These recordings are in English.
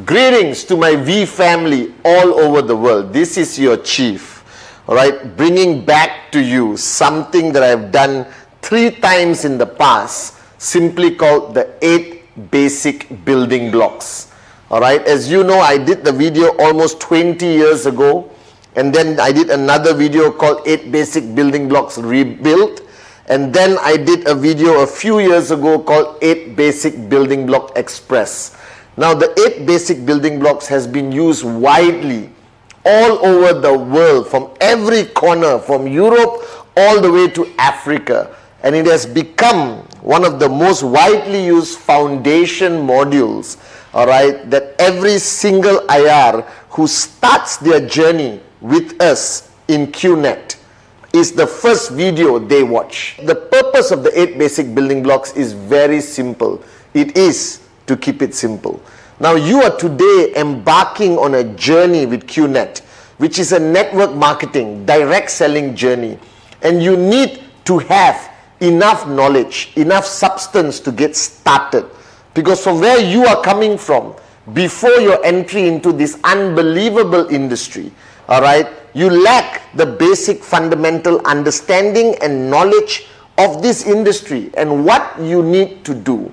Greetings to my V family all over the world. This is your chief, all right, bringing back to you something that I've done 3 times in the past, simply called the 8 basic building blocks. All right, as you know, I did the video almost 20 years ago, and then I did another video called 8 basic building blocks rebuilt, and then I did a video a few years ago called 8 basic building block express. Now, the 8 basic building blocks has been used widely all over the world, from every corner, from Europe all the way to Africa. And it has become one of the most widely used foundation modules, all right, that every single IR who starts their journey with us in QNET is the first video they watch. The purpose of the 8 basic building blocks is very simple. It is to keep it simple. Now, you are today embarking on a journey with QNET, which is a network marketing, direct selling journey. And you need to have enough knowledge, enough substance to get started. Because from where you are coming from, before your entry into this unbelievable industry, all right, you lack the basic fundamental understanding and knowledge of this industry and what you need to do.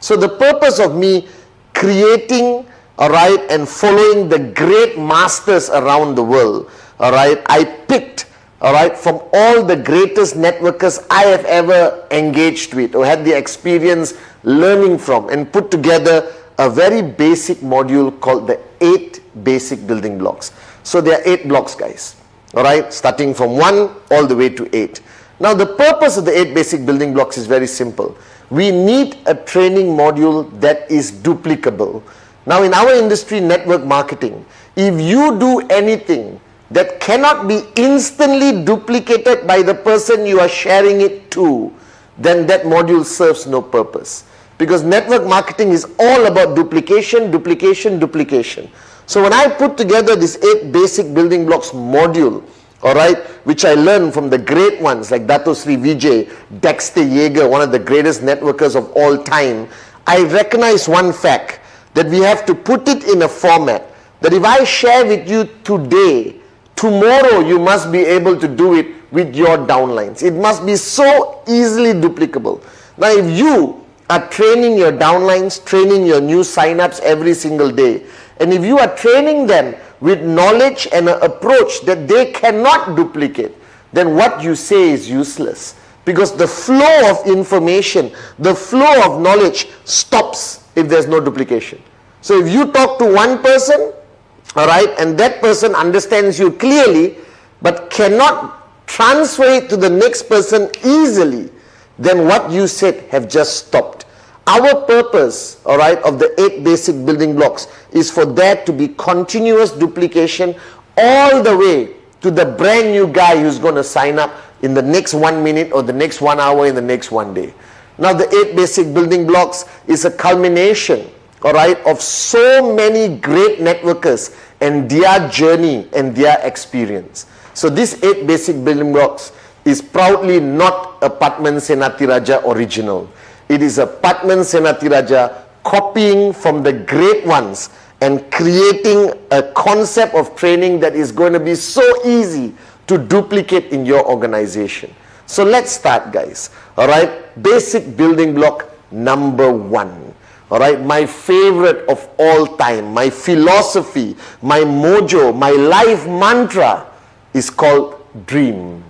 So the purpose of me creating, all right, and following the great masters around the world, all right, I picked, all right, from all the greatest networkers I have ever engaged with or had the experience learning from, and put together a very basic module called the 8 basic building blocks. So there are 8 blocks, guys, all right, starting from 1 all the way to 8. Now, the purpose of the 8 basic building blocks is very simple. We need a training module that is duplicable. Now, in our industry, network marketing, if you do anything that cannot be instantly duplicated by the person you are sharing it to, then that module serves no purpose. Because network marketing is all about duplication, duplication, duplication. So when I put together this 8 basic building blocks module, all right, which I learned from the great ones like Dato Sri Vijay, Dexter Yeager, one of the greatest networkers of all time, I recognize one fact, that we have to put it in a format that if I share with you today, tomorrow you must be able to do it with your downlines. It must be so easily duplicable. Now, if you are training your downlines, training your new signups every single day, and if you are training them with knowledge and an approach that they cannot duplicate, then what you say is useless. Because the flow of information, the flow of knowledge stops if there's no duplication. So if you talk to one person, all right, and that person understands you clearly, but cannot transfer it to the next person easily, then what you said have just stopped. Our purpose, all right, of the 8 basic building blocks is for there to be continuous duplication all the way to the brand new guy who's going to sign up in the next 1 minute or the next 1 hour in the next 1 day. Now, the 8 basic building blocks is a culmination, all right, of so many great networkers and their journey and their experience. So this 8 basic building blocks is proudly not a Patman Senatiraja original. It is a Patman Senatiraja copying from the great ones and creating a concept of training that is going to be so easy to duplicate in your organization. So let's start, guys. All right, basic building block number 1. All right, my favorite of all time, my philosophy, my mojo, my life mantra is called dream.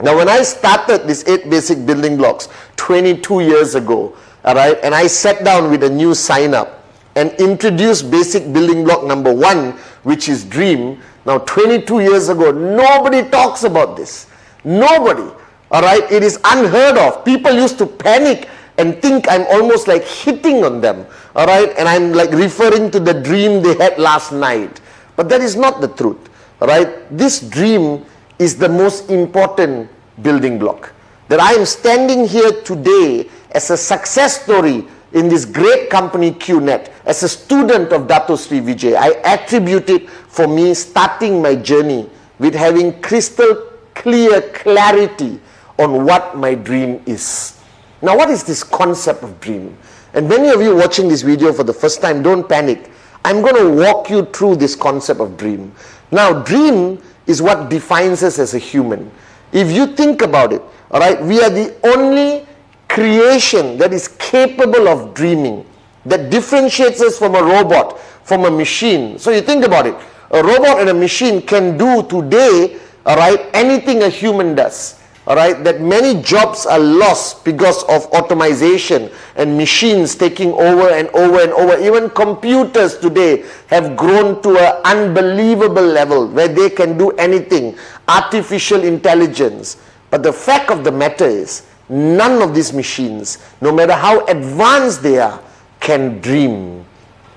Now, when I started this 8 basic building blocks 22 years ago, all right, and I sat down with a new sign up and introduced basic building block number 1, which is dream. Now, 22 years ago, nobody talks about this. Nobody. All right, it is unheard of. People used to panic and think I'm almost like hitting on them. All right, and I'm like referring to the dream they had last night. But that is not the truth. All right, this dream is the most important building block. That I am standing here today as a success story in this great company QNET, as a student of Dato Sri Vijay. I attribute it for me starting my journey with having crystal clear clarity on what my dream is. Now, what is this concept of dream? And many of you watching this video for the first time, don't panic. I'm going to walk you through this concept of dream. Now, dream is what defines us as a human. If you think about it, all right, we are the only creation that is capable of dreaming, that differentiates us from a robot, from a machine. So you think about it, a robot and a machine can do today, all right, anything a human does. All right, that many jobs are lost because of automation and machines taking over and over and over. Even computers today have grown to an unbelievable level where they can do anything. Artificial intelligence. But the fact of the matter is, none of these machines, no matter how advanced they are, can dream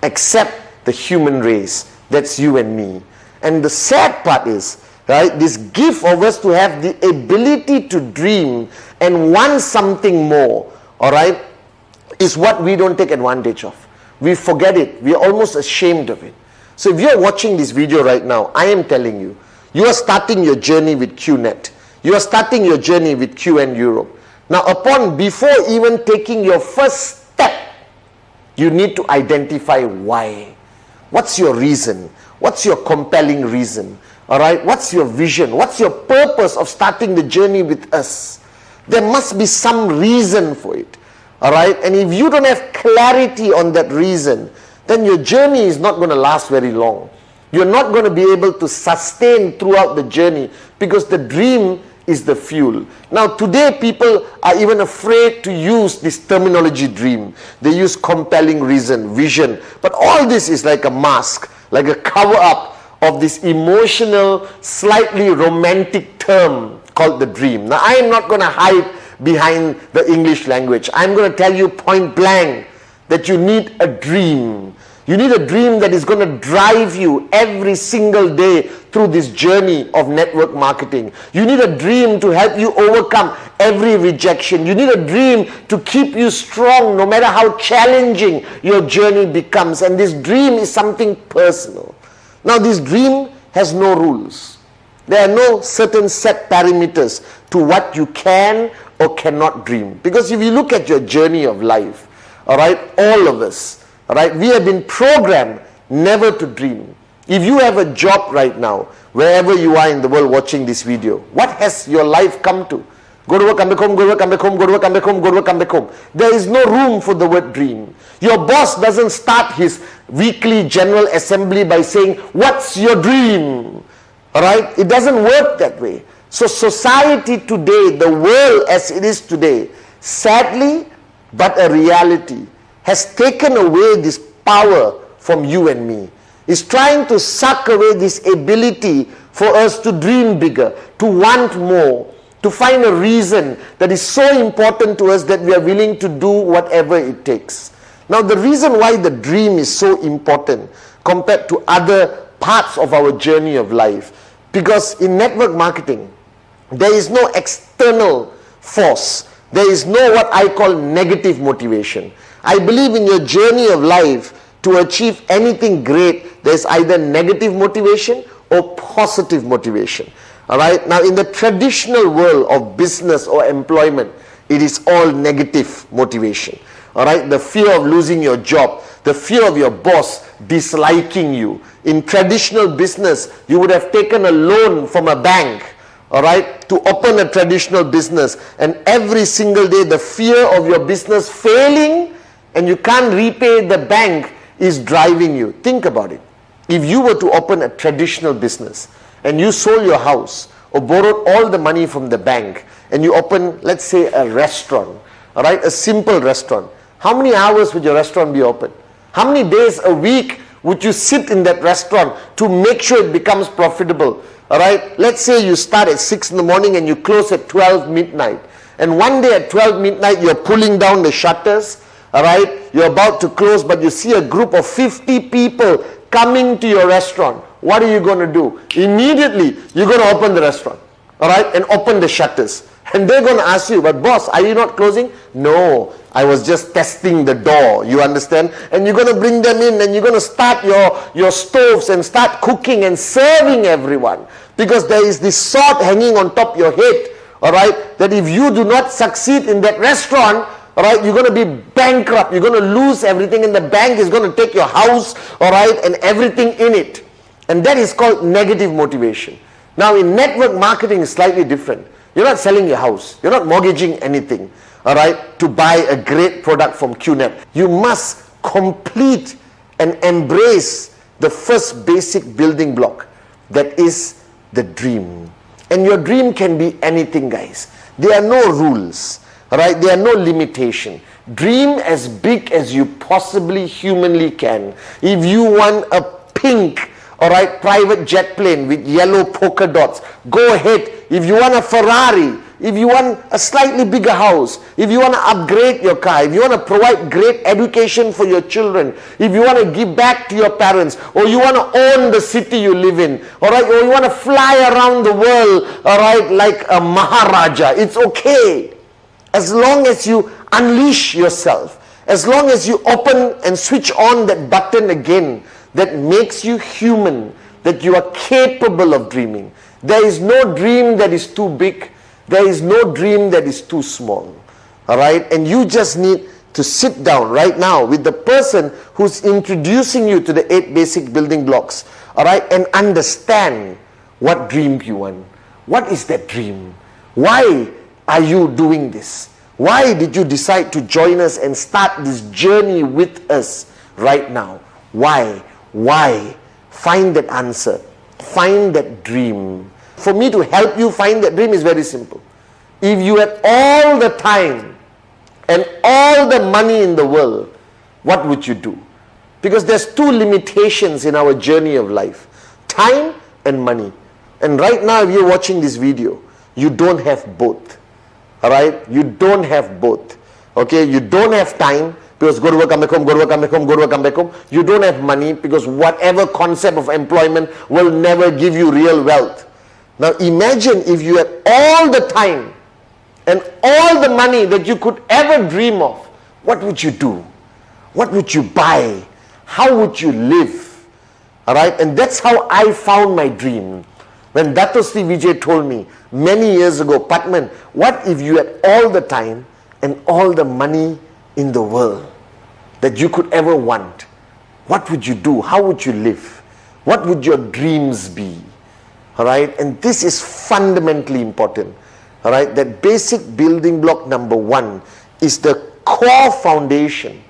except the human race. That's you and me. And the sad part is, right, this gift of us to have the ability to dream and want something more, all right, is what we don't take advantage of. We forget it. We are almost ashamed of it. So if you're watching this video right now, I am telling you, you are starting your journey with QNET. You are starting your journey with QN Europe. Now, before even taking your first step, you need to identify why. What's your reason? What's your compelling reason? All right, what's your vision? What's your purpose of starting the journey with us? There must be some reason for it. All right, and if you don't have clarity on that reason, then your journey is not going to last very long. You're not going to be able to sustain throughout the journey because the dream is the fuel. Now today people are even afraid to use this terminology dream. They use compelling reason, vision. But all this is like a mask, like a cover up of this emotional, slightly romantic term called the dream. Now I am not going to hide behind the English language. I'm going to tell you point blank that you need a dream. You need a dream that is going to drive you every single day through this journey of network marketing. You need a dream to help you overcome every rejection. You need a dream to keep you strong no matter how challenging your journey becomes. And this dream is something personal. Now this dream has no rules. There are no certain set parameters to what you can or cannot dream. Because if you look at your journey of life, all right, all of us, all right, we have been programmed never to dream. If you have a job right now, wherever you are in the world watching this video, what has your life come to? Go to work, come back home, go to work, come back home, go to work, come back home, go to work, come back home. There is no room for the word dream. Your boss doesn't start his weekly general assembly by saying, what's your dream? All right? It doesn't work that way. So society today, the world as it is today, sadly, but a reality, has taken away this power from you and me. It's trying to suck away this ability for us to dream bigger, to want more, to find a reason that is so important to us that we are willing to do whatever it takes. Now the reason why the dream is so important compared to other parts of our journey of life, because in network marketing, there is no external force. There is no what I call negative motivation. I believe in your journey of life, to achieve anything great, there's either negative motivation or positive motivation. All right. Now, in the traditional world of business or employment, it is all negative motivation. All right. The fear of losing your job, the fear of your boss disliking you. In traditional business, you would have taken a loan from a bank, all right, to open a traditional business, and every single day the fear of your business failing and you can't repay the bank is driving you. Think about it. If you were to open a traditional business and you sold your house or borrowed all the money from the bank and you open, let's say, a restaurant, all right, a simple restaurant, how many hours would your restaurant be open? How many days a week would you sit in that restaurant to make sure it becomes profitable? All right, let's say you start at 6 in the morning and you close at 12 midnight. And one day at 12 midnight, you're pulling down the shutters. All right, you're about to close, but you see a group of 50 people coming to your restaurant. What are you going to do? Immediately, you're going to open the restaurant, all right, and open the shutters. And they're going to ask you, but boss, are you not closing? No, I was just testing the door, you understand? And you're going to bring them in and you're going to start your stoves and start cooking and serving everyone. Because there is this sword hanging on top of your head, all right, that if you do not succeed in that restaurant, all right, you're going to be bankrupt, you're going to lose everything, and the bank is going to take your house, all right, and everything in it. And that is called negative motivation. Now in network marketing is slightly different. You're not selling your house, you're not mortgaging anything, all right, to buy a great product from QNET. You must complete and embrace the first basic building block, that is the dream. And your dream can be anything, guys. There are no rules, all right, there are no limitation. Dream as big as you possibly humanly can. If you want a pink, all right, private jet plane with yellow polka dots, go ahead. If you want a Ferrari, if you want a slightly bigger house, if you want to upgrade your car, if you want to provide great education for your children, if you want to give back to your parents, or you want to own the city you live in, all right, or you want to fly around the world, all right, like a Maharaja, it's okay. As long as you unleash yourself, as long as you open and switch on that button again that makes you human, that you are capable of dreaming. There is no dream that is too big. There is no dream that is too small. All right? And you just need to sit down right now with the person who's introducing you to the 8 basic building blocks. All right? And understand what dream you want. What is that dream? Why are you doing this? Why did you decide to join us and start this journey with us right now? Why? Why? Find that answer. Find that dream. For me to help you find that dream is very simple. If you had all the time and all the money in the world, what would you do? Because there's 2 limitations in our journey of life: time and money. And right now, if you're watching this video, you don't have both. All right? You don't have both. Okay? You don't have time, because go to work, come back home, go to work, come back home, go to work, come back home. You don't have money, because whatever concept of employment will never give you real wealth. Now imagine if you had all the time and all the money that you could ever dream of. What would you do? What would you buy? How would you live? All right? And that's how I found my dream. When Dato Sri Vijay told me many years ago, Patman, what if you had all the time and all the money in the world that you could ever want? What would you do? How would you live? What would your dreams be? All right? And this is fundamentally important. All right? That basic building block number 1 is the core foundation,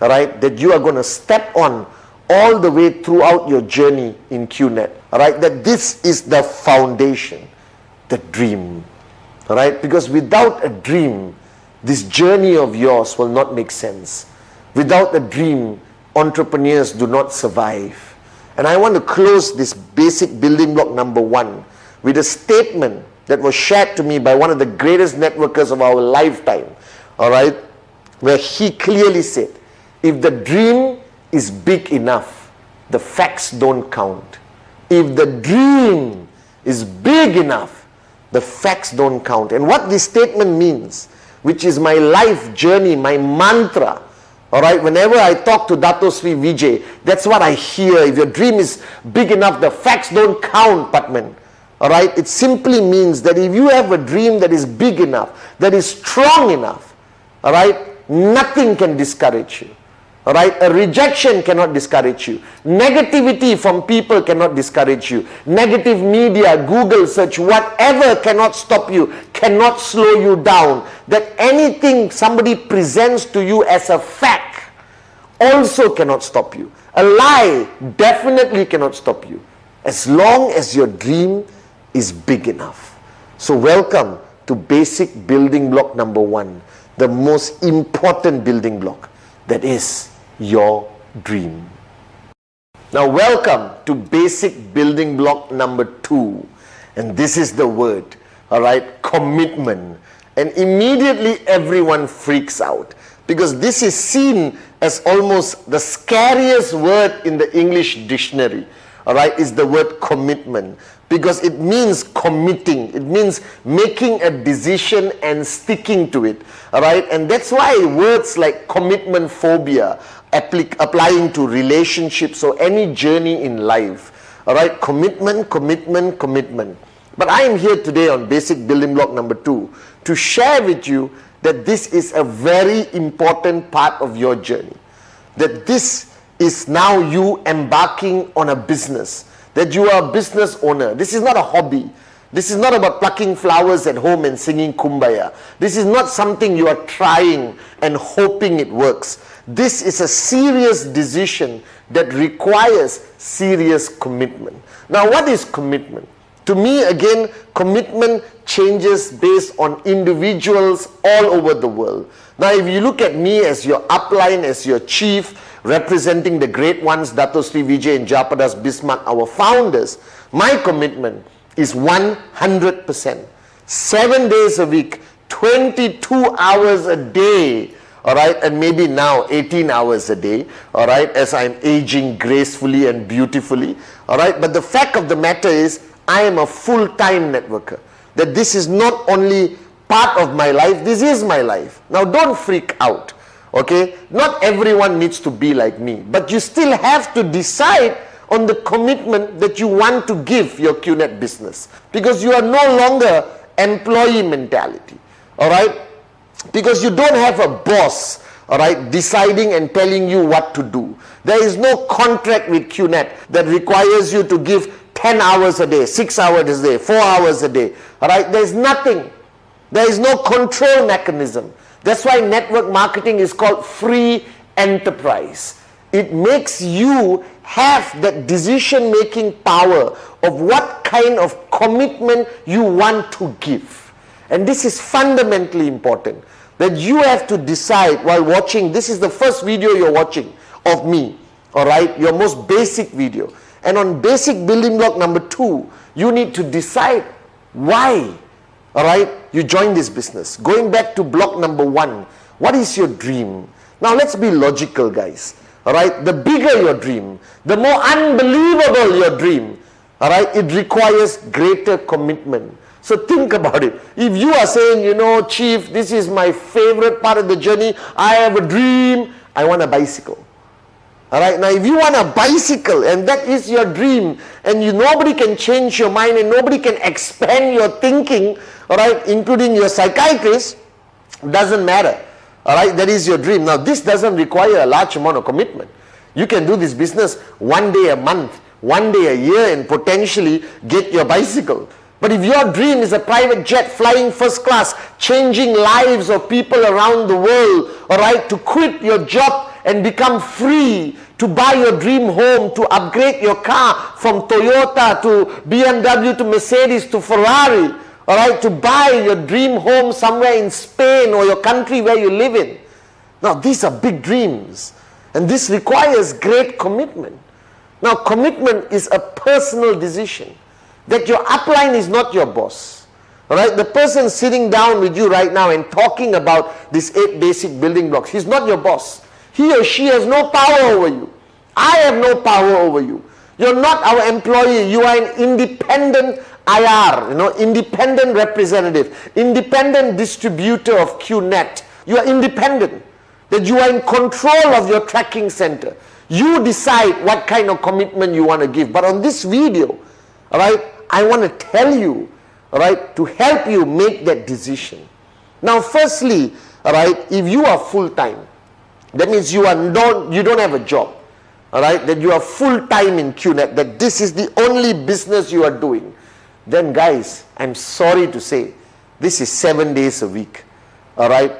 all right, that you are going to step on all the way throughout your journey in QNET. All right? That this is the foundation, the dream. All right? Because without a dream, this journey of yours will not make sense. Without a dream, entrepreneurs do not survive. And I want to close this basic building block number 1 with a statement that was shared to me by one of the greatest networkers of our lifetime. All right? Where he clearly said, if the dream is big enough, the facts don't count. If the dream is big enough, the facts don't count. And what this statement means, which is my life journey, my mantra, all right, whenever I talk to Dato Sri Vijay, that's what I hear. If your dream is big enough, the facts don't count, Patman. All right, it simply means that if you have a dream that is big enough, that is strong enough, all right, nothing can discourage you. All right, a rejection cannot discourage you. Negativity from people cannot discourage you. Negative media, Google search, whatever cannot stop you, cannot slow you down. That anything somebody presents to you as a fact also cannot stop you. A lie definitely cannot stop you, as long as your dream is big enough. So welcome to basic building block number 1, the most important building block, that is your dream. Now welcome to basic building block number 2, and this is the word, all right, commitment. And immediately everyone freaks out, because this is seen as almost the scariest word in the English dictionary. All right, is the word commitment, because it means committing. It means making a decision and sticking to it. All right, and that's why words like commitment phobia applying to relationships or any journey in life. All right, commitment, commitment, commitment. But I am here today on basic building block number 2 to share with you that this is a very important part of your journey. That this is now you embarking on a business. That you are a business owner. This is not a hobby. This is not about plucking flowers at home and singing Kumbaya. This is not something you are trying and hoping it works. This is a serious decision that requires serious commitment. Now, what is commitment? To me, again, commitment changes based on individuals all over the world. Now, if you look at me as your upline, as your chief, representing the great ones, Dato Sri Vijay and Japadas Bismarck, our founders, my commitment is 100%. 7 days a week, 22 hours a day, all right, and maybe now 18 hours a day, all right, as I'm aging gracefully and beautifully, all right. But the fact of the matter is, I am a full-time networker. That this is not only part of my life, this is my life. Now, don't freak out, okay? Not everyone needs to be like me, but you still have to decide on the commitment that you want to give your QNET business, because you are no longer employee mentality, all right? Because you don't have a boss, all right, deciding and telling you what to do. There is no contract with QNET that requires you to give 10 hours a day, 6 hours a day, 4 hours a day, all right? There's nothing. There is no control mechanism. That's why network marketing is called free enterprise. It makes you have that decision-making power of what kind of commitment you want to give. And this is fundamentally important, that you have to decide while watching. This is the first video you're watching of me, all right, your most basic video. And on basic building block number 2, you need to decide why, all right, you join this business. Going back to block number 1, what is your dream? Now let's be logical, guys. All right, the bigger your dream, the more unbelievable your dream, all right, it requires greater commitment. So think about it. If you are saying, you know, Chief, this is my favorite part of the journey, I have a dream, I want a bicycle. All right, now if you want a bicycle and that is your dream, and nobody can change your mind and nobody can expand your thinking, all right, including your psychiatrist, doesn't matter. All right, that is your dream. Now, this doesn't require a large amount of commitment. You can do this business 1 day a month, 1 day a year, and potentially get your bicycle. But if your dream is a private jet flying first class, changing lives of people around the world, all right, to quit your job and become free, to buy your dream home, to upgrade your car from Toyota to BMW to Mercedes to Ferrari, all right, to buy your dream home somewhere in Spain or your country where you live in. Now, these are big dreams, and this requires great commitment. Now, commitment is a personal decision, that your upline is not your boss. All right, the person sitting down with you right now and talking about these 8 basic building blocks, he's not your boss. He or she has no power over you. I have no power over you. You're not our employee. You are an independent IR, independent representative, independent distributor of QNET. You are independent. That you are in control of your tracking center. You decide what kind of commitment you want to give. But on this video, all right, I want to tell you, all right, to help you make that decision. Now, firstly, all right, if you are full-time, that means you don't have a job, all right, that you are full-time in QNET, that this is the only business you are doing, then guys, I'm sorry to say, this is 7 days a week, all right,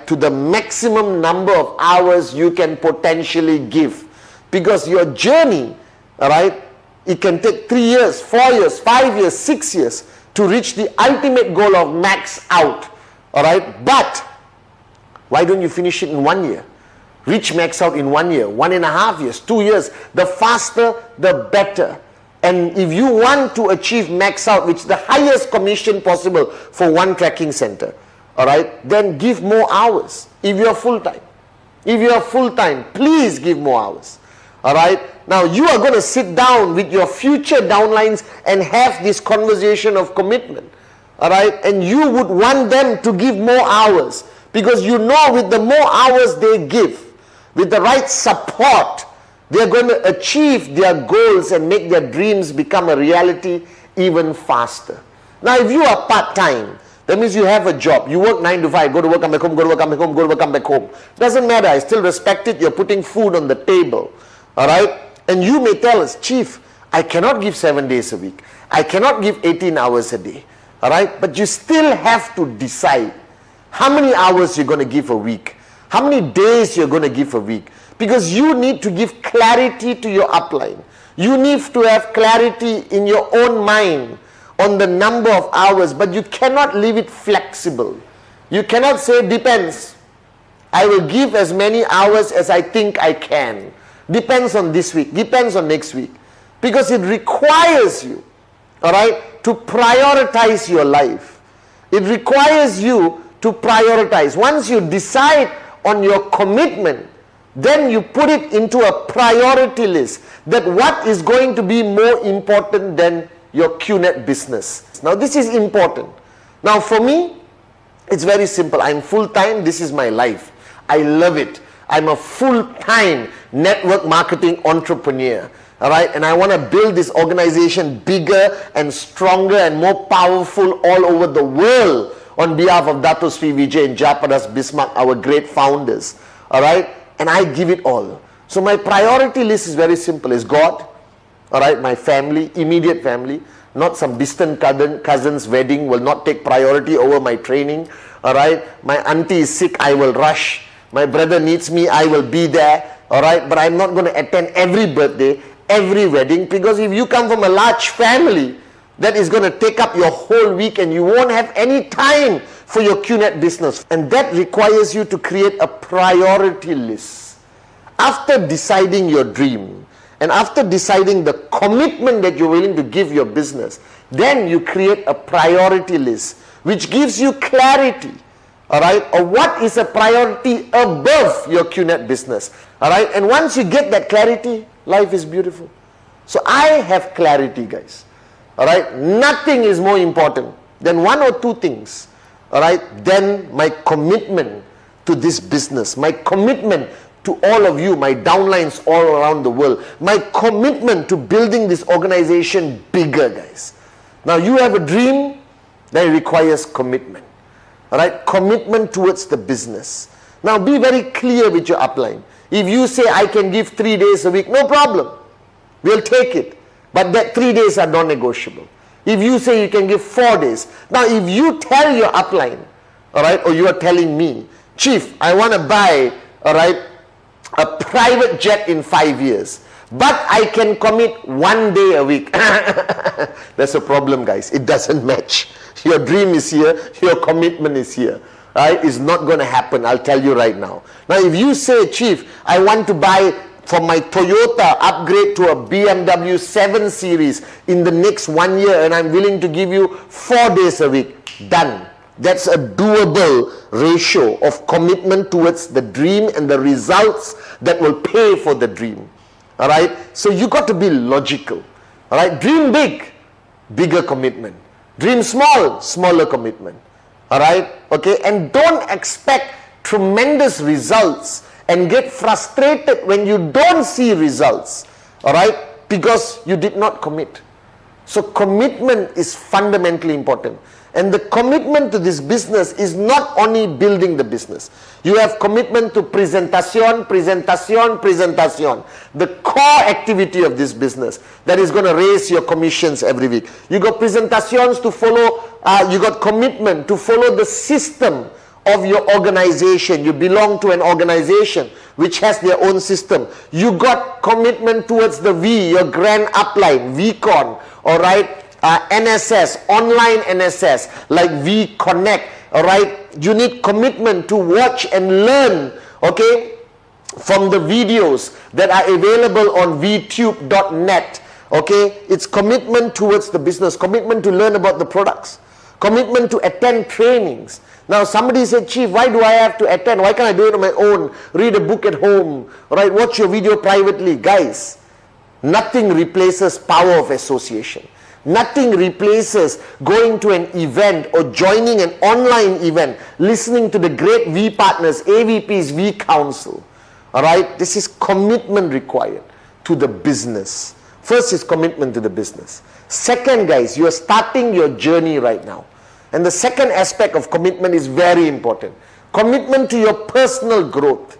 to the maximum number of hours you can potentially give, because your journey, all right, it can take 3 years, 4 years, 5 years, 6 years to reach the ultimate goal of max out, all right, but why don't you finish it in 1 year? Reach max out in 1 year, 1.5 years, 2 years. The faster, the better. And if you want to achieve max out, which is the highest commission possible for one tracking center, all right, then give more hours if you are full-time. If you are full-time, please give more hours. All right. Now, you are going to sit down with your future downlines and have this conversation of commitment. All right. And you would want them to give more hours, because you know with the more hours they give, with the right support, they are going to achieve their goals and make their dreams become a reality even faster. Now, if you are part-time, that means you have a job. You work 9 to 5, go to work, come back home, go to work, come back home, go to work, come back home. Doesn't matter. I still respect it. You're putting food on the table. All right? And you may tell us, Chief, I cannot give 7 days a week. I cannot give 18 hours a day. All right? But you still have to decide how many hours you're going to give a week. How many days you're going to give a week. Because you need to give clarity to your upline. You need to have clarity in your own mind on the number of hours, but you cannot leave it flexible. You cannot say, depends. I will give as many hours as I think I can. Depends on this week, depends on next week. Because it requires you, all right, to prioritize your life. It requires you to prioritize. Once you decide on your commitment, then you put it into a priority list, that what is going to be more important than your QNET business. Now this is important. Now for me, it's very simple. I'm full-time. This is my life. I love it. I'm a full-time network marketing entrepreneur. All right, and I want to build this organization bigger and stronger and more powerful all over the world on behalf of Dato Sri Vijay and Japadas Bismarck, our great founders. All right, and I give it all. So my priority list is very simple. Is God, all right, my family, immediate family, not some distant cousin's wedding will not take priority over my training. All right, my auntie is sick, I will rush. My brother needs me, I will be there. All right, but I'm not going to attend every birthday, every wedding, because if you come from a large family, that is going to take up your whole week and you won't have any time for your QNET business. And that requires you to create a priority list. After deciding your dream and after deciding the commitment that you're willing to give your business, then you create a priority list which gives you clarity, all right, or what is a priority above your QNET business, all right. And once you get that clarity, life is beautiful. So I have clarity, guys. All right, nothing is more important than one or two things, all right, than my commitment to this business, my commitment to all of you, my downlines all around the world, my commitment to building this organization bigger, guys. Now you have a dream that requires commitment, all right, commitment towards the business. Now be very clear with your upline. If you say I can give 3 days a week, no problem, we'll take it. But that 3 days are non-negotiable. If you say you can give 4 days. Now if you tell your upline, all right, or you are telling me, Chief, I want to buy, all right, a private jet in 5 years, but I can commit 1 day a week. That's a problem, guys. It doesn't match. Your dream is here, your commitment is here. Right? It's not going to happen, I'll tell you right now. Now if you say, Chief, I want to buy for my Toyota, upgrade to a BMW 7 Series in the next 1 year, and I'm willing to give you 4 days a week, done. That's a doable ratio of commitment towards the dream and the results that will pay for the dream. All right, so you got to be logical. All right, dream big, bigger commitment. Dream small, smaller commitment. All right, okay, and don't expect tremendous results and get frustrated when you don't see results, all right, because you did not commit. So commitment is fundamentally important. And the commitment to this business is not only building the business. You have commitment to presentation, presentation, presentation. The core activity of this business that is going to raise your commissions every week. You got presentations to follow, you got commitment to follow the system of your organization. You belong to an organization which has their own system. You got commitment towards the V, your grand upline, VCon, all right, NSS, online NSS, like V Connect, all right. You need commitment to watch and learn, okay, from the videos that are available on vtube.net, okay. It's commitment towards the business, commitment to learn about the products, commitment to attend trainings. Now somebody said, Chief, why do I have to attend? Why can't I do it on my own? Read a book at home, right? Watch your video privately. Guys, nothing replaces power of association. Nothing replaces going to an event or joining an online event, listening to the great V partners, AVPs, V Council. All right, this is commitment required to the business First is commitment to the business. Second, guys, you are starting your journey right now. And the second aspect of commitment is very important. Commitment to your personal growth.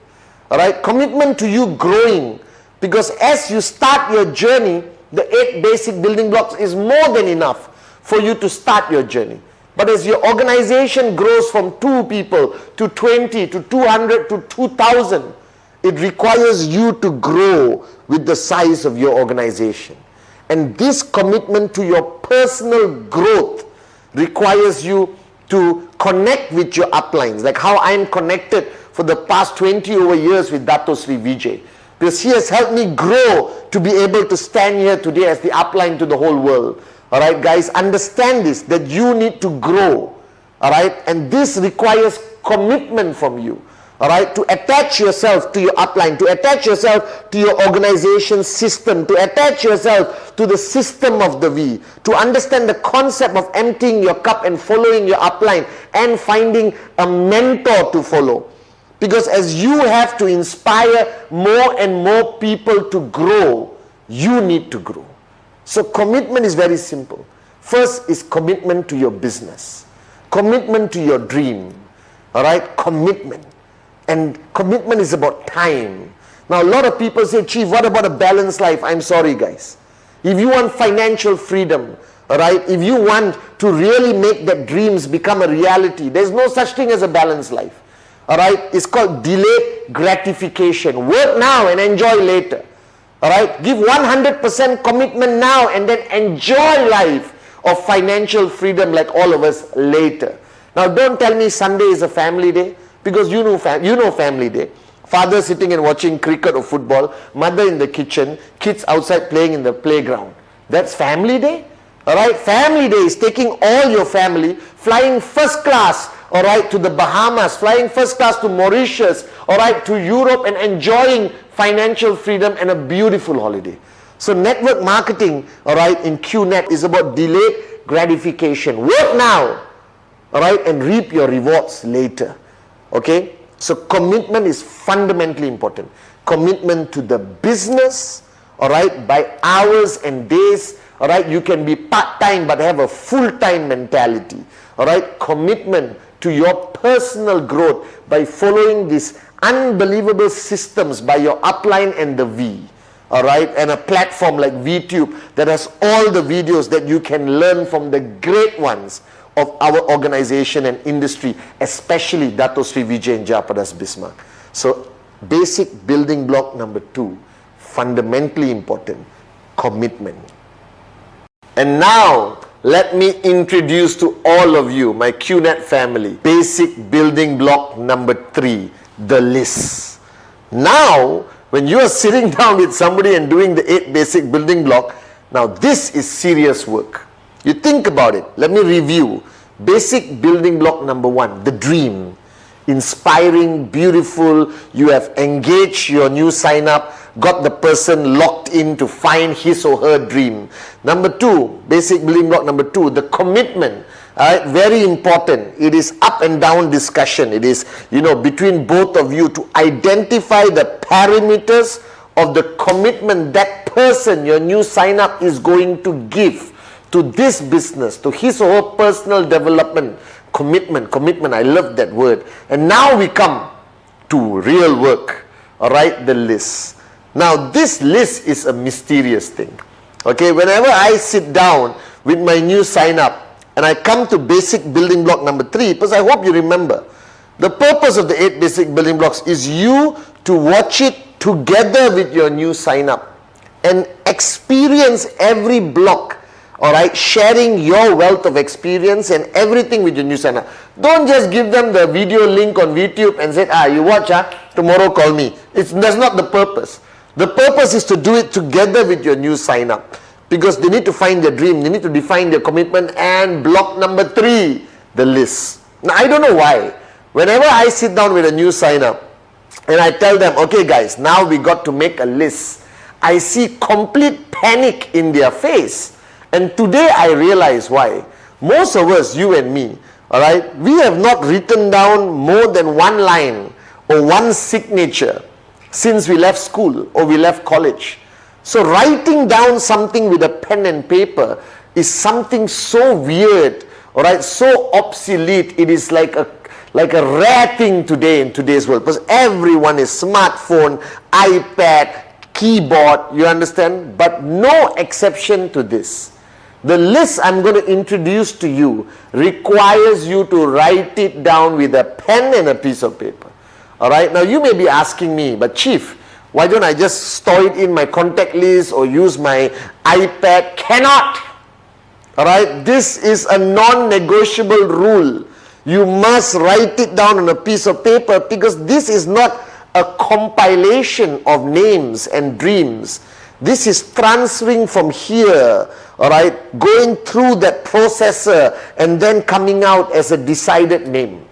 All right? Commitment to you growing. Because as you start your journey, the 8 basic building blocks is more than enough for you to start your journey. But as your organization grows from 2 people to 20 to 200 to 2,000, it requires you to grow with the size of your organization. And this commitment to your personal growth requires you to connect with your uplines, like how I'm connected for the past 20 over years with Dato Sri Vijay. Because he has helped me grow to be able to stand here today as the upline to the whole world. Alright guys, understand this, that you need to grow. Alright, and this requires commitment from you. Alright, to attach yourself to your upline, to attach yourself to your organization system, to attach yourself to the system of the V, to understand the concept of emptying your cup and following your upline and finding a mentor to follow. Because as you have to inspire more and more people to grow, you need to grow. So commitment is very simple. First is commitment to your business. Commitment to your dream. Alright, commitment. And commitment is about time. Now a lot of people say, Chief, what about a balanced life? I'm sorry guys. If you want financial freedom, alright, if you want to really make that dreams become a reality, there's no such thing as a balanced life. Alright, it's called delayed gratification. Work now and enjoy later. Alright, give 100% commitment now and then enjoy life of financial freedom like all of us later. Now don't tell me Sunday is a family day. Because you know family day. Father sitting and watching cricket or football, mother in the kitchen, kids outside playing in the playground. That's family day? Alright, family day is taking all your family, flying first class, alright, to the Bahamas, flying first class to Mauritius, alright, to Europe and enjoying financial freedom and a beautiful holiday. So network marketing, alright, in QNET is about delayed gratification. Work now, alright, and reap your rewards later. Okay, so commitment is fundamentally important. Commitment to the business, all right, by hours and days, all right. You can be part-time but have a full-time mentality, all right. Commitment to your personal growth by following these unbelievable systems by your upline and the V, all right, and a platform like VTube that has all the videos that you can learn from the great ones of our organization and industry, especially Dato Sri Vijay and Jayaprakash Bismarck. So basic building block number 2, fundamentally important, commitment. And now let me introduce to all of you, my QNET family, basic building block number 3, the list. Now when you are sitting down with somebody and doing the 8 basic building block, now this is serious work. You think about it. Let me review. Basic building block number 1, the dream. Inspiring, beautiful. You have engaged your new sign up, got the person locked in to find his or her dream. Number 2, basic building block number 2, the commitment. Very important. It is up and down discussion. It is, between both of you to identify the parameters of the commitment that person, your new sign up, is going to give to this business, to his or her personal development. Commitment, I love that word. And now we come to real work, all right, the list. Now this list is a mysterious thing. Okay, whenever I sit down with my new sign up and I come to basic building block number 3, because I hope you remember, the purpose of the 8 basic building blocks is you to watch it together with your new sign up and experience every block. Alright, sharing your wealth of experience and everything with your new sign up. Don't just give them the video link on VTube and say, you watch, tomorrow call me. That's not the purpose. The purpose is to do it together with your new sign up. Because they need to find their dream, they need to define their commitment. And block number 3, the list. Now I don't know why. Whenever I sit down with a new sign up and I tell them, okay guys, now we got to make a list, I see complete panic in their face. And today I realize why. Most of us, you and me, alright, we have not written down more than 1 line or 1 signature since we left school or we left college. So writing down something with a pen and paper is something so weird, all right, so obsolete. It is like a rare thing today in today's world, because everyone is smartphone, iPad, keyboard, you understand? But no exception to this. The list I'm going to introduce to you requires you to write it down with a pen and a piece of paper. All right, now you may be asking me, but Chief, why don't I just store it in my contact list or use my iPad? Cannot. All right, this is a non-negotiable rule. You must write it down on a piece of paper, because this is not a compilation of names and dreams. This is transferring from here, all right, going through that processor and then coming out as a decided name.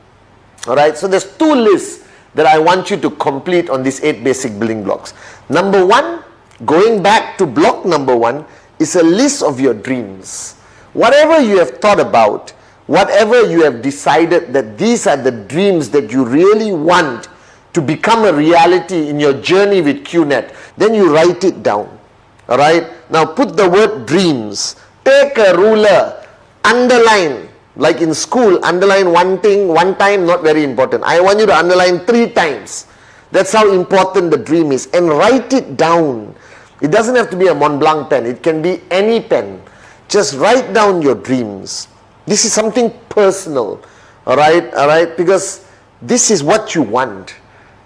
All right, so there's two lists that I want you to complete on these 8 basic building blocks. Number 1, going back to block number 1, is a list of your dreams. Whatever you have thought about, whatever you have decided that these are the dreams that you really want to become a reality in your journey with QNET, then you write it down. All right, now put the word dreams. Take a ruler, underline. Like in school, underline one thing one time, not very important. I want you to underline 3 times. That's how important the dream is. And write it down. It doesn't have to be a Mont Blanc pen. It can be any pen. Just write down your dreams. This is something personal. All right, because this is what you want.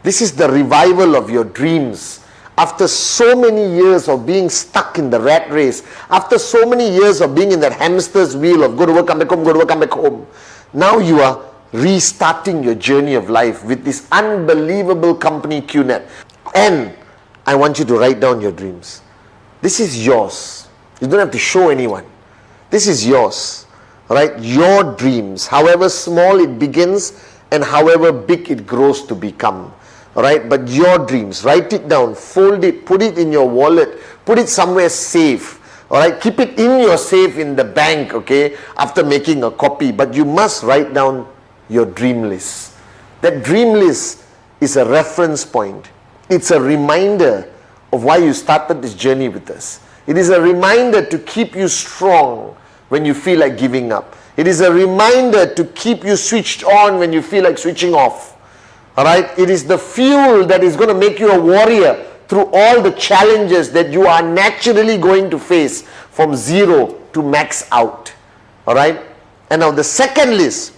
This is the revival of your dreams. After so many years of being stuck in the rat race, after so many years of being in that hamster's wheel of go to work, come back home, go to work, come back home, now you are restarting your journey of life with this unbelievable company QNET. And I want you to write down your dreams. This is yours. You don't have to show anyone. This is yours. All right, your dreams, however small it begins and however big it grows to become. All right, but your dreams, write it down, fold it, put it in your wallet, put it somewhere safe. All right, keep it in your safe in the bank, okay, after making a copy. But you must write down your dream list. That dream list is a reference point. It's a reminder of why you started this journey with us. It is a reminder to keep you strong when you feel like giving up. It is a reminder to keep you switched on when you feel like switching off. All right, it is the fuel that is going to make you a warrior through all the challenges that you are naturally going to face from 0 to max out. All right, and now the second list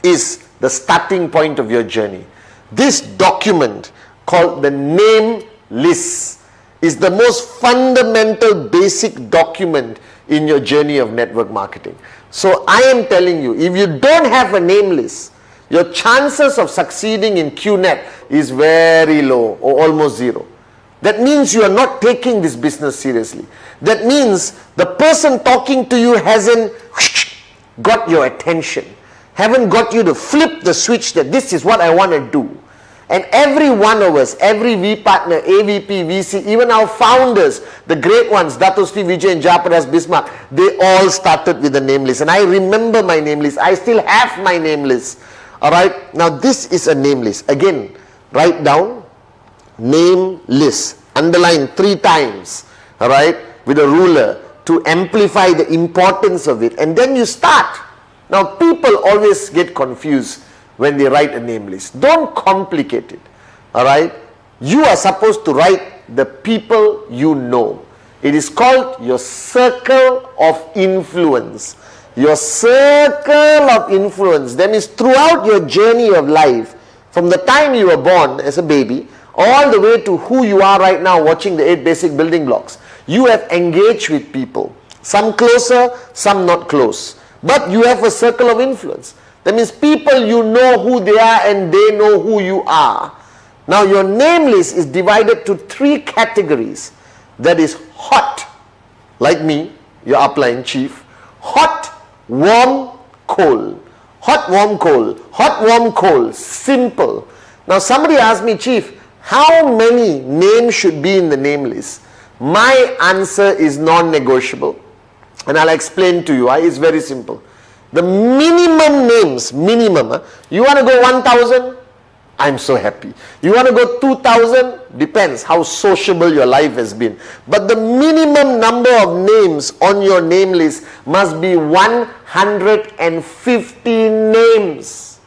is the starting point of your journey. This document called the name list is the most fundamental basic document in your journey of network marketing. So I am telling you, if you don't have a name list, your chances of succeeding in QNET is very low or almost 0. That means you are not taking this business seriously. That means the person talking to you hasn't got your attention, haven't got you to flip the switch that this is what I want to do. And every one of us, every V partner, AVP, VC, even our founders, the great ones, Dato Sri Vijay and Japadas Bismarck, they all started with a name list. And I remember my name list. I still have my name list. All right, now this is a name list. Again, write down name list, underline 3 times, all right, with a ruler to amplify the importance of it, and then you start. Now people always get confused when they write a name list. Don't complicate it. All right, you are supposed to write the people you know. It is called your circle of influence. Your circle of influence. That means throughout your journey of life, from the time you were born as a baby, all the way to who you are right now watching the 8 basic building blocks, you have engaged with people. Some closer, some not close. But you have a circle of influence. That means people you know who they are and they know who you are. Now your name list is divided to 3 categories. That is hot, like me, your upline chief. Hot, warm, cold. Hot, warm, cold. Hot, warm, cold. Simple. Now somebody asked me, Chief, how many names should be in the name list? My answer is non-negotiable. And I'll explain to you. It's very simple. The minimum names, you want to go 1,000? I'm so happy. You want to go 2,000? Depends how sociable your life has been. But the minimum number of names on your name list must be 150 names.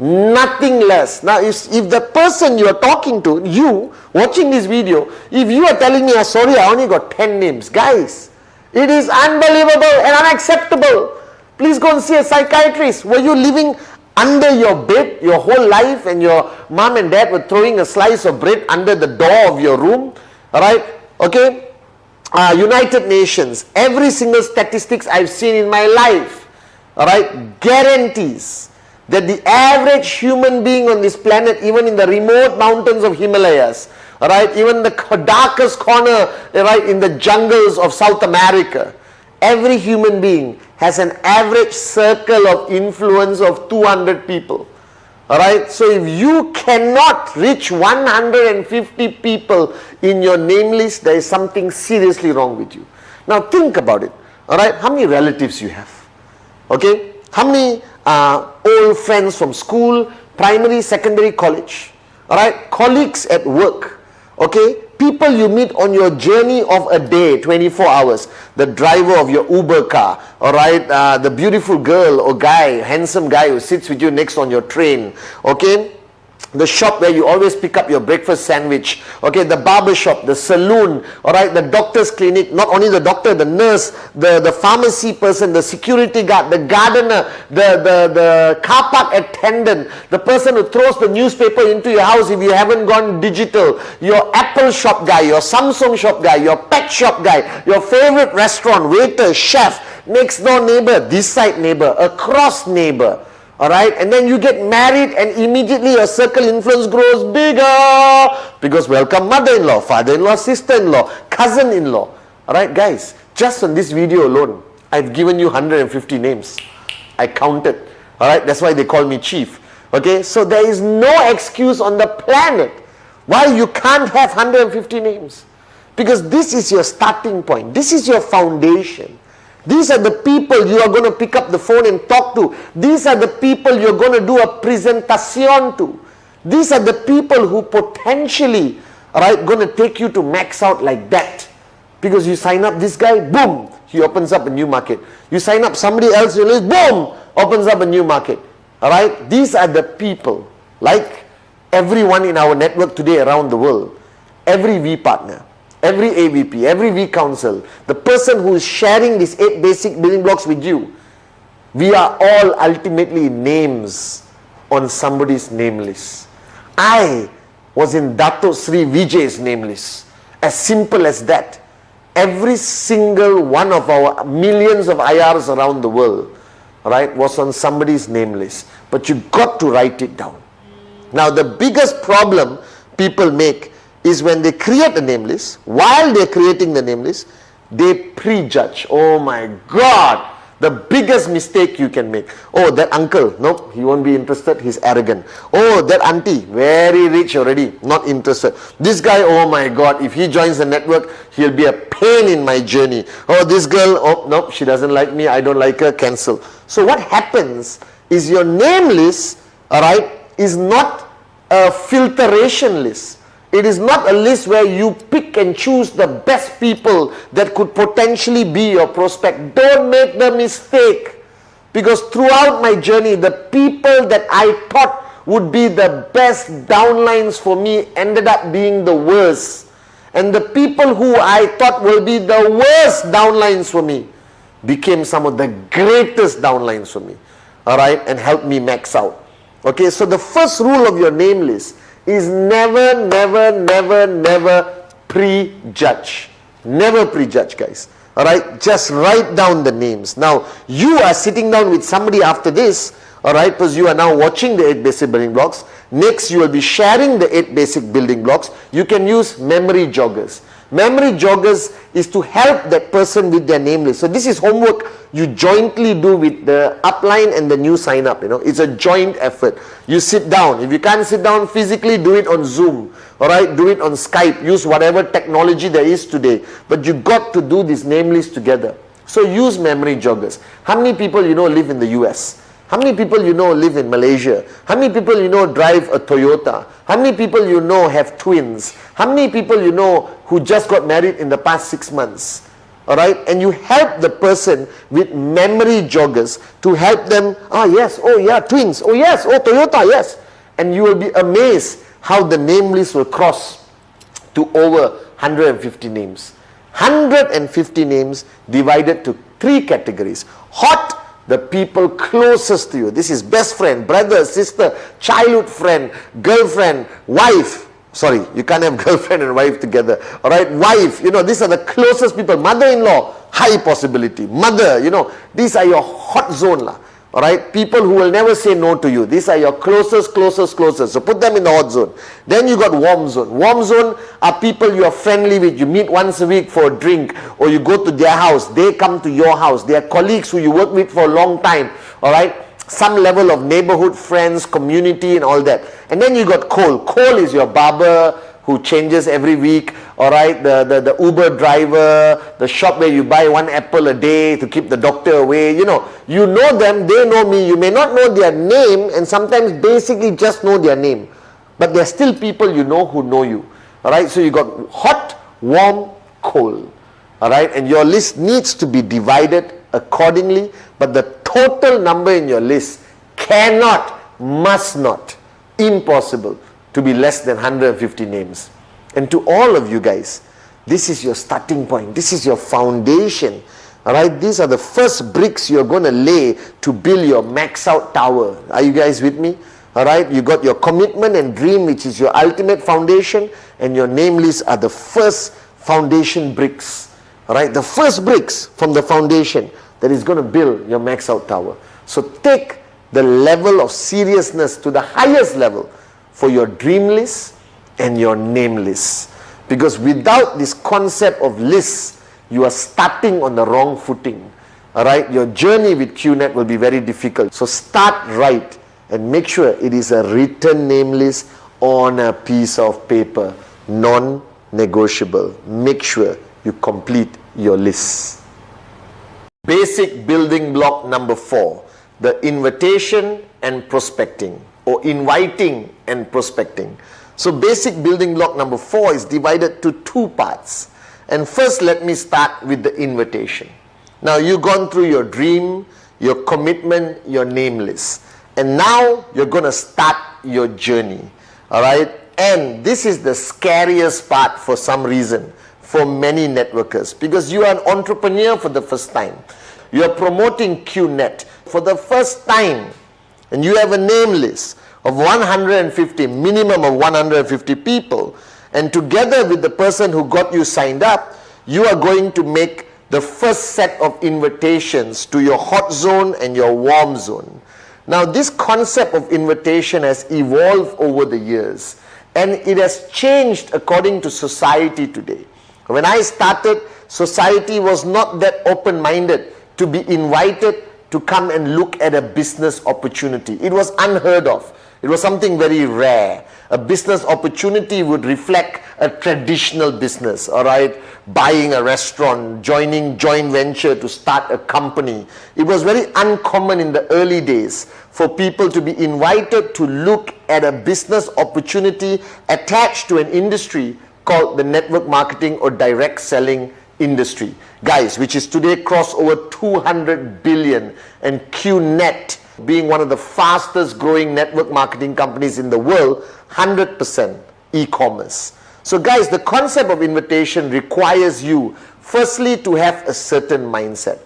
Nothing less. Now, if the person you are talking to, you watching this video, if you are telling me, sorry, I only got 10 names. Guys, it is unbelievable and unacceptable. Please go and see a psychiatrist. Were you living under your bed your whole life and your mom and dad were throwing a slice of bread under the door of your room? Alright? Okay? United Nations, every single statistics I've seen in my life, alright, guarantees that the average human being on this planet, even in the remote mountains of Himalayas, alright, even the darkest corner, right, in the jungles of South America, every human being has an average circle of influence of 200 people. Alright, so if you cannot reach 150 people in your name list, there is something seriously wrong with you. Now think about it. Alright, how many relatives you have? Okay, how many old friends from school, primary, secondary, college? Alright, colleagues at work. Okay, people you meet on your journey of a day, 24 hours, the driver of your Uber car, all right, the beautiful girl or guy, handsome guy who sits with you next on your train, okay, the shop where you always pick up your breakfast sandwich, okay, the barber shop, the saloon, all right, the doctor's clinic, not only the doctor, the nurse, the pharmacy person, the security guard, the gardener, the car park attendant, the person who throws the newspaper into your house if you haven't gone digital, your Apple shop guy, your Samsung shop guy, your pet shop guy, your favorite restaurant, waiter, chef, next door neighbor, this side neighbor, across neighbor. Alright, and then you get married and immediately your circle influence grows bigger because welcome mother-in-law, father-in-law, sister-in-law, cousin-in-law. Alright guys, just on this video alone, I've given you 150 names. I counted. Alright, that's why they call me chief. Okay, so there is no excuse on the planet why you can't have 150 names. Because this is your starting point. This is your foundation. These are the people you are going to pick up the phone and talk to. These are the people you're going to do a presentation to. These are the people who potentially are going to take you to max out like that. Because you sign up this guy, boom, he opens up a new market. You sign up somebody else, you list, boom, opens up a new market. Alright, these are the people, like everyone in our network today around the world, every V partner, every AVP, every V council, the person who is sharing these 8 basic building blocks with you, we are all ultimately names on somebody's name list. I was in Dato Sri Vijay's name list. As simple as that. Every single one of our millions of IRs around the world, right, was on somebody's name list. But you got to write it down. Now the biggest problem people make is when they create a name list, while they're creating the name list, they prejudge. Oh my God, the biggest mistake you can make. Oh, that uncle, nope, he won't be interested, he's arrogant. Oh, that auntie, very rich already, not interested. This guy, oh my God, if he joins the network, he'll be a pain in my journey. Oh, this girl, oh, nope, she doesn't like me, I don't like her, cancel. So what happens is your name list, alright, is not a filtration list. It is not a list where you pick and choose the best people that could potentially be your prospect. Don't make the mistake. Because throughout my journey, the people that I thought would be the best downlines for me ended up being the worst. And the people who I thought will be the worst downlines for me became some of the greatest downlines for me. Alright, and helped me max out. Okay, so the first rule of your name list is never, never, never, never prejudge. Never prejudge, guys. Alright, just write down the names. Now, you are sitting down with somebody after this, alright, because you are now watching the 8 basic building blocks. Next, you will be sharing the 8 basic building blocks. You can use memory joggers. Memory joggers is to help that person with their name list. So this is homework you jointly do with the upline and the new sign up. You know, it's a joint effort. You sit down. If you can't sit down physically, do it on Zoom. All right, do it on Skype. Use whatever technology there is today. But you got to do this name list together. So use memory joggers. How many people you know live in the US? How many people you know live in Malaysia? How many people you know drive a Toyota? How many people you know have twins? How many people you know who just got married in the past 6 months? Alright, and you help the person with memory joggers to help them, yes, oh yeah, twins, oh yes, oh Toyota, yes. And you will be amazed how the name list will cross to over 150 names. 150 names divided to 3 categories. Hot, the people closest to you. This is best friend, brother, sister, childhood friend, girlfriend, wife. Sorry, you can't have girlfriend and wife together. Alright, wife, these are the closest people. Mother-in-law, high possibility. Mother, these are your hot zone lah. Alright, people who will never say no to you. These are your closest. So put them in the hot zone. Then you got warm zone. Warm zone are people you are friendly with. You meet once a week for a drink, or you go to their house. They come to your house. They are colleagues who you work with for a long time. Alright, some level of neighborhood friends, community and all that. And then you got cold. Cold is your barber who changes every week. Alright, the Uber driver, the shop where you buy 1 apple a day to keep the doctor away. You know them, they know me. You may not know their name, and sometimes basically just know their name. But they're still people you know who know you. Alright, so you got hot, warm, cold. Alright, and your list needs to be divided accordingly, but the total number in your list cannot, must not, impossible to be less than 150 names. And to all of you guys, this is your starting point. This is your foundation. Alright, these are the first bricks you're going to lay to build your max out tower. Are you guys with me? Alright, you got your commitment and dream, which is your ultimate foundation, and your name list are the first foundation bricks. Alright, the first bricks from the foundation that is going to build your max out tower. So take the level of seriousness to the highest level for your dream list and your name list. Because without this concept of lists, you are starting on the wrong footing. Alright, your journey with QNET will be very difficult. So start right and make sure it is a written name list on a piece of paper. Non-negotiable. Make sure you complete your list. Basic building block number 4, the invitation and prospecting, or inviting and prospecting. So basic building block number 4 is divided to 2 parts. And first let me start with the invitation. Now you've gone through your dream, your commitment, your name list. And now you're going to start your journey. Alright? And this is the scariest part for some reason for many networkers, because you are an entrepreneur for the first time. You are promoting QNET for the first time, and you have a name list of 150, minimum of 150 people, and together with the person who got you signed up, you are going to make the first set of invitations to your hot zone and your warm zone. Now this concept of invitation has evolved over the years, and it has changed according to society today. When I started, society was not that open-minded to be invited to come and look at a business opportunity. It was unheard of. It was something very rare. A business opportunity would reflect a traditional business, alright? Buying a restaurant, joining joint venture to start a company. It was very uncommon in the early days for people to be invited to look at a business opportunity attached to an industry called the network marketing or direct selling industry. Guys, which is today crossed over 200 billion, and QNET being one of the fastest growing network marketing companies in the world, 100% e-commerce. So guys, the concept of invitation requires you firstly to have a certain mindset.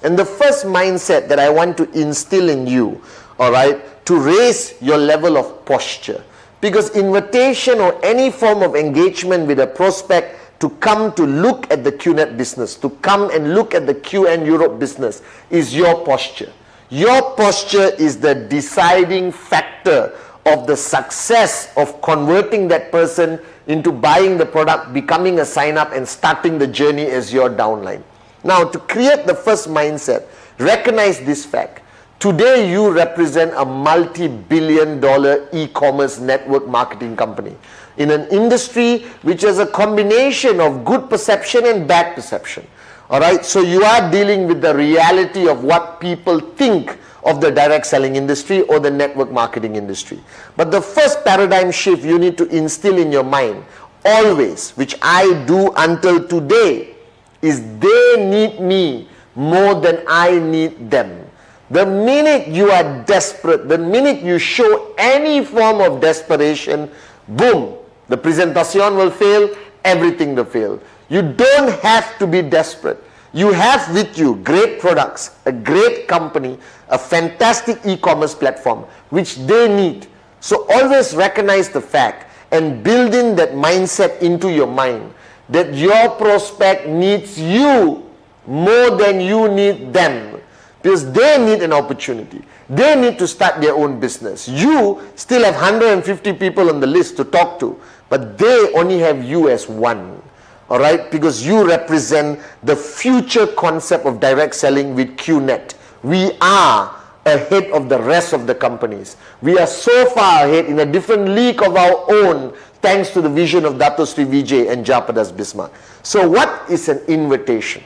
And the first mindset that I want to instill in you, alright, to raise your level of posture. Because invitation or any form of engagement with a prospect to come to look at the QNET business, to come and look at the QN Europe business, is your posture. Your posture is the deciding factor of the success of converting that person into buying the product, becoming a sign-up and starting the journey as your downline. Now, to create the first mindset, recognize this fact. Today, you represent a multi-billion-dollar e-commerce network marketing company in an industry which has a combination of good perception and bad perception. Alright, so you are dealing with the reality of what people think of the direct selling industry or the network marketing industry. But the first paradigm shift you need to instill in your mind always, which I do until today, is they need me more than I need them. The minute you are desperate, the minute you show any form of desperation, boom, the presentation will fail, everything will fail. You don't have to be desperate. You have with you great products, a great company, a fantastic e-commerce platform, which they need. So always recognize the fact and build in that mindset into your mind that your prospect needs you more than you need them. Because they need an opportunity. They need to start their own business. You still have 150 people on the list to talk to, but they only have you as one. Alright? Because you represent the future concept of direct selling with QNET. We are ahead of the rest of the companies. We are so far ahead in a different league of our own, thanks to the vision of Dato Sri Vijay and Japadas Bismarck. So what is an invitation?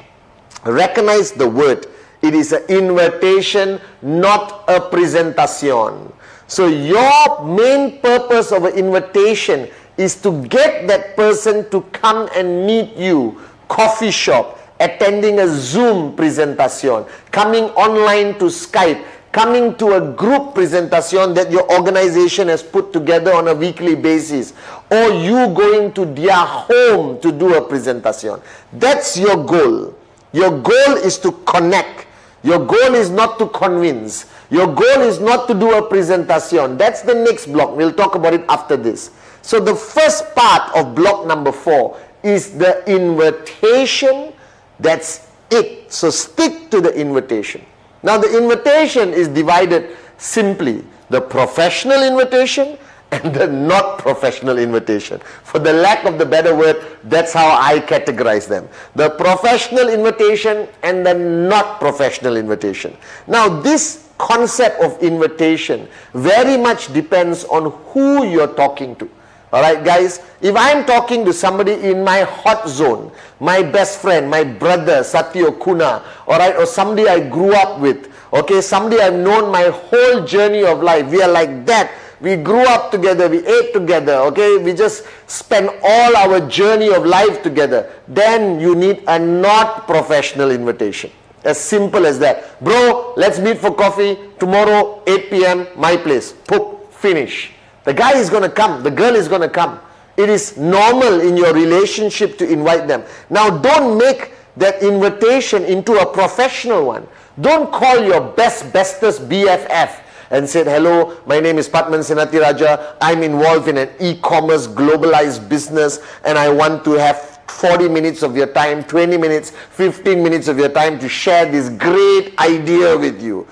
Recognize the word. It is an invitation, not a presentation. So your main purpose of an invitation is to get that person to come and meet you, coffee shop, attending a Zoom presentation, coming online to Skype, coming to a group presentation that your organization has put together on a weekly basis, or you going to their home to do a presentation. That's your goal. Your goal is to connect. Your goal is not to convince. Your goal is not to do a presentation. That's the next block. We'll talk about it after this. So the first part of block number 4 is the invitation. That's it. So stick to the invitation. Now the invitation is divided simply. The professional invitation and the not professional invitation. For the lack of the better word, that's how I categorize them. The professional invitation and the not professional invitation. Now this concept of invitation very much depends on who you're talking to. Alright guys, if I'm talking to somebody in my hot zone, my best friend, my brother, Satyo Kuna, alright, or somebody I grew up with, okay, somebody I've known my whole journey of life, we are like that. We grew up together, we ate together, okay, we just spent all our journey of life together. Then you need a not professional invitation. As simple as that. Bro, let's meet for coffee tomorrow, 8 p.m, my place. Poop, finish. The guy is going to come, the girl is going to come. It is normal in your relationship to invite them. Now don't make that invitation into a professional one. Don't call your bestest BFF and said, hello, my name is Patman Senati Raja. I'm involved in an e-commerce globalized business and I want to have 40 minutes of your time, 20 minutes, 15 minutes of your time to share this great idea with you.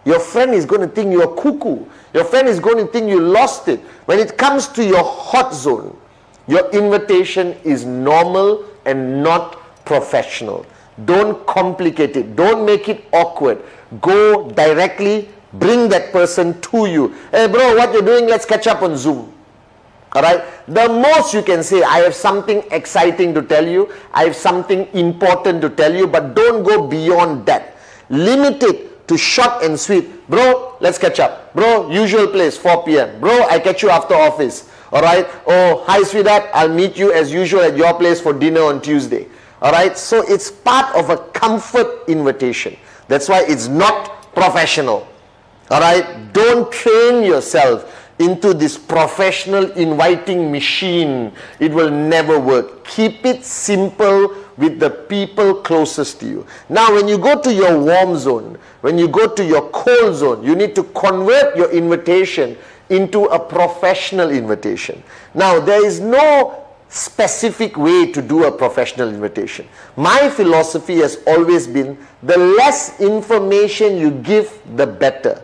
Your friend is going to think you're cuckoo. Your friend is going to think you lost it. When it comes to your hot zone, your invitation is normal and not professional. Don't complicate it. Don't make it awkward. Go directly. Bring that person to you. Hey bro, what you're doing? Let's catch up on Zoom. Alright? The most you can say, I have something exciting to tell you. I have something important to tell you. But don't go beyond that. Limit it to short and sweet. Bro, let's catch up. Bro, usual place, 4 p.m. Bro, I catch you after office. Alright? Oh, hi sweetheart. I'll meet you as usual at your place for dinner on Tuesday. Alright? So it's part of a comfort invitation. That's why it's not professional. Alright, don't train yourself into this professional inviting machine. It will never work. Keep it simple with the people closest to you. Now when you go to your warm zone, when you go to your cold zone, you need to convert your invitation into a professional invitation. Now there is no specific way to do a professional invitation. My philosophy has always been the less information you give, the better.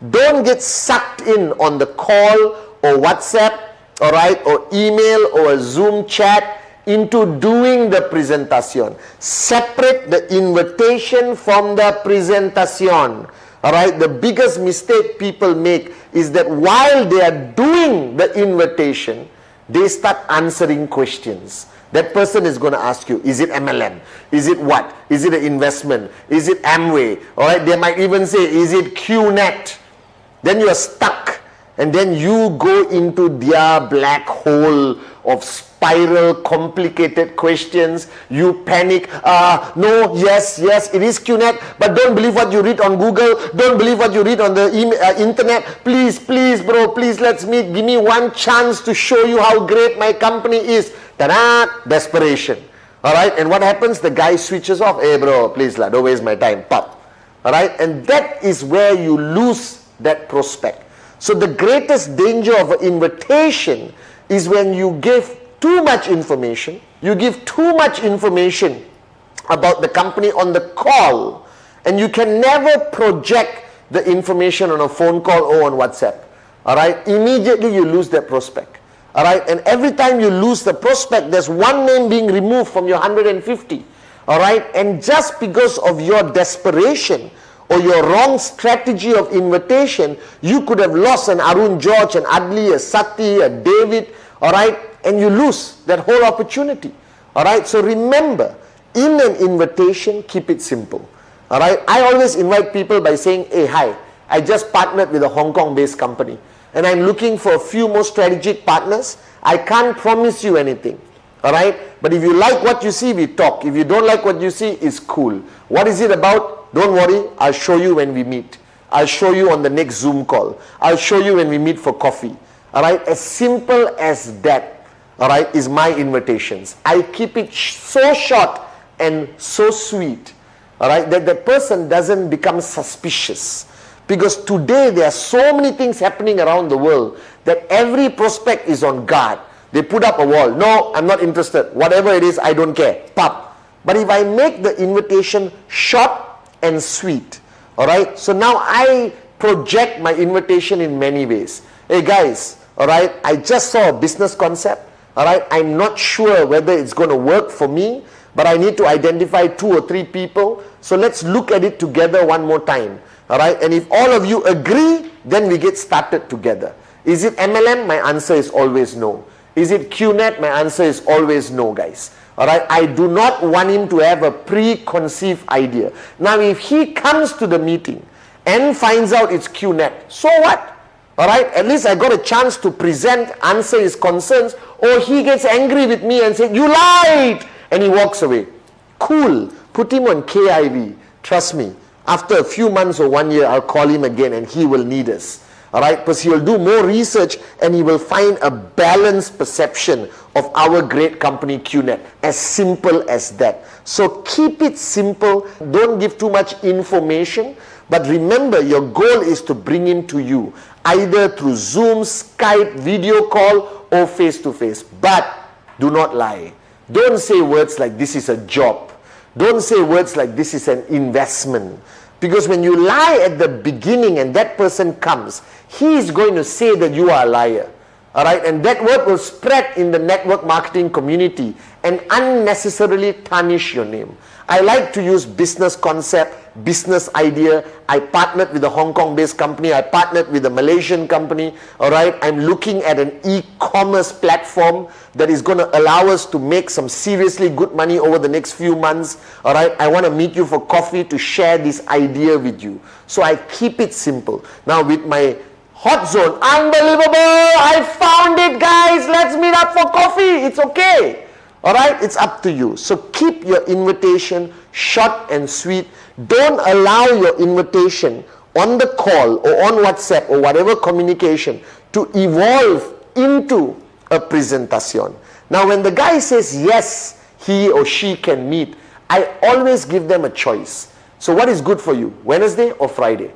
Don't get sucked in on the call or WhatsApp, alright, or email or a Zoom chat into doing the presentation. Separate the invitation from the presentation. Alright, the biggest mistake people make is that while they are doing the invitation, they start answering questions. That person is going to ask you, is it MLM? Is it what? Is it an investment? Is it Amway? All right, they might even say, is it QNET? Then you are stuck, and then you go into their black hole of spiral, complicated questions. You panic. No, yes, it is QNET, but don't believe what you read on Google. Don't believe what you read on the internet. Please, bro, please, let's meet. Give me one chance to show you how great my company is. Ta-da! Desperation. All right, and what happens? The guy switches off. Hey, bro, please, don't waste my time. Pop. All right, and that is where you lose that prospect. So the greatest danger of an invitation is when you give too much information. You give too much information about the company on the call, and you can never project the information on a phone call or on WhatsApp. All right, immediately you lose that prospect. All right, and every time you lose the prospect, there's one name being removed from your 150. All right, and just because of your desperation or your wrong strategy of invitation, you could have lost an Arun George, an Adli, a Sati, a David, all right, and you lose that whole opportunity. All right, so remember, in an invitation, keep it simple. All right, I always invite people by saying, hey, hi, I just partnered with a Hong Kong-based company, and I'm looking for a few more strategic partners. I can't promise you anything. All right, but if you like what you see, we talk. If you don't like what you see, it's cool. What is it about? Don't worry, I'll show you when we meet. I'll show you on the next Zoom call. I'll show you when we meet for coffee. All right, as simple as that, all right, is my invitations. I keep it so short and so sweet, all right, that the person doesn't become suspicious. Because today there are so many things happening around the world that every prospect is on guard. They put up a wall. No, I'm not interested. Whatever it is, I don't care. Pop. But if I make the invitation short and sweet, all right, so now I project my invitation in many ways. Hey guys, all right, I just saw a business concept. All right, I'm not sure whether it's going to work for me, but I need to identify 2 or 3 people. So let's look at it together one more time. All right, and if all of you agree, then we get started together. Is it MLM? My answer is always no. Is it QNET? My answer is always no, guys. All right, I do not want him to have a preconceived idea. Now, if he comes to the meeting and finds out it's QNET, so what? All right, at least I got a chance to present, answer his concerns, or he gets angry with me and says, you lied, and he walks away. Cool, put him on KIV. Trust me, after a few months or 1 year, I'll call him again and he will need us. All right, because he will do more research and he will find a balanced perception of our great company QNET. As simple as that. So keep it simple. Don't give too much information. But remember, your goal is to bring him to you, either through Zoom, Skype, video call, or face-to-face. But do not lie. Don't say words like this is a job. Don't say words like this is an investment. Because when you lie at the beginning and that person comes, he is going to say that you are a liar. All right, and that word will spread in the network marketing community and unnecessarily tarnish your name. I like to use business concept, business idea. I partnered with a Hong Kong-based company. I partnered with a Malaysian company. All right, I'm looking at an e-commerce platform that is going to allow us to make some seriously good money over the next few months. All right, I want to meet you for coffee to share this idea with you. So I keep it simple. Now with my hot zone, unbelievable, I found it, guys, let's meet up for coffee. It's okay. All right, it's up to you. So keep your invitation short and sweet. Don't allow your invitation on the call or on WhatsApp or whatever communication to evolve into a presentation. Now, when the guy says yes, he or she can meet, I always give them a choice. So what is good for you, Wednesday or Friday,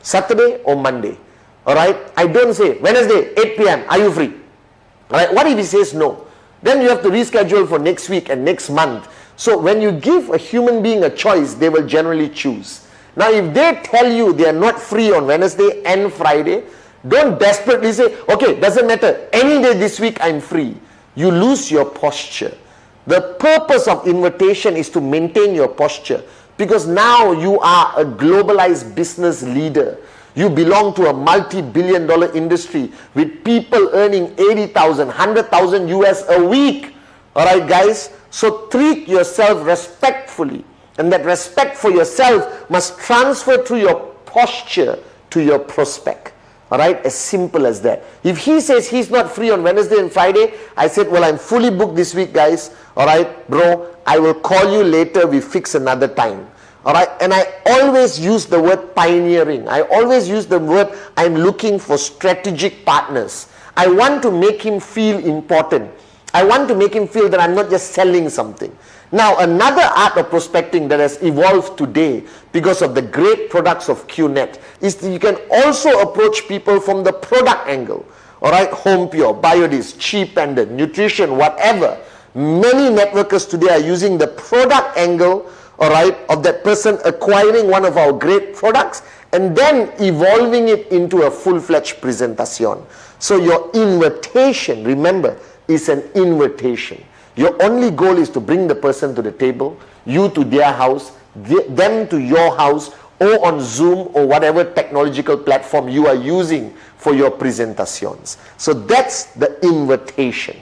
Saturday or Monday? All right, I don't say Wednesday 8 p.m. are you free? All right, what if he says no? Then you have to reschedule for next week and next month. So when you give a human being a choice, they will generally choose. Now if they tell you they are not free on Wednesday and Friday, don't desperately say, okay, doesn't matter, any day this week I'm free. You lose your posture. The purpose of invitation is to maintain your posture, because now you are a globalized business leader. You belong to a multi-billion-dollar industry with people earning 80,000, 100,000 US a week. Alright guys, so treat yourself respectfully, and that respect for yourself must transfer through your posture to your prospect. Alright, as simple as that. If he says he's not free on Wednesday and Friday, I said, well, I'm fully booked this week, guys. Alright, bro, I will call you later, we fix another time. Alright, and I always use the word pioneering. I always use the word, I'm looking for strategic partners. I want to make him feel important. I want to make him feel that I'm not just selling something. Now, another art of prospecting that has evolved today because of the great products of QNET is that you can also approach people from the product angle. Alright, Home Pure, Biodis, Cheap Pendant, Nutrition, whatever. Many networkers today are using the product angle, alright, of that person acquiring one of our great products and then evolving it into a full-fledged presentation. So your invitation, remember, is an invitation. Your only goal is to bring the person to the table, you to their house, them to your house, or on Zoom or whatever technological platform you are using for your presentations. So that's the invitation.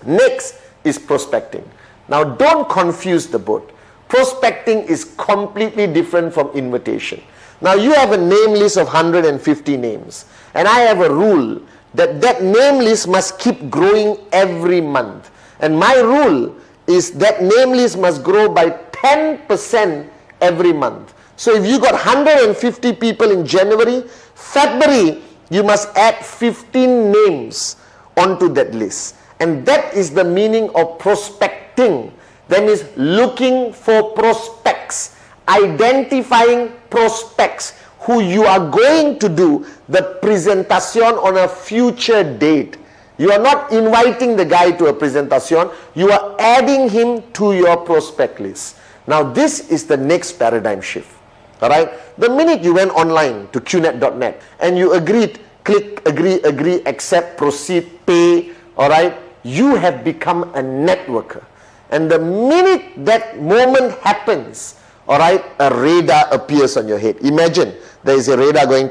Next is prospecting. Now don't confuse the both. Prospecting is completely different from invitation. Now you have a name list of 150 names, and I have a rule that that name list must keep growing every month. And my rule is that name list must grow by 10% every month. So if you got 150 people in January, February, you must add 15 names onto that list. And that is the meaning of prospecting. That means looking for prospects, identifying prospects who you are going to do the presentation on a future date. You are not inviting the guy to a presentation, you are adding him to your prospect list. Now this is the next paradigm shift. Alright, the minute you went online to QNET.net and you agreed, click agree, accept, proceed, pay, alright, you have become a networker. And the minute that moment happens, alright, a radar appears on your head. Imagine there is a radar going,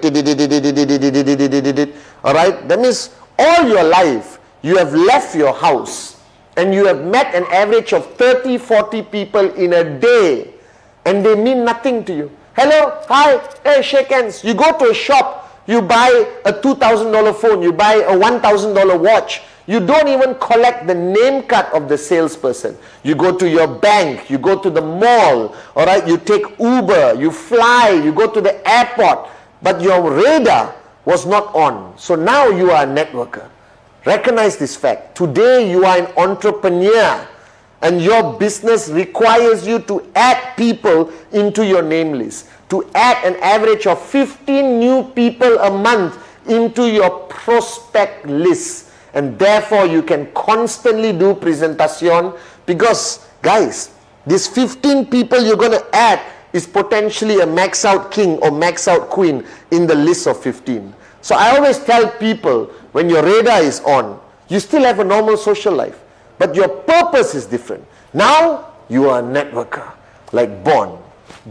alright, that means all your life you have left your house and you have met an average of 30-40 people in a day, and they mean nothing to you. Hello, hi, hey, shake hands. You go to a shop, you buy a $2,000 phone, you buy a $1,000 watch. You don't even collect the name card of the salesperson. You go to your bank, you go to the mall, all right, you take Uber, you fly, you go to the airport, but your radar was not on. So now you are a networker. Recognize this fact. Today you are an entrepreneur and your business requires you to add people into your name list, to add an average of 15 new people a month into your prospect list. And therefore you can constantly do presentation, because guys, these 15 people you're going to add is potentially a max out king or max out queen in the list of 15. So I always tell people, when your radar is on, you still have a normal social life, but your purpose is different. Now you are a networker, like Bond,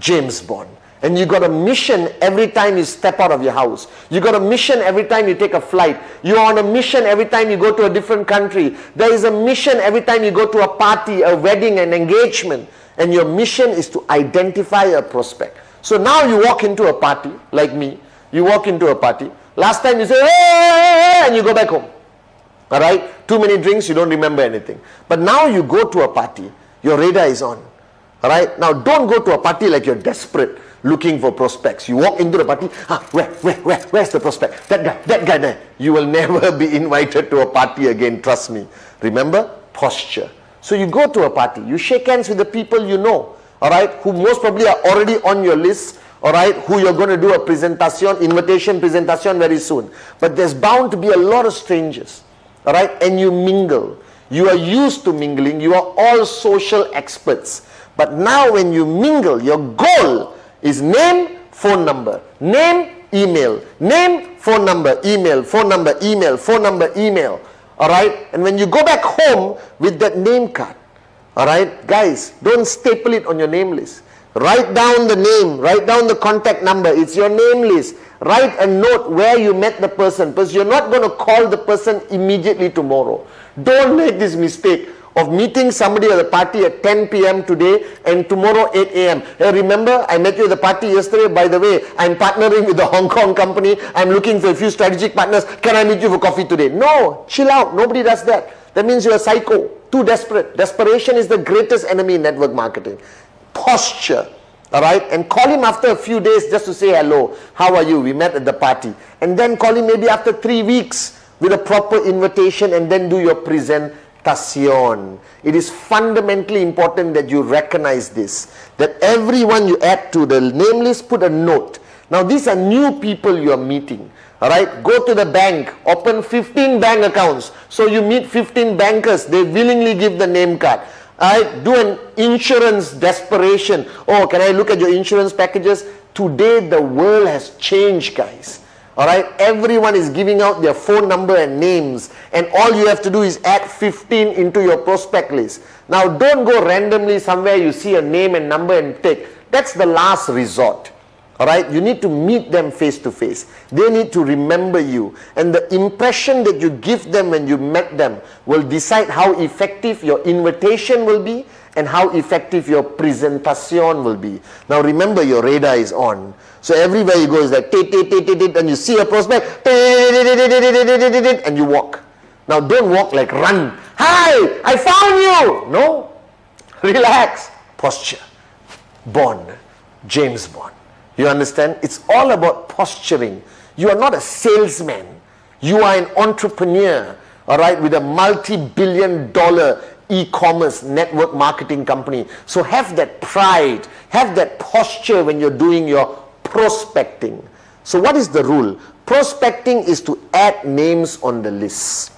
James Bond. And you got a mission every time you step out of your house. You got a mission every time you take a flight. You're on a mission every time you go to a different country. There is a mission every time you go to a party, a wedding, an engagement. And your mission is to identify a prospect. So now you walk into a party, like me. You walk into a party. Last time you say, hey, and you go back home. Alright? Too many drinks, you don't remember anything. But now you go to a party, your radar is on. Alright? Now don't go to a party like you're desperate, looking for prospects. You walk into the party, where's the prospect? That guy there. You will never be invited to a party again, trust me. Remember? Posture. So you go to a party, you shake hands with the people you know, alright, who most probably are already on your list, alright, who you're going to do a presentation, invitation presentation very soon. But there's bound to be a lot of strangers, alright, and you mingle. You are used to mingling, you are all social experts. But now when you mingle, your goal is name, phone number, name, email, name, phone number, email, phone number, email, phone number, email. Alright, and when you go back home with that name card, alright, guys, don't staple it on your name list. Write down the name, write down the contact number, it's your name list. Write a note where you met the person, because you're not going to call the person immediately tomorrow. Don't make this mistake of meeting somebody at the party at 10 p.m. today and tomorrow 8 a.m. Hey, remember, I met you at the party yesterday. By the way, I'm partnering with the Hong Kong company. I'm looking for a few strategic partners. Can I meet you for coffee today? No, chill out. Nobody does that. That means you're a psycho. Too desperate. Desperation is the greatest enemy in network marketing. Posture. Alright, and call him after a few days just to say hello. How are you? We met at the party. And then call him maybe after 3 weeks with a proper invitation, and then do your presentation. It is fundamentally important that you recognize this. That everyone you add to the name list, put a note. Now these are new people you are meeting. Alright, go to the bank, open 15 bank accounts. So you meet 15 bankers, they willingly give the name card. Alright, do an insurance desperation. Oh, can I look at your insurance packages? Today the world has changed, guys. Alright, everyone is giving out their phone number and names, and all you have to do is add 15 into your prospect list. Now don't go randomly somewhere you see a name and number and take. That's the last resort. Alright, you need to meet them face to face. They need to remember you. And the impression that you give them when you met them will decide how effective your invitation will be and how effective your presentation will be. Now remember, your radar is on. So everywhere you go is like, and you see a prospect, and you walk. Now don't walk like run. Hi, I found you. No, relax. Posture. Bond. James Bond. You understand? It's all about posturing. You are not a salesman. You are an entrepreneur, all right, with a multi-billion-dollar e-commerce network marketing company. So have that pride, have that posture when you're doing your prospecting. So what is the rule? Prospecting is to add names on the list.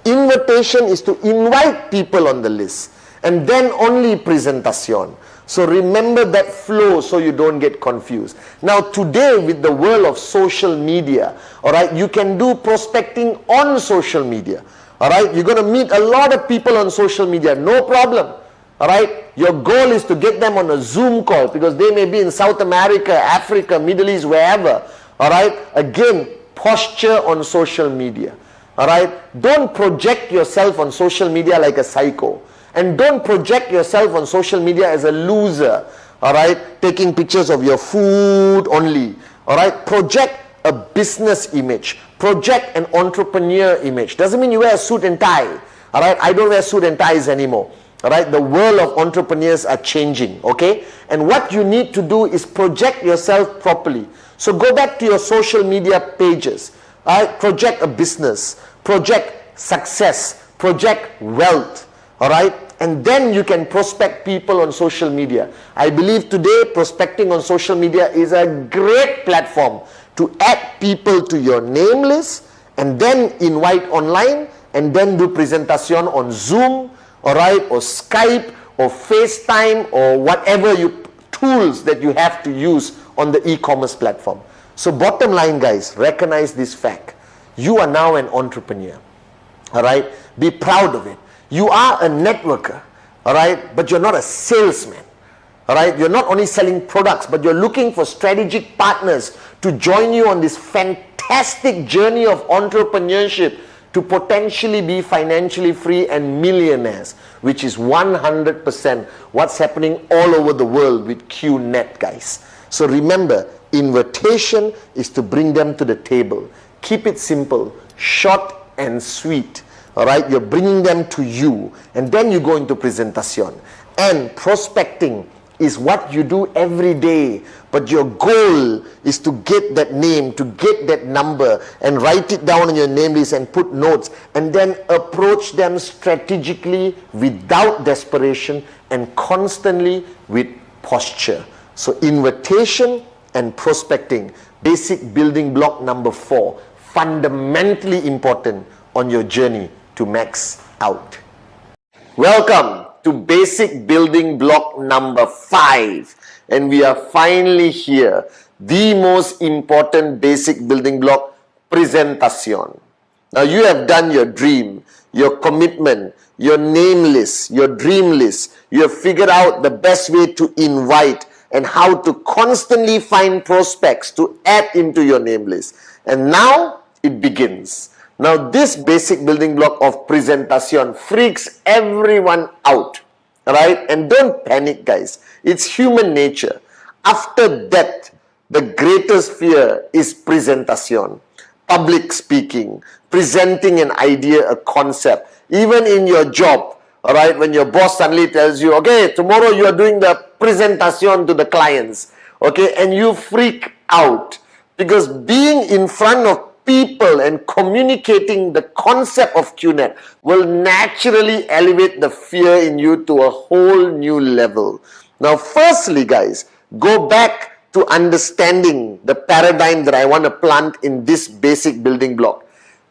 Invitation is to invite people on the list. And then only presentation. So remember that flow so you don't get confused. Now today, with the world of social media, alright, you can do prospecting on social media. Alright, you're going to meet a lot of people on social media, no problem. Alright, your goal is to get them on a Zoom call because they may be in South America, Africa, Middle East, wherever. Alright, again, posture on social media. Alright, don't project yourself on social media like a psycho. And don't project yourself on social media as a loser, alright, taking pictures of your food only, alright. Project a business image, project an entrepreneur image. Doesn't mean you wear a suit and tie, alright. I don't wear suit and ties anymore, alright. The world of entrepreneurs are changing, okay. And what you need to do is project yourself properly. So go back to your social media pages, alright. Project a business, project success, project wealth, alright. And then you can prospect people on social media. I believe today prospecting on social media is a great platform to add people to your name list and then invite online and then do presentation on Zoom, alright, or Skype or FaceTime or whatever tools that you have to use on the e-commerce platform. So bottom line, guys, recognize this fact. You are now an entrepreneur, alright. Be proud of it. You are a networker, alright, but you're not a salesman, alright. You're not only selling products, but you're looking for strategic partners to join you on this fantastic journey of entrepreneurship to potentially be financially free and millionaires, which is 100% what's happening all over the world with QNET, guys. So remember, invitation is to bring them to the table. Keep it simple, short and sweet. Alright, you're bringing them to you, and then you go into presentation. And prospecting is what you do every day, but your goal is to get that name, to get that number, and write it down on your name list and put notes, and then approach them strategically without desperation and constantly with posture. So invitation and prospecting, basic building block number 4, fundamentally important on your journey to max out. Welcome to basic building block number 5, and we are finally here. The most important basic building block, presentation. Now you have done your dream, your commitment, your name list, your dream list. You have figured out the best way to invite and how to constantly find prospects to add into your name list. And now it begins. Now this basic building block of presentation freaks everyone out, right? And don't panic, guys. It's human nature. After death, the greatest fear is presentation, public speaking, presenting an idea, a concept. Even in your job, all right, when your boss suddenly tells you, okay, tomorrow you are doing the presentation to the clients, okay, and you freak out because being in front of people and communicating the concept of QNET will naturally elevate the fear in you to a whole new level. Now, firstly, guys, go back to understanding the paradigm that I want to plant in this basic building block.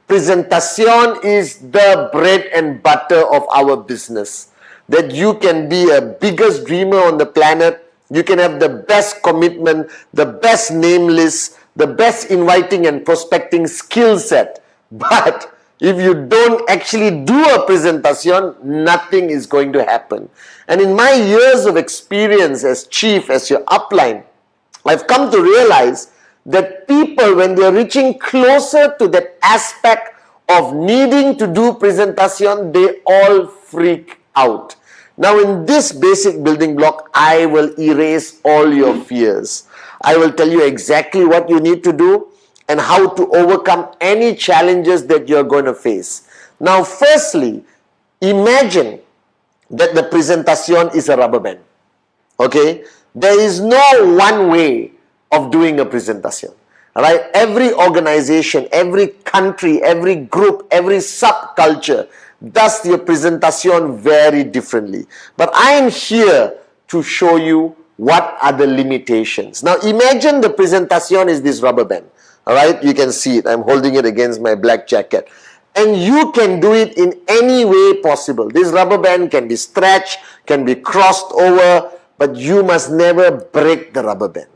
Presentation is the bread and butter of our business. That you can be a biggest dreamer on the planet, you can have the best commitment, the best name list, the best inviting and prospecting skill set. But if you don't actually do a presentation, nothing is going to happen. And in my years of experience as chief, as your upline, I've come to realize that people, when they're reaching closer to that aspect of needing to do presentation, they all freak out. Now in this basic building block, I will erase all your fears. I will tell you exactly what you need to do and how to overcome any challenges that you're going to face. Now firstly, imagine that the presentation is a rubber band. Okay? There is no one way of doing a presentation. Right? Every organization, every country, every group, every subculture does their presentation very differently. But I am here to show you what are the limitations. Now imagine the presentation is this rubber band. Alright, you can see it. I'm holding it against my black jacket. And you can do it in any way possible. This rubber band can be stretched, can be crossed over, but you must never break the rubber band.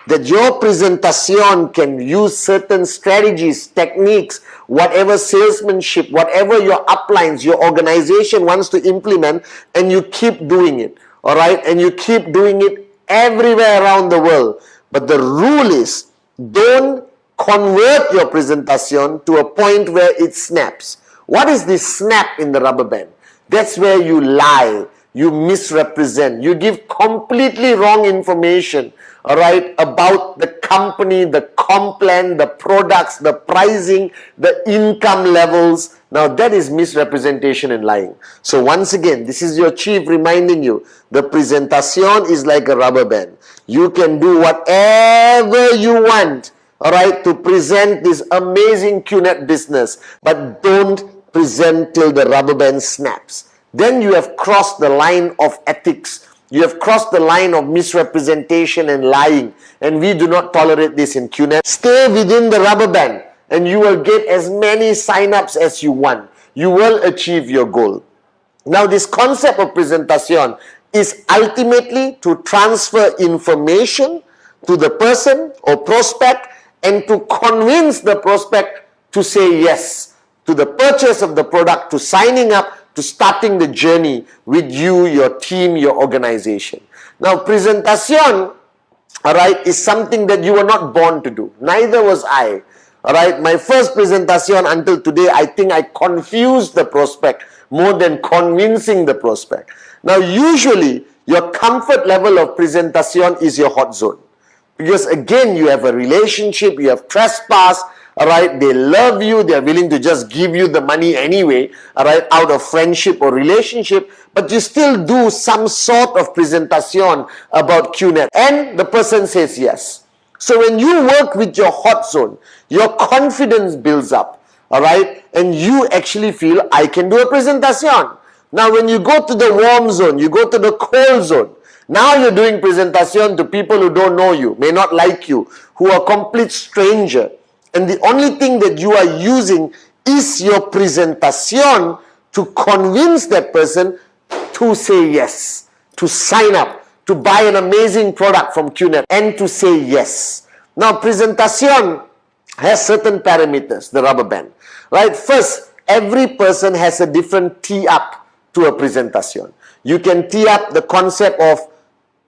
That your presentation can use certain strategies, techniques, whatever salesmanship, whatever your uplines, your organization wants to implement, and you keep doing it, all right? And you keep doing it everywhere around the world. But the rule is, don't convert your presentation to a point where it snaps. What is this snap in the rubber band? That's where you lie, you misrepresent, you give completely wrong information, all right, about the company, the comp plan, the products, the pricing, the income levels. Now that is misrepresentation and lying. So once again, this is your chief reminding you, the presentation is like a rubber band. You can do whatever you want, all right, to present this amazing QNET business, but don't present till the rubber band snaps. Then you have crossed the line of ethics. You have crossed the line of misrepresentation and lying. And we do not tolerate this in QNET. Stay within the rubber band and you will get as many sign-ups as you want. You will achieve your goal. Now this concept of presentation is ultimately to transfer information to the person or prospect and to convince the prospect to say yes to the purchase of the product, to signing up, to starting the journey with you, your team, your organization. Now, presentation, all right, is something that you were not born to do. Neither was I. All right, my first presentation until today, I think I confused the prospect more than convincing the prospect. Now, usually, your comfort level of presentation is your hot zone. Because again, you have a relationship, you have trespass, all right, they love you, they are willing to just give you the money anyway, all right, out of friendship or relationship, but you still do some sort of presentation about QNET, and the person says yes. So when you work with your hot zone, your confidence builds up, all right, and you actually feel, I can do a presentation. Now when you go to the warm zone, you go to the cold zone, now you're doing presentation to people who don't know you, may not like you, who are complete stranger. And the only thing that you are using is your presentation to convince that person to say yes, to sign up, to buy an amazing product from QNET, and to say yes. Now, presentation has certain parameters, the rubber band. Right? First, every person has a different tee up to a presentation. You can tee up the concept of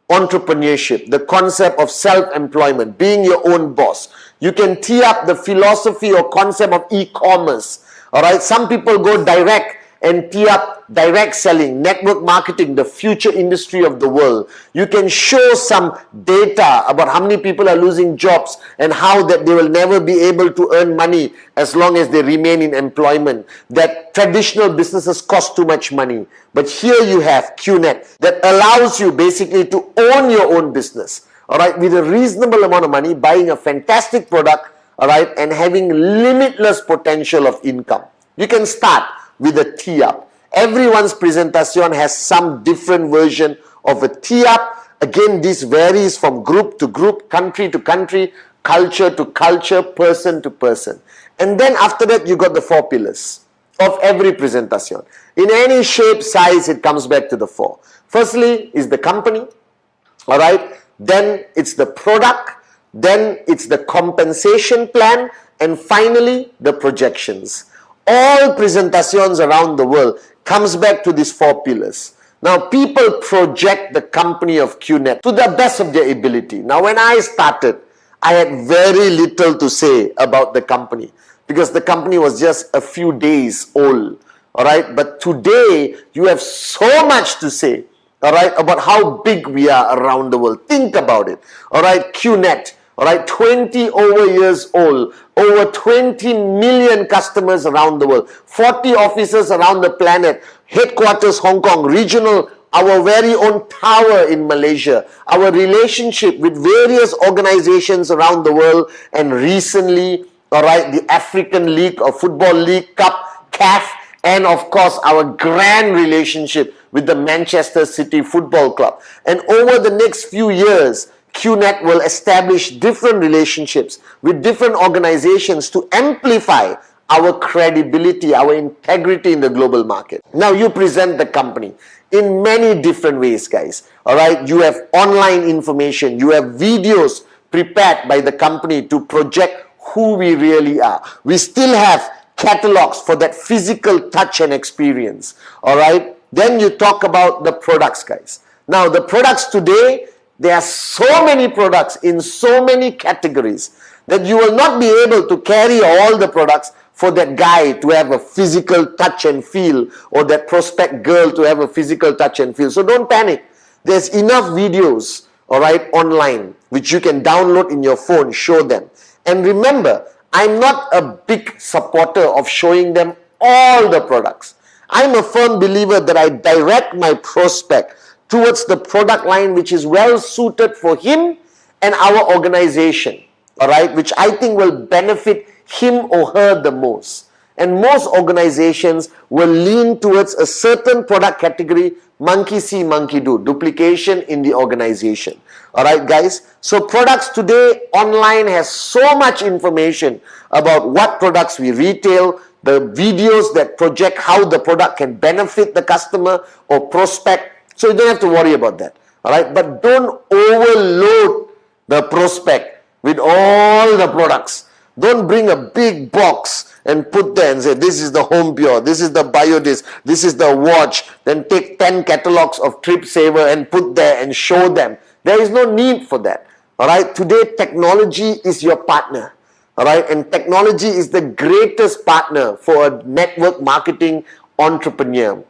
entrepreneurship, the concept of self-employment, being your own boss. You can tee up the philosophy or concept of e-commerce, All right, some people go direct and tee up direct selling, network marketing, the future industry of the world. You can show some data about how many people are losing jobs and how that they will never be able to earn money as long as they remain in employment, that traditional businesses cost too much money. But here you have QNET that allows you basically to own your own business, all right, with a reasonable amount of money, buying a fantastic product, all right, and having limitless potential of income. You can start with a tee-up. Everyone's presentation has some different version of a tee-up. Again, this varies from group to group, country to country, culture to culture, person to person. And then after that, you got the 4 pillars of every presentation. In any shape, size, it comes back to the 4. Firstly is the company, all right? Then it's the product, then it's the compensation plan, and finally the projections. All presentations around the world comes back to these 4 pillars. Now, people project the company of QNET to the best of their ability. Now, when I started, I had very little to say about the company because the company was just a few days old, all right? But today, you have so much to say, all right, about how big we are around the world. Think about it, all right? QNET, all right, 20 over years old, over 20 million customers around the world, 40 offices around the planet, headquarters Hong Kong, regional, our very own tower in Malaysia, our relationship with various organizations around the world, and recently, all right, the African League or Football League Cup, CAF, and of course, our grand relationship with the Manchester City Football Club. And over the next few years, QNET will establish different relationships with different organizations to amplify our credibility, our integrity in the global market. Now, you present the company in many different ways, guys. All right, you have online information, you have videos prepared by the company to project who we really are. We still have catalogs for that physical touch and experience. All right, then you talk about the products, guys. Now, the products today, there are so many products in so many categories that you will not be able to carry all the products for that guy to have a physical touch and feel, or that prospect girl to have a physical touch and feel. So don't panic. There's enough videos, all right, online, which you can download in your phone, show them. And remember, I'm not a big supporter of showing them all the products. I'm a firm believer that I direct my prospect towards the product line which is well suited for him and our organization, all right, which I think will benefit him or her the most. And most organizations will lean towards a certain product category, monkey see, monkey do, duplication in the organization. All right, guys. So products today online has so much information about what products we retail, the videos that project how the product can benefit the customer or prospect. So you don't have to worry about that, all right? But don't overload the prospect with all the products. Don't bring a big box and put there and say, this is the Home Pure, this is the BioDisc, this is the watch. Then take 10 catalogs of Trip Saver and put there and show them. There is no need for that, all right? Today, technology is your partner, all right? And technology is the greatest partner for a network marketing entrepreneur,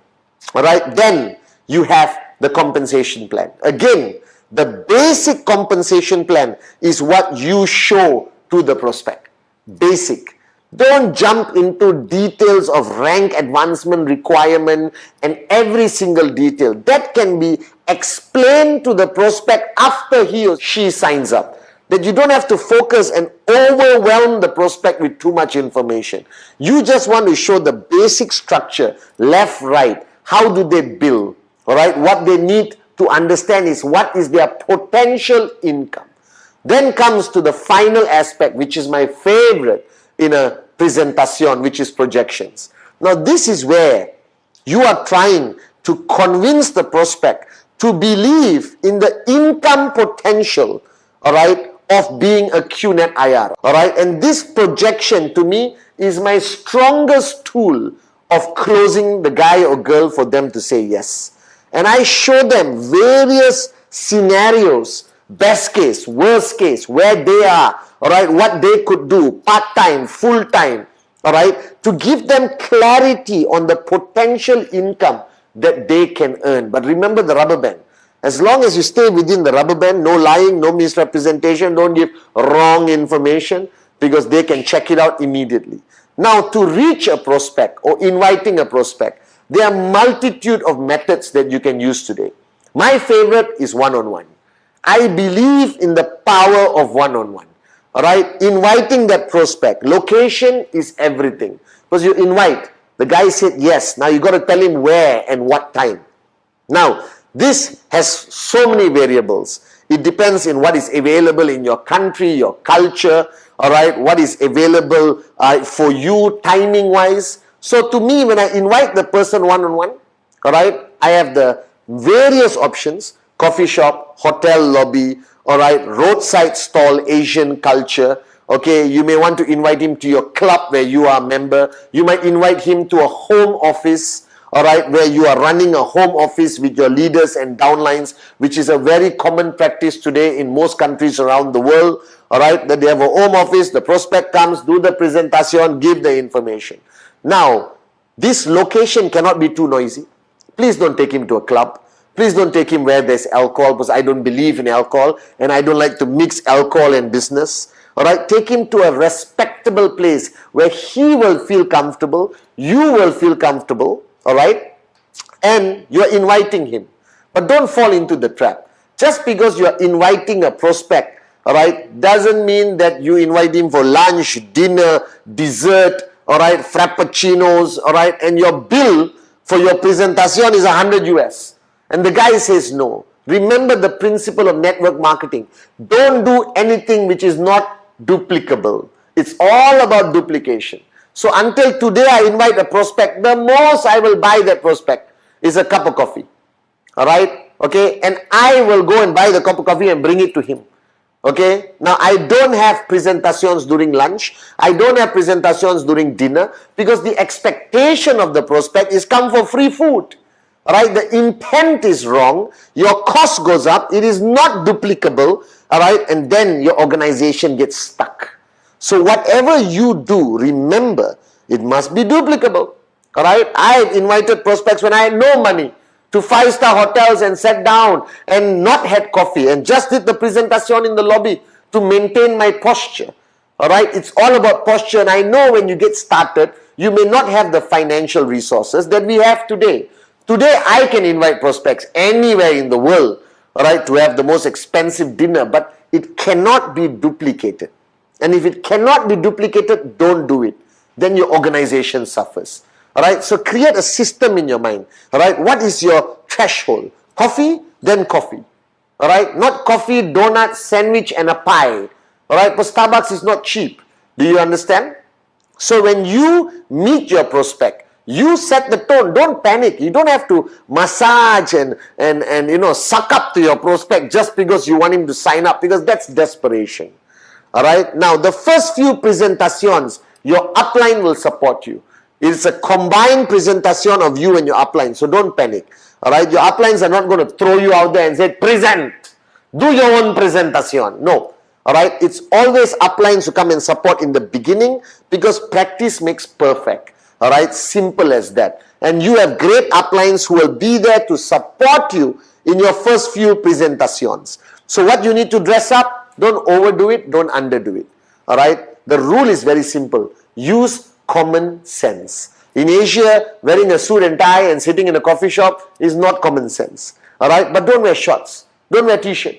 all right? Then you have the compensation plan. Again, the basic compensation plan is what you show to the prospect. Basic. Don't jump into details of rank advancement requirement and every single detail. That can be explained to the prospect after he or she signs up. That you don't have to focus and overwhelm the prospect with too much information. You just want to show the basic structure, left, right. How do they bill? All right, what they need to understand is what is their potential income. Then comes to the final aspect, which is my favorite in a presentation, which is projections. Now, this is where you are trying to convince the prospect to believe in the income potential, all right, of being a QNET IR. All right, and this projection to me is my strongest tool of closing the guy or girl for them to say yes. And I show them various scenarios, best case, worst case, where they are, all right, what they could do, part-time, full-time, all right, to give them clarity on the potential income that they can earn. But remember the rubber band. As long as you stay within the rubber band, no lying, no misrepresentation, don't give wrong information, because they can check it out immediately. Now, to reach a prospect or inviting a prospect, there are multitude of methods that you can use today. My favorite is one-on-one. I believe in the power of one-on-one. All right, inviting that prospect. Location is everything. Because you invite, the guy said yes. Now you got to tell him where and what time. Now, this has so many variables. It depends on what is available in your country, your culture, all right, what is available for you timing-wise. So to me, when I invite the person one-on-one, all right, I have the various options: coffee shop, hotel lobby, all right, roadside stall, Asian culture. Okay, you may want to invite him to your club where you are a member. You might invite him to a home office, all right, where you are running a home office with your leaders and downlines, which is a very common practice today in most countries around the world, all right, that they have a home office, the prospect comes, do the presentation, give the information. Now, this location cannot be too noisy. Please don't take him to a club. Please don't take him where there's alcohol, because I don't believe in alcohol and I don't like to mix alcohol and business. All right, take him to a respectable place where he will feel comfortable, you will feel comfortable, all right, and you're inviting him. But don't fall into the trap. Just because you're inviting a prospect, all right, doesn't mean that you invite him for lunch, dinner, dessert, all right, frappuccinos, all right, and your bill for your presentation is 100 US. And the guy says no. Remember the principle of network marketing. Don't do anything which is not duplicable. It's all about duplication. So until today I invite a prospect, the most I will buy that prospect is a cup of coffee. All right? Okay? And I will go and buy the cup of coffee and bring it to him. Okay? Now I don't have presentations during lunch. I don't have presentations during dinner, because the expectation of the prospect is come for free food. Alright, the intent is wrong, your cost goes up, it is not duplicable, alright, and then your organization gets stuck. So whatever you do, remember, it must be duplicable. Alright, I have invited prospects when I had no money to 5-star hotels and sat down and not had coffee and just did the presentation in the lobby to maintain my posture. Alright, it's all about posture, and I know when you get started, you may not have the financial resources that we have today. Today, I can invite prospects anywhere in the world, all right, to have the most expensive dinner, but it cannot be duplicated. And if it cannot be duplicated, don't do it. Then your organization suffers. All right, so create a system in your mind. All right, what is your threshold? Coffee, then coffee. All right, not coffee, donut, sandwich, and a pie. All right, but Starbucks is not cheap. Do you understand? So when you meet your prospect, you set the tone. Don't panic. You don't have to massage and you know, suck up to your prospect just because you want him to sign up, because that's desperation. All right. Now, the first few presentations, your upline will support you. It's a combined presentation of you and your upline. So don't panic. All right. Your uplines are not going to throw you out there and say, present. Do your own presentation. No. All right. It's always uplines who come and support in the beginning, because practice makes perfect. All right, simple as that. And you have great uplines who will be there to support you in your first few presentations. So what you need to dress up, don't overdo it, don't underdo it. All right, the rule is very simple. Use common sense. In Asia, wearing a suit and tie and sitting in a coffee shop is not common sense. All right, but don't wear shorts. Don't wear t-shirt.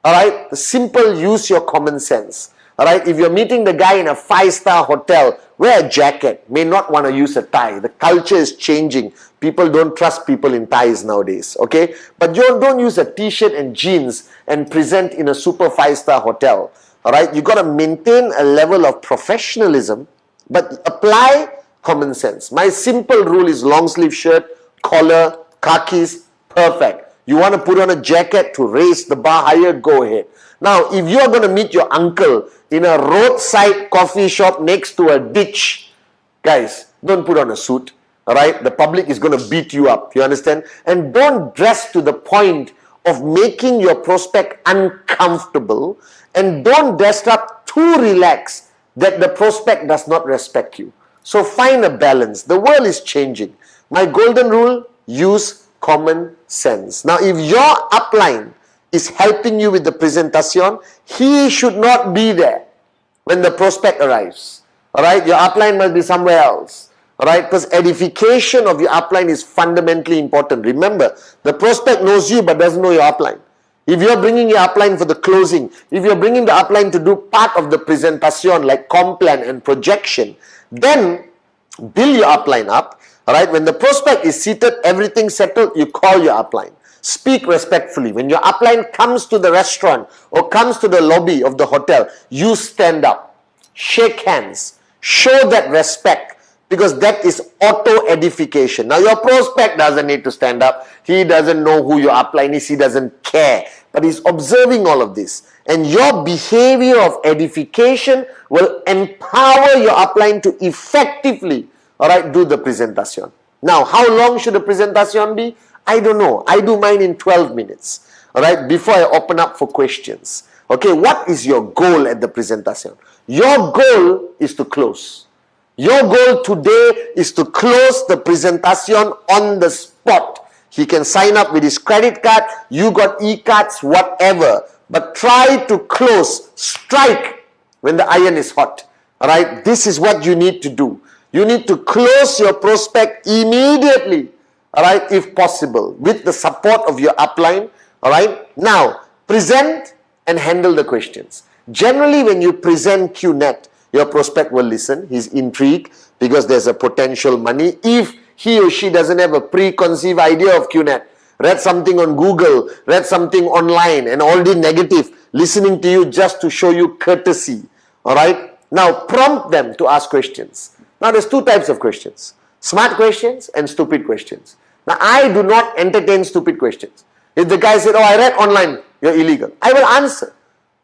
All right, the simple, use your common sense. All right, if you're meeting the guy in a 5-star hotel, wear a jacket. May not want to use a tie. The culture is changing. People don't trust people in ties nowadays. Okay, but you don't use a t-shirt and jeans and present in a super 5-star hotel. All right, you got to maintain a level of professionalism, but apply common sense. My simple rule is long sleeve shirt, collar, khakis, perfect. You want to put on a jacket to raise the bar higher, go ahead. Now, if you are going to meet your uncle in a roadside coffee shop next to a ditch, guys, don't put on a suit, all right? The public is going to beat you up, you understand? And don't dress to the point of making your prospect uncomfortable, and don't dress up too relaxed that the prospect does not respect you. So find a balance. The world is changing. My golden rule, use common sense. Now if your upline is helping you with the presentation, he should not be there when the prospect arrives. Alright, your upline must be somewhere else. Alright, because edification of your upline is fundamentally important. Remember, the prospect knows you but doesn't know your upline. If you're bringing your upline for the closing, if you're bringing the upline to do part of the presentation like comp plan and projection, then build your upline up. Alright, when the prospect is seated, everything settled, you call your upline. Speak respectfully. When your upline comes to the restaurant or comes to the lobby of the hotel, you stand up, shake hands, show that respect, because that is auto-edification. Now, your prospect doesn't need to stand up. He doesn't know who your upline is. He doesn't care. But he's observing all of this. And your behavior of edification will empower your upline to effectively, do the presentation. Now, how long should the presentation be? I don't know. I do mine in 12 minutes. Before I open up for questions. Okay, what is your goal at the presentation? Your goal is to close. Your goal today is to close the presentation on the spot. He can sign up with his credit card, you got e-cards, whatever. But try to close, strike when the iron is hot. Alright, this is what you need to do. You need to close your prospect immediately. Alright, if possible, with the support of your upline. Alright, now present and handle the questions. Generally, when you present QNET, your prospect will listen. He's intrigued because there's a potential money. If he or she doesn't have a preconceived idea of QNET, read something on Google, read something online, and already negative, listening to you just to show you courtesy. Alright? Now, prompt them to ask questions. Now, there's two types of questions. Smart questions and stupid questions. Now, I do not entertain stupid questions. If the guy said, oh, I read online, you're illegal, I will answer.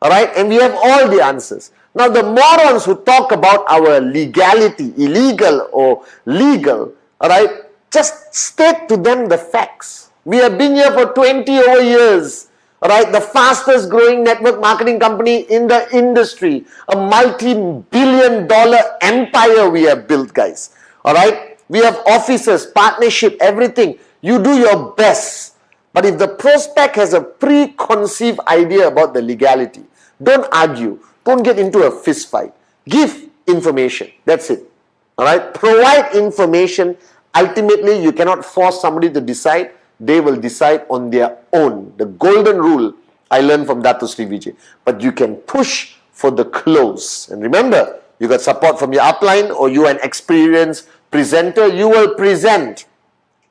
Alright? And we have all the answers. Now, the morons who talk about our legality, illegal or legal, alright, just state to them the facts. We have been here for 20 over years. Alright, the fastest growing network marketing company in the industry. A multi-billion-dollar empire we have built, guys. Alright, we have offices, partnership, everything. You do your best. But if the prospect has a preconceived idea about the legality, don't argue. Don't get into a fist fight. Give information. That's it. Alright? Provide information. Ultimately, you cannot force somebody to decide. They will decide on their own. The golden rule I learned from Dato Sri Vijay. But you can push for the close. And remember, you got support from your upline or you are an experienced presenter. You will present.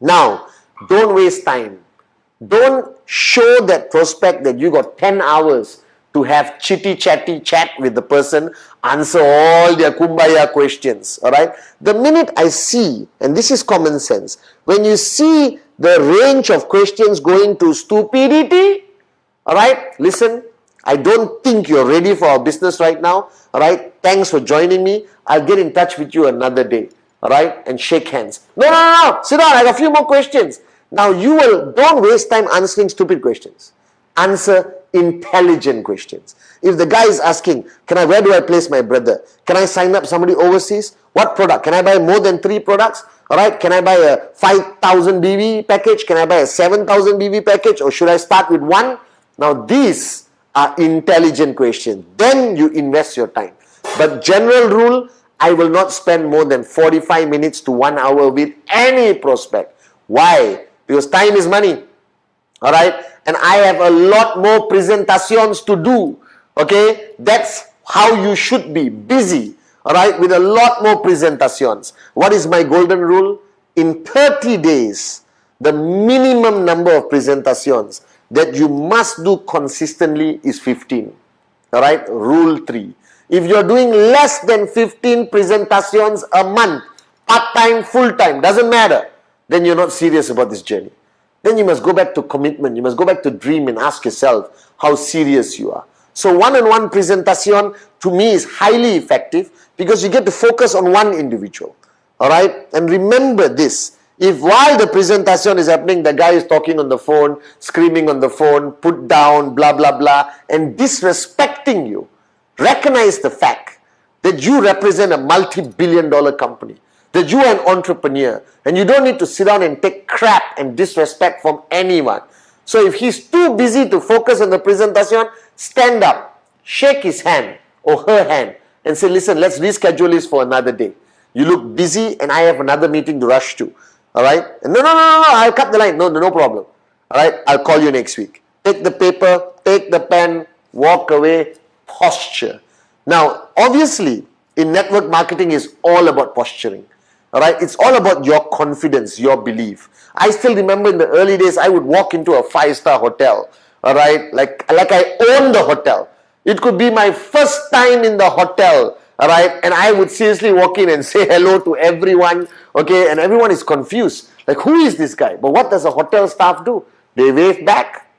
Now, don't waste time. Don't show that prospect that you got 10 hours to have chitty-chatty chat with the person, answer all their kumbaya questions, alright? The minute I see, and this is common sense, when you see the range of questions going to stupidity, alright, listen, I don't think you're ready for our business right now, alright? Thanks for joining me. I'll get in touch with you another day, alright? And shake hands. No, sit down, I got a few more questions. Now don't waste time answering stupid questions. Answer intelligent questions. If the guy is asking, where do I place my brother? Can I sign up somebody overseas? What product? Can I buy more than 3 products? Alright, can I buy a 5,000 BV package? Can I buy a 7,000 BV package? Or should I start with one? Now these are intelligent questions. Then you invest your time. But general rule, I will not spend more than 45 minutes to 1 hour with any prospect. Why? Because time is money. Alright? And I have a lot more presentations to do. Okay? That's how you should be. Busy. Alright? With a lot more presentations. What is my golden rule? In 30 days, the minimum number of presentations that you must do consistently is 15. Alright? Rule 3. If you're doing less than 15 presentations a month, part-time, full-time, doesn't matter, then you're not serious about this journey. Then you must go back to commitment. You must go back to dream and ask yourself how serious you are. So one-on-one presentation to me is highly effective because you get to focus on one individual. Alright? And remember this. If while the presentation is happening, the guy is talking on the phone, screaming on the phone, put down, blah, blah, blah, and disrespecting you, recognize the fact that you represent a multi-billion-dollar company, that you are an entrepreneur, and you don't need to sit down and take crap and disrespect from anyone. So if he's too busy to focus on the presentation, stand up, shake his hand or her hand, and say, listen, let's reschedule this for another day. You look busy and I have another meeting to rush to. All right? And no, I'll cut the line. No problem. All right? I'll call you next week. Take the paper, take the pen, walk away, posture. Now, obviously, in network marketing is all about posturing. All right? It's all about your confidence, your belief. I still remember in the early days, I would walk into a 5-star hotel. All right? Like I own the hotel. It could be my first time in the hotel. All right, and I would seriously walk in and say hello to everyone, okay, and everyone is confused. Like, who is this guy? But what does a hotel staff do? They wave back,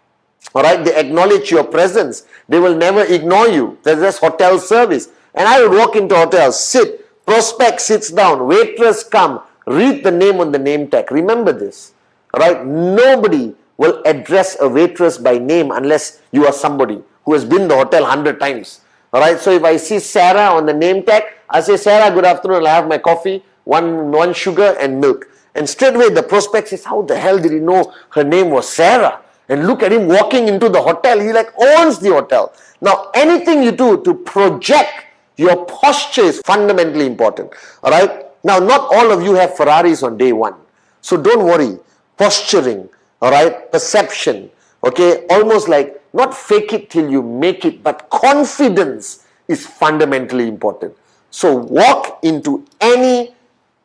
all right, they acknowledge your presence. They will never ignore you. There's just hotel service. And I would walk into hotels, sit, prospect sits down, waitress come, read the name on the name tag. Remember this, all right, nobody will address a waitress by name unless you are somebody who has been to the hotel 100 times. All right, so if I see Sarah on the name tag, I say, Sarah, good afternoon, I'll have my coffee, one sugar and milk. And straight away the prospect says, how the hell did he know her name was Sarah? And look at him walking into the hotel. He like owns the hotel. Now, anything you do to project your posture is fundamentally important. All right, now not all of you have Ferraris on day one. So don't worry. Posturing, all right, perception, okay, almost like not fake it till you make it, but confidence is fundamentally important. So walk into any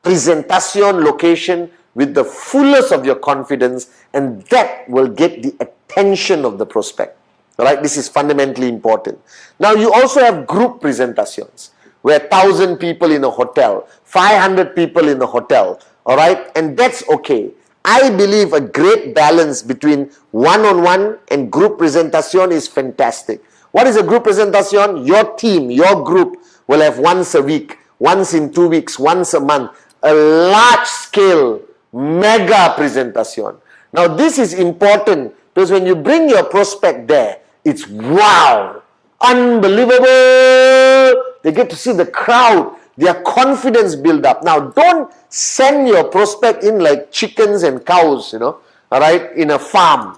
presentation location with the fullest of your confidence, and that will get the attention of the prospect. All right, this is fundamentally important. Now you also have group presentations where 1,000 people in a hotel, 500 people in a hotel, all right, and that's okay. I believe a great balance between one-on-one and group presentation is fantastic. What is a group presentation? Your team, your group will have once a week, once in 2 weeks, once a month, a large-scale mega presentation. Now this is important because when you bring your prospect there, it's wow, unbelievable. They get to see the crowd. Their confidence build up. Now, don't send your prospect in like chickens and cows, you know, all right, in a farm.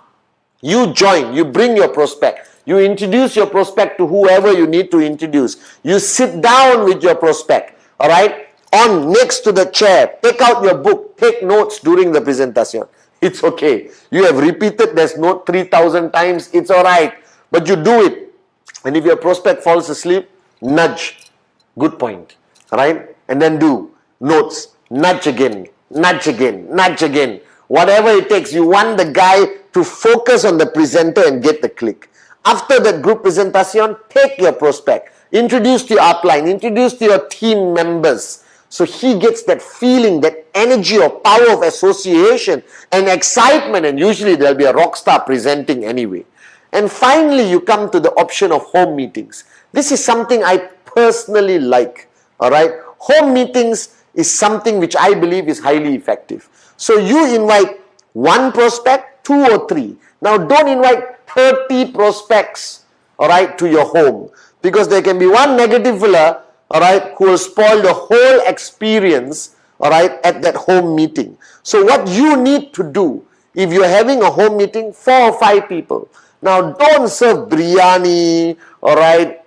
You join, you bring your prospect. You introduce your prospect to whoever you need to introduce. You sit down with your prospect, all right, on next to the chair. Take out your book, take notes during the presentation. It's okay. You have repeated this note 3,000 times. It's all right. But you do it. And if your prospect falls asleep, nudge. Good point. Right? And then do notes, nudge again, nudge again, nudge again. Whatever it takes, you want the guy to focus on the presenter and get the click. After that group presentation, take your prospect, introduce to your upline, introduce to your team members. So he gets that feeling, that energy or power of association and excitement, and usually there'll be a rock star presenting anyway. And finally, you come to the option of home meetings. This is something I personally like. All right, home meetings is something which I believe is highly effective. So you invite one prospect, 2 or 3. Now don't invite 30 prospects, all right, to your home, because there can be one negative fella, all right, who will spoil the whole experience, all right, at that home meeting. So what you need to do, if you're having a home meeting, 4 or 5 people. Now don't serve biryani, all right,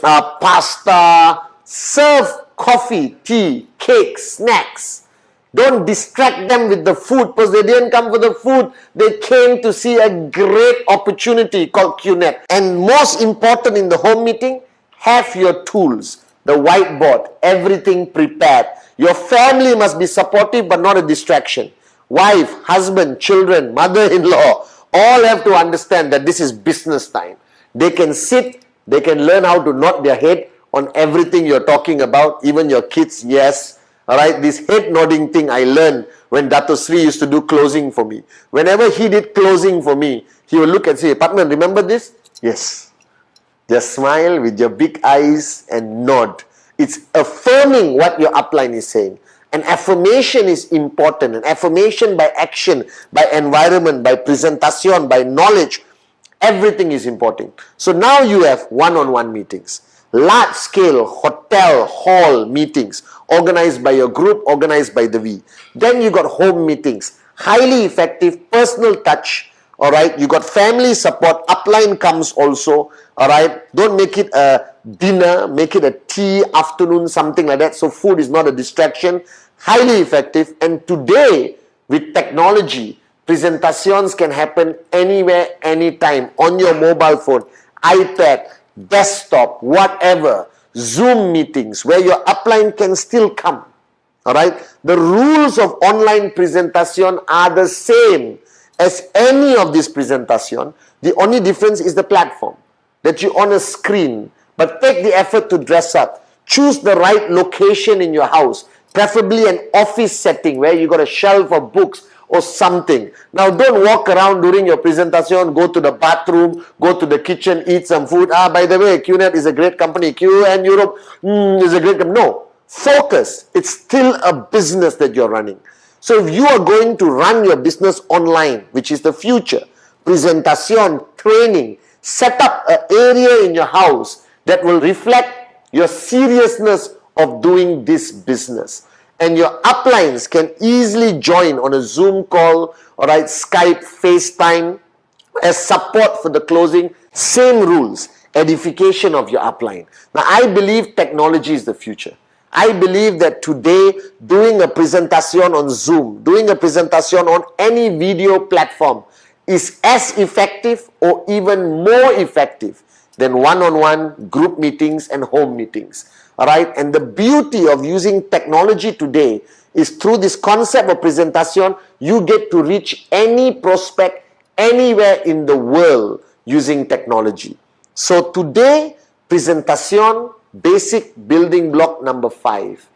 pasta. Serve coffee, tea, cake, snacks. Don't distract them with the food because they didn't come for the food. They came to see a great opportunity called QNET. And most important in the home meeting, have your tools, the whiteboard, everything prepared. Your family must be supportive but not a distraction. Wife, husband, children, mother-in-law, all have to understand that this is business time. They can sit, they can learn how to nod their head on everything you're talking about, even your kids, yes. All right, this head nodding thing I learned when Dato Sri used to do closing for me. Whenever he did closing for me, he would look and say, Patman, remember this? Yes. Just smile with your big eyes and nod. It's affirming what your upline is saying. And affirmation is important. And affirmation by action, by environment, by presentation, by knowledge, everything is important. So now you have one-on-one meetings. Large-scale hotel hall meetings organized by your group, organized by the V. Then you got home meetings, highly effective, personal touch. All right, you got family support. Upline comes also. All right, don't make it a dinner, make it a tea, afternoon, something like that. So food is not a distraction. Highly effective. And today, with technology, presentations can happen anywhere, anytime, on your mobile phone, iPad, desktop, whatever. Zoom meetings where your upline can still come. All right, the rules of online presentation are the same as any of this presentation. The only difference is the platform, that you on a screen. But take the effort to dress up. Choose the right location in your house, preferably an office setting where you got a shelf of books or something. Now, don't walk around during your presentation, go to the bathroom, go to the kitchen, eat some food. By the way, QNET is a great company. QN Europe is a great company. No, focus. It's still a business that you're running. So if you are going to run your business online, which is the future, presentation, training, set up an area in your house that will reflect your seriousness of doing this business. And your uplines can easily join on a Zoom call, all right, Skype, FaceTime, as support for the closing. Same rules, edification of your upline. Now, I believe technology is the future. I believe that today, doing a presentation on Zoom, doing a presentation on any video platform is as effective or even more effective than one-on-one group meetings and home meetings. All right, and the beauty of using technology today is through this concept of presentation, you get to reach any prospect anywhere in the world using technology. So today, presentation, basic building block number 5,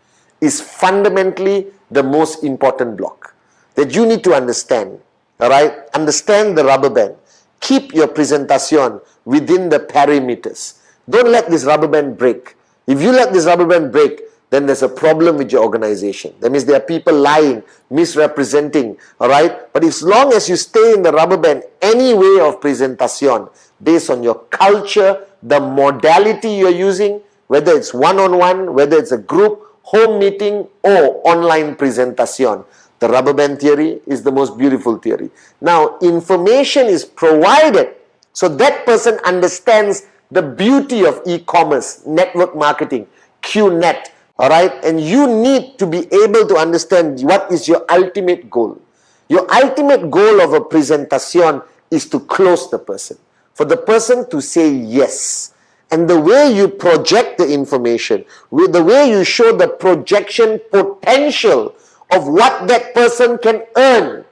is fundamentally the most important block that you need to understand. All right, understand the rubber band. Keep your presentation within the perimeters. Don't let this rubber band break. If you let this rubber band break, then there's a problem with your organization. That means there are people lying, misrepresenting, all right? But as long as you stay in the rubber band, any way of presentation, based on your culture, the modality you're using, whether it's one-on-one, whether it's a group, home meeting, or online presentation, the rubber band theory is the most beautiful theory. Now, information is provided so that person understands the beauty of e-commerce, network marketing, QNET, all right? And you need to be able to understand what is your ultimate goal. Your ultimate goal of a presentation is to close the person, for the person to say yes. And the way you project the information, with the way you show the projection potential of what that person can earn,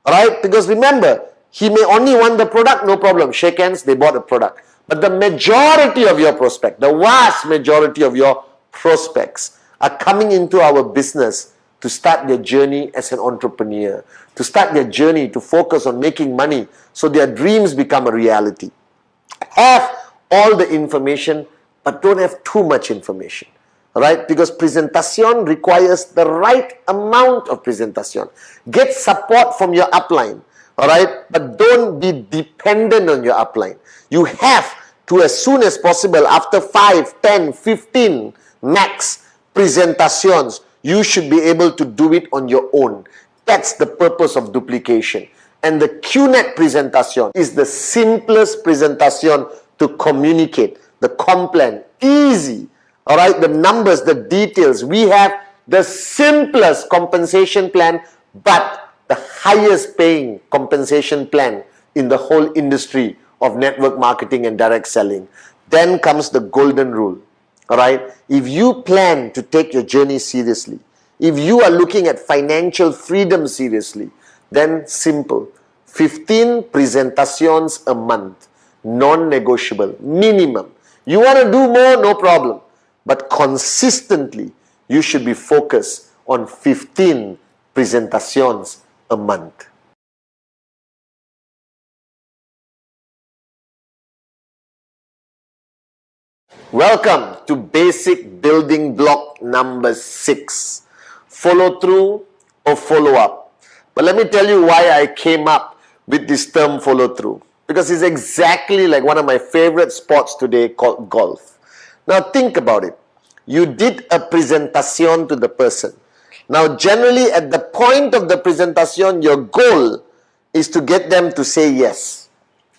all right? Because remember, he may only want the product, no problem. Shake hands, they bought a product. But the majority of your prospect, the vast majority of your prospects are coming into our business to start their journey as an entrepreneur, to start their journey to focus on making money so their dreams become a reality. Have all the information, but don't have too much information. Right? Because presentation requires the right amount of presentation. Get support from your upline. All right? But don't be dependent on your upline. You have to, as soon as possible, after 5, 10, 15 max presentations, you should be able to do it on your own. That's the purpose of duplication. And the QNET presentation is the simplest presentation to communicate. The complan, easy. All right, the numbers, the details. We have the simplest compensation plan, but the highest paying compensation plan in the whole industry of network marketing and direct selling. Then comes the golden rule. All right, if you plan to take your journey seriously, if you are looking at financial freedom seriously, then simple. 15 presentations a month, non-negotiable, minimum. You want to do more, no problem. But consistently, you should be focused on 15 presentations a month. Welcome to basic building block number 6. Follow through or follow up. But let me tell you why I came up with this term follow through. Because it's exactly like one of my favorite sports today called golf. Now think about it. You did a presentation to the person. Now generally at the point of the presentation, your goal is to get them to say yes.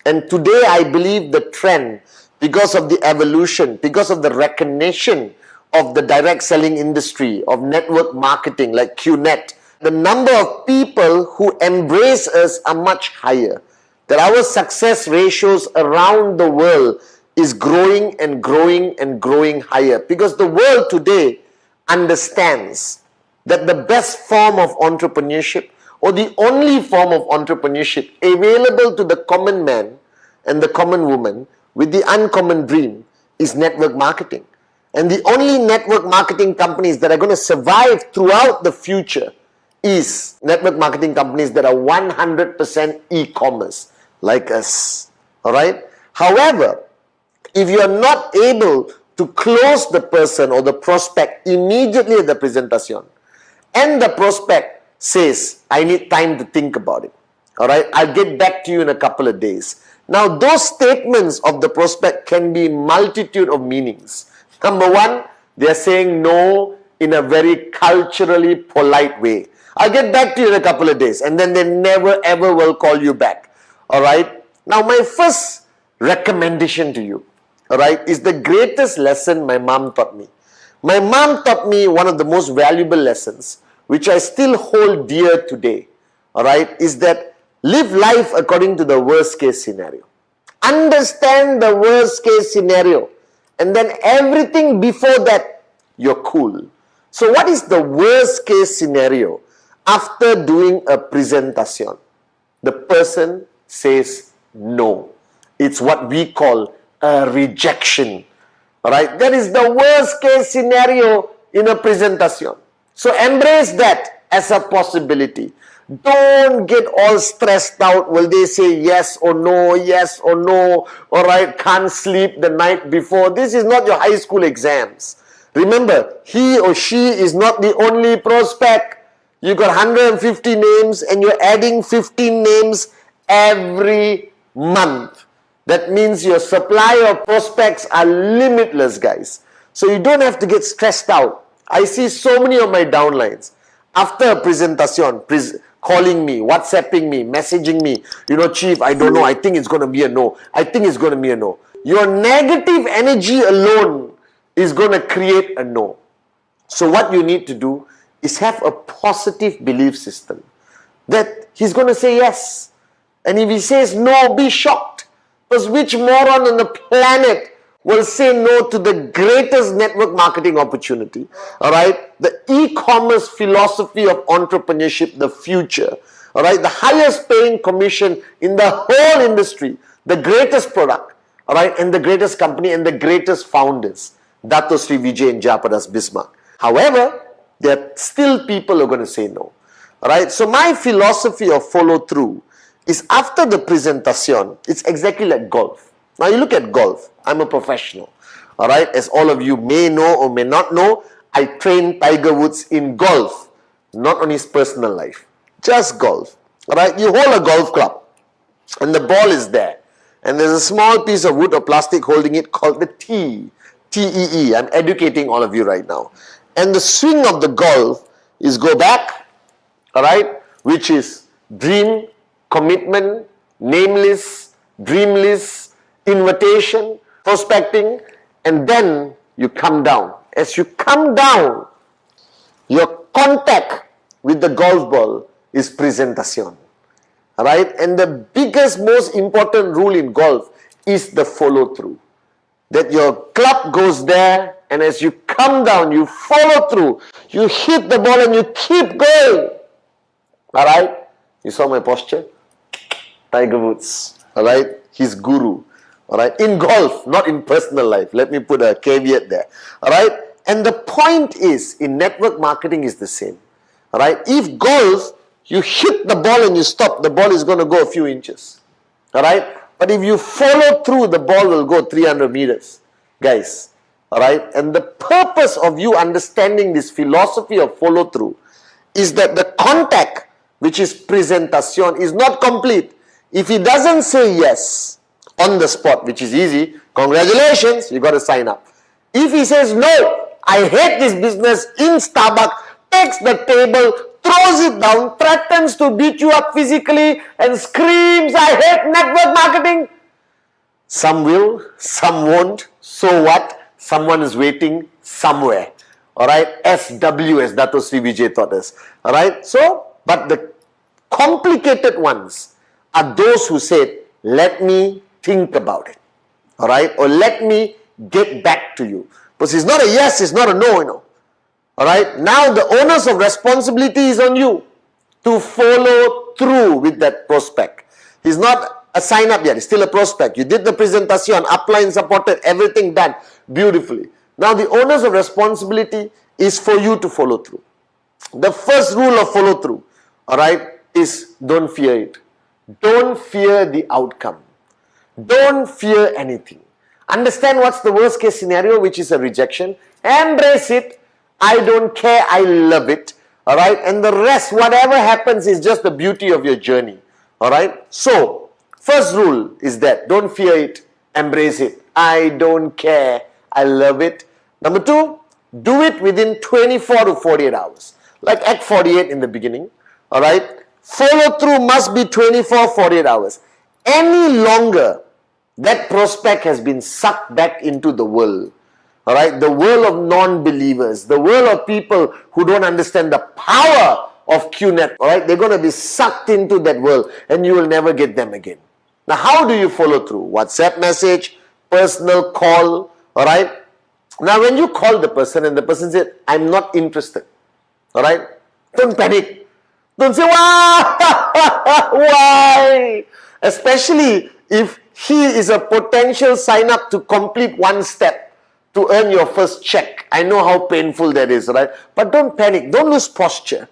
And today I believe the trend, because of the evolution, because of the recognition of the direct selling industry, of network marketing like QNET, the number of people who embrace us are much higher. That our success ratios around the world is growing and growing and growing higher. Because the world today understands that the best form of entrepreneurship, or the only form of entrepreneurship available to the common man and the common woman with the uncommon dream, is network marketing. And the only network marketing companies that are going to survive throughout the future is network marketing companies that are 100% e-commerce, like us. Alright? However, if you are not able to close the person or the prospect immediately at the presentation, and the prospect says, I need time to think about it. Alright? I'll get back to you in a couple of days. Now, those statements of the prospect can be multitude of meanings. Number one, they're saying no in a very culturally polite way. I'll get back to you in a couple of days, and then they never ever will call you back. Alright? Now, my first recommendation to you, alright, is the greatest lesson my mom taught me. My mom taught me one of the most valuable lessons, which I still hold dear today, alright, is that live life according to the worst case scenario. Understand the worst case scenario, and then everything before that, you're cool. So what is the worst case scenario after doing a presentation? The person says no. It's what we call a rejection. Alright, that is the worst case scenario in a presentation. So embrace that as a possibility. Don't get all stressed out. Will they say yes or no, yes or no? Alright, can't sleep the night before. This is not your high school exams. Remember, he or she is not the only prospect. You got 150 names and you're adding 15 names every month. That means your supply of prospects are limitless, guys. So you don't have to get stressed out. I see so many of my downlines after a presentation, calling me, WhatsApping me, messaging me, you know, Chief, I don't know, I think it's going to be a no. I think it's going to be a no. Your negative energy alone is going to create a no. So what you need to do is have a positive belief system that he's going to say yes. And if he says no, be shocked. Because which moron on the planet will say no to the greatest network marketing opportunity? Alright? The e-commerce philosophy of entrepreneurship, the future. Alright? The highest paying commission in the whole industry. The greatest product. Alright? And the greatest company and the greatest founders. Dato Sri Vijay and Japadas Bismarck. However, there are still people who are going to say no. Alright? So my philosophy of follow through is after the presentation, it's exactly like golf. Now you look at golf. I'm a professional. Alright, as all of you may know or may not know, I train Tiger Woods in golf, not on his personal life. Just golf. Alright, you hold a golf club and the ball is there. And there's a small piece of wood or plastic holding it called the tee. T-E-E. I'm educating all of you right now. And the swing of the golf is go back, alright, which is dream, commitment, nameless, dreamless, invitation, prospecting, and then you come down. As you come down, your contact with the golf ball is presentation. Alright? And the biggest, most important rule in golf is the follow through. That your club goes there, and as you come down, you follow through. You hit the ball and you keep going. Alright? You saw my posture? Tiger Woods, alright, his guru, alright, in golf, not in personal life. Let me put a caveat there, alright. And the point is, in network marketing is the same, alright. If golf, you hit the ball and you stop, the ball is going to go a few inches, alright. But if you follow through, the ball will go 300 meters, guys, alright. And the purpose of you understanding this philosophy of follow through is that the contact, which is presentation, is not complete. If he doesn't say yes on the spot, which is easy, congratulations, you got to sign up. If he says, no, I hate this business in Starbucks, takes the table, throws it down, threatens to beat you up physically and screams, I hate network marketing. Some will, some won't. So what? Someone is waiting somewhere. Alright? SW, as Dato Sri Vijay taught us. Alright? So, but the complicated ones are those who said, let me think about it. Alright? Or let me get back to you. Because it's not a yes, it's not a no, you know. Alright? Now the onus of responsibility is on you to follow through with that prospect. He's not a sign up yet, he's still a prospect. You did the presentation, upline supported, everything done beautifully. Now the onus of responsibility is for you to follow through. The first rule of follow through, alright, is don't fear it. Don't fear the outcome. Don't fear anything. Understand what's the worst case scenario, which is a rejection. Embrace it. I don't care. I love it. Alright. And the rest, whatever happens, is just the beauty of your journey. Alright. So, first rule is that don't fear it. Embrace it. I don't care. I love it. Number two, do it within 24 to 48 hours. Like Act 48 in the beginning. Alright. Follow through must be 24, 48 hours. Any longer, that prospect has been sucked back into the world. Alright, the world of non-believers, the world of people who don't understand the power of QNET. Alright, they're going to be sucked into that world and you will never get them again. Now, how do you follow through? WhatsApp message, personal call. Alright, now when you call the person and the person said, I'm not interested. Alright, don't panic. Don't say, why? Why? Especially if he is a potential sign up to complete one step to earn your first check. I know how painful that is, right? But don't panic. Don't lose posture.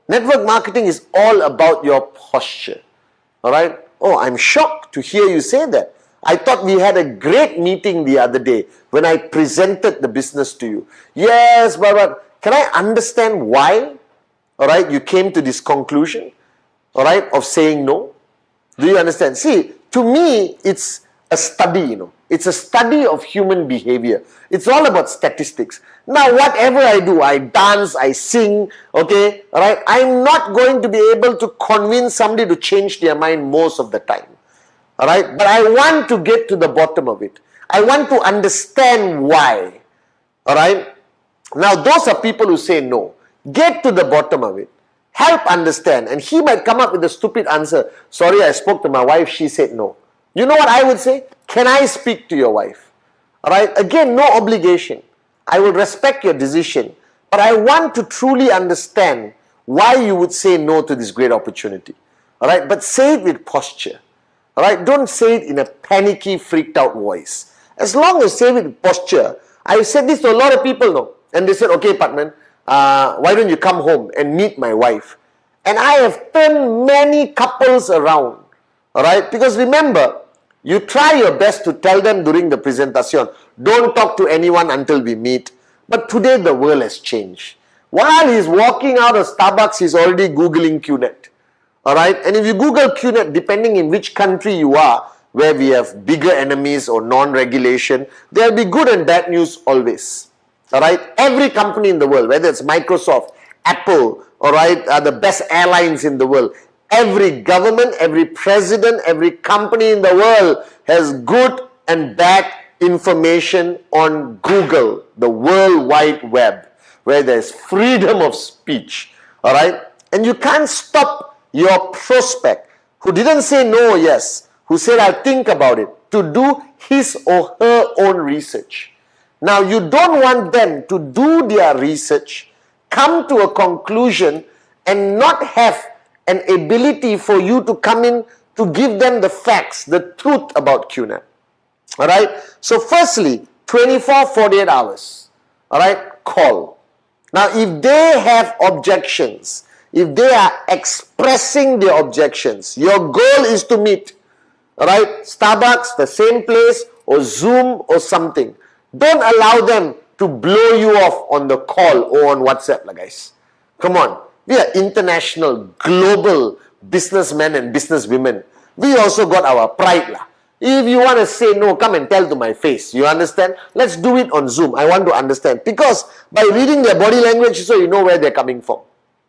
Network marketing is all about your posture. Alright? Oh, I'm shocked to hear you say that. I thought we had a great meeting the other day when I presented the business to you. Yes, but can I understand why? Alright, you came to this conclusion, alright, of saying no? Do you understand? See, to me, it's a study, you know. It's a study of human behavior. It's all about statistics. Now, whatever I do, I dance, I sing, okay, alright, I'm not going to be able to convince somebody to change their mind most of the time. Alright, but I want to get to the bottom of it. I want to understand why. Alright, now those are people who say no. Get to the bottom of it. Help understand. And he might come up with a stupid answer. Sorry, I spoke to my wife, she said no. You know what I would say? Can I speak to your wife? Alright, again, no obligation. I will respect your decision. But I want to truly understand why you would say no to this great opportunity. Alright, but say it with posture. Alright, don't say it in a panicky, freaked out voice. As long as you say it with posture. I've said this to a lot of people now. And they said, okay, Patman, why don't you come home and meet my wife? And I have turned many couples around. Alright, because remember, you try your best to tell them during the presentation, don't talk to anyone until we meet. But today the world has changed. While he's walking out of Starbucks, he's already Googling QNET. Alright, and if you Google QNET, depending in which country you are, where we have bigger enemies or non-regulation, there will be good and bad news always. Alright, every company in the world, whether it's Microsoft, Apple, alright, are the best airlines in the world. Every government, every president, every company in the world has good and bad information on Google, the World Wide Web, where there's freedom of speech. Alright, and you can't stop your prospect who didn't say no or yes, who said I'll think about it, to do his or her own research. Now, you don't want them to do their research, come to a conclusion, and not have an ability for you to come in to give them the facts, the truth about QNET. Alright? So, firstly, 24, 48 hours. Alright? Call. Now, if they have objections, if they are expressing their objections, your goal is to meet. Alright? Starbucks, the same place, or Zoom, or something. Don't allow them to blow you off on the call or on WhatsApp, guys. Come on. We are international, global businessmen and businesswomen. We also got our pride. If you want to say no, come and tell to my face. You understand? Let's do it on Zoom. I want to understand. Because by reading their body language, so you know where they're coming from.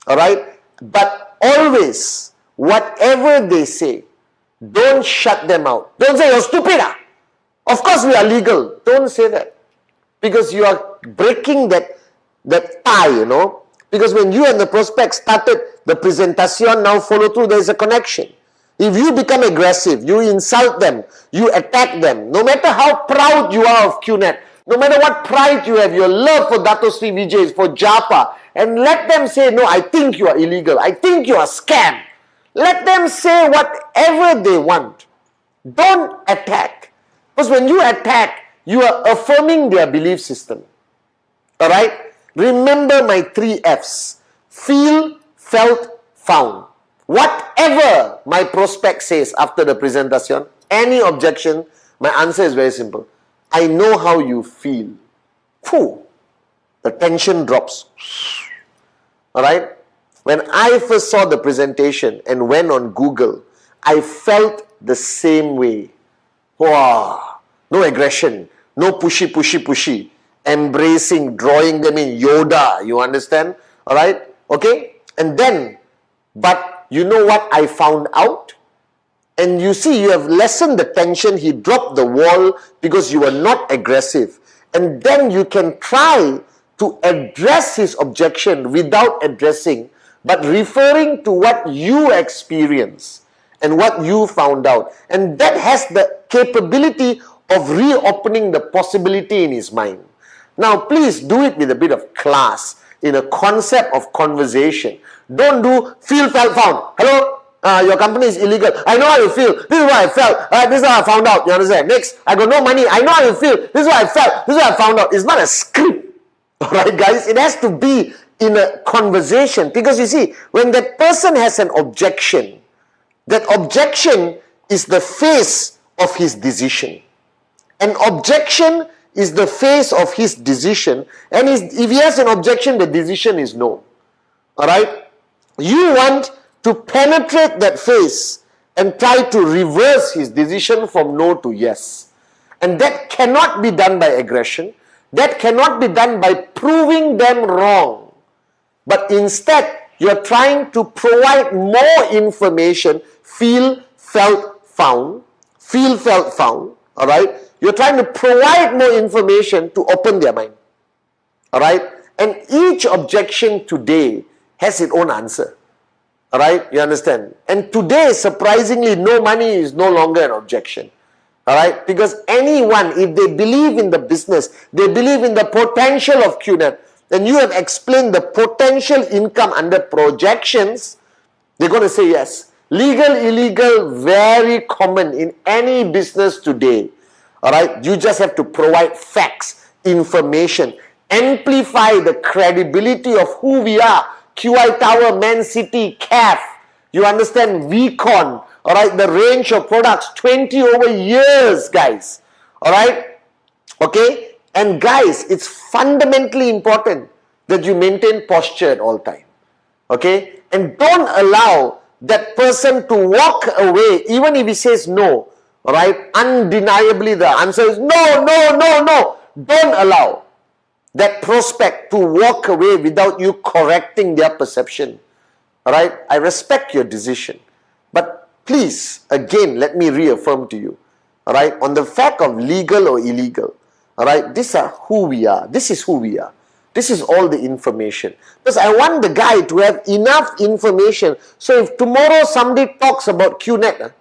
Alright? But always, whatever they say, don't shut them out. Don't say, you're stupid. Of course we are legal. Don't say that. Because you are breaking that tie, you know. Because when you and the prospect started the presentation, now follow through, there is a connection. If you become aggressive, you insult them, you attack them, no matter how proud you are of QNET, no matter what pride you have, your love for Dato Sri Vijay, for Japa, and let them say, no, I think you are illegal, I think you are scam. Let them say whatever they want. Don't attack. Because when you attack, you are affirming their belief system. Alright? Remember my 3 F's. Feel, felt, found. Whatever my prospect says after the presentation, any objection, my answer is very simple. I know how you feel. Phew, the tension drops. Alright? When I first saw the presentation and went on Google, I felt the same way. Wow, no aggression, no pushy. Embracing, drawing them in Yoda, you understand? Alright? Okay? And then, but you know what I found out? And you see, you have lessened the tension. He dropped the wall because you were not aggressive. And then you can try to address his objection without addressing, but referring to what you experienced and what you found out. And that has the capability of reopening the possibility in his mind. Now, please do it with a bit of class, in a concept of conversation. Don't do feel, felt, found. Hello? Your company is illegal. I know how you feel. This is what I felt. This is what I found out. You understand? Next, I got no money. I know how you feel. This is what I felt. This is what I found out. It's not a script. Alright, guys? It has to be in a conversation. Because you see, when that person has an objection, that objection is the face of his decision. An objection is the face of his decision, and if he has an objection, the decision is no. Alright? You want to penetrate that face and try to reverse his decision from no to yes. And that cannot be done by aggression. That cannot be done by proving them wrong. But instead, you're trying to provide more information. Feel, felt, found. Feel, felt, found. Alright? You're trying to provide more information to open their mind. Alright? And each objection today has its own answer. Alright? You understand? And today, surprisingly, no money is no longer an objection. Alright? Because anyone, if they believe in the business, they believe in the potential of QNET, and you have explained the potential income under projections, they're going to say yes. Legal, illegal, very common in any business today. Alright, you just have to provide facts, information, amplify the credibility of who we are. QI Tower, Man City, CAF, you understand, VCon, alright, the range of products, 20 over years, guys. Alright, okay, and guys, it's fundamentally important that you maintain posture at all time. Okay, and don't allow that person to walk away, even if he says no. Alright, undeniably the answer is no. Don't allow that prospect to walk away without you correcting their perception. Alright, I respect your decision. But please, again, let me reaffirm to you. Alright, on the fact of legal or illegal. Alright, these are who we are. This is who we are. This is all the information. Because I want the guy to have enough information. So if tomorrow somebody talks about QNET,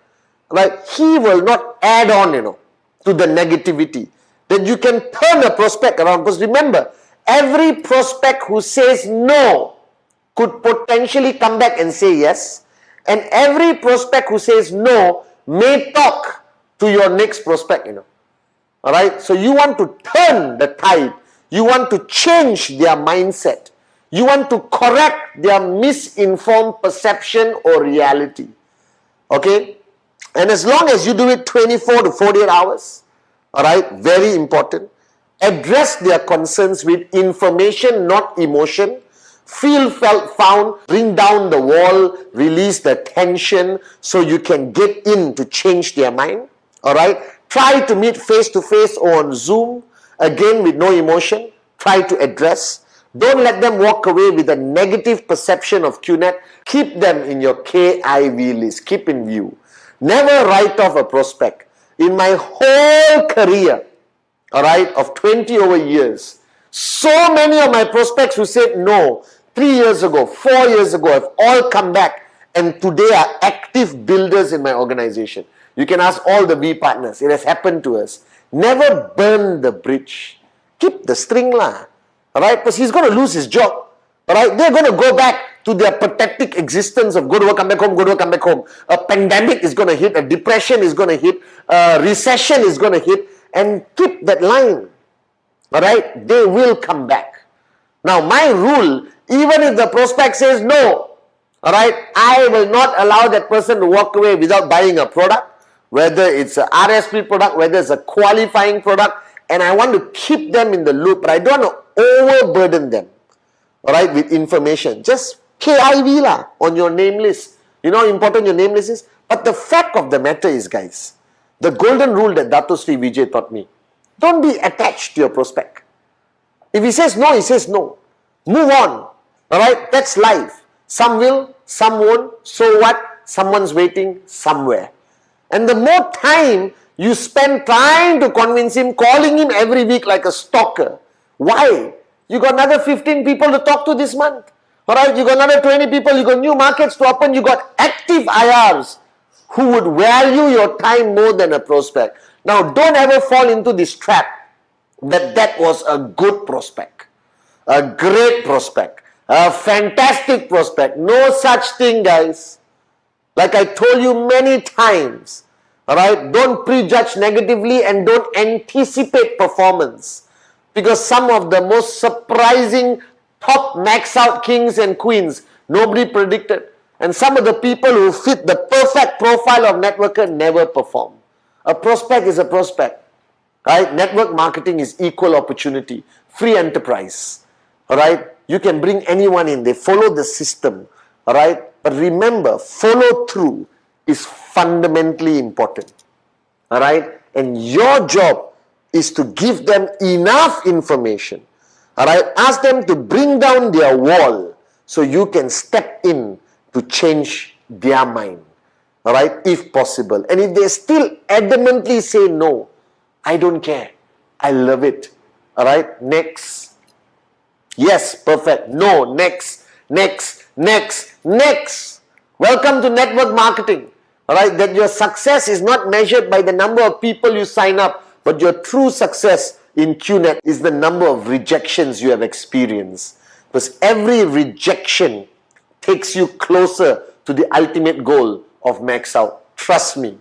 right, he will not add on, to the negativity. That you can turn a prospect around. Because remember, every prospect who says no could potentially come back and say yes. And every prospect who says no may talk to your next prospect, Alright, so you want to turn the tide. You want to change their mindset. You want to correct their misinformed perception or reality. Okay? And as long as you do it 24 to 48 hours, alright, very important, address their concerns with information, not emotion. Feel, felt, found, bring down the wall, release the tension so you can get in to change their mind. All right. Try to meet face to face or on Zoom. Again, with no emotion. Try to address. Don't let them walk away with a negative perception of QNET. Keep them in your KIV list. Keep in view. Never write off a prospect. In my whole career, all right, of 20 over years, so many of my prospects who said no 3 years ago, 4 years ago, have all come back and today are active builders in my organization. You can ask all the V partners. It has happened to us. Never burn the bridge. Keep the string lah. Alright, because he's going to lose his job. Alright, they're going to go back to their pathetic existence of go to work, come back home, go to work, come back home. A pandemic is going to hit, a depression is going to hit, a recession is going to hit, and keep that line. Alright, they will come back. Now, my rule, even if the prospect says no, alright, I will not allow that person to walk away without buying a product, whether it's a RSP product, whether it's a qualifying product, and I want to keep them in the loop, but I don't want to overburden them, alright, with information. Just KIV lah on your name list. You know how important your name list is? But the fact of the matter is, guys, the golden rule that Dato Sri Vijay taught me, don't be attached to your prospect. If he says no, he says no. Move on. Alright, that's life. Some will, some won't. So what? Someone's waiting somewhere. And the more time you spend trying to convince him, calling him every week like a stalker. Why? You got another 15 people to talk to this month. Alright, you got another 20 people, you got new markets to open, you got active IRs who would value your time more than a prospect. Now, don't ever fall into this trap that was a good prospect, a great prospect, a fantastic prospect. No such thing, guys. Like I told you many times, alright, don't prejudge negatively and don't anticipate performance. Because some of the most surprising top max out kings and queens, nobody predicted. And some of the people who fit the perfect profile of networker never perform. A prospect is a prospect. Right? Network marketing is equal opportunity. Free enterprise. Alright? You can bring anyone in. They follow the system. Alright? But remember, follow through is fundamentally important. Alright? And your job is to give them enough information. Alright? Ask them to bring down their wall so you can step in to change their mind. Alright? If possible. And if they still adamantly say no, I don't care. I love it. Alright? Next. Yes, perfect. No, next, next, next, next. Welcome to network marketing. Alright? That your success is not measured by the number of people you sign up, but your true success in QNET is the number of rejections you have experienced. Because every rejection takes you closer to the ultimate goal of max out. Trust me.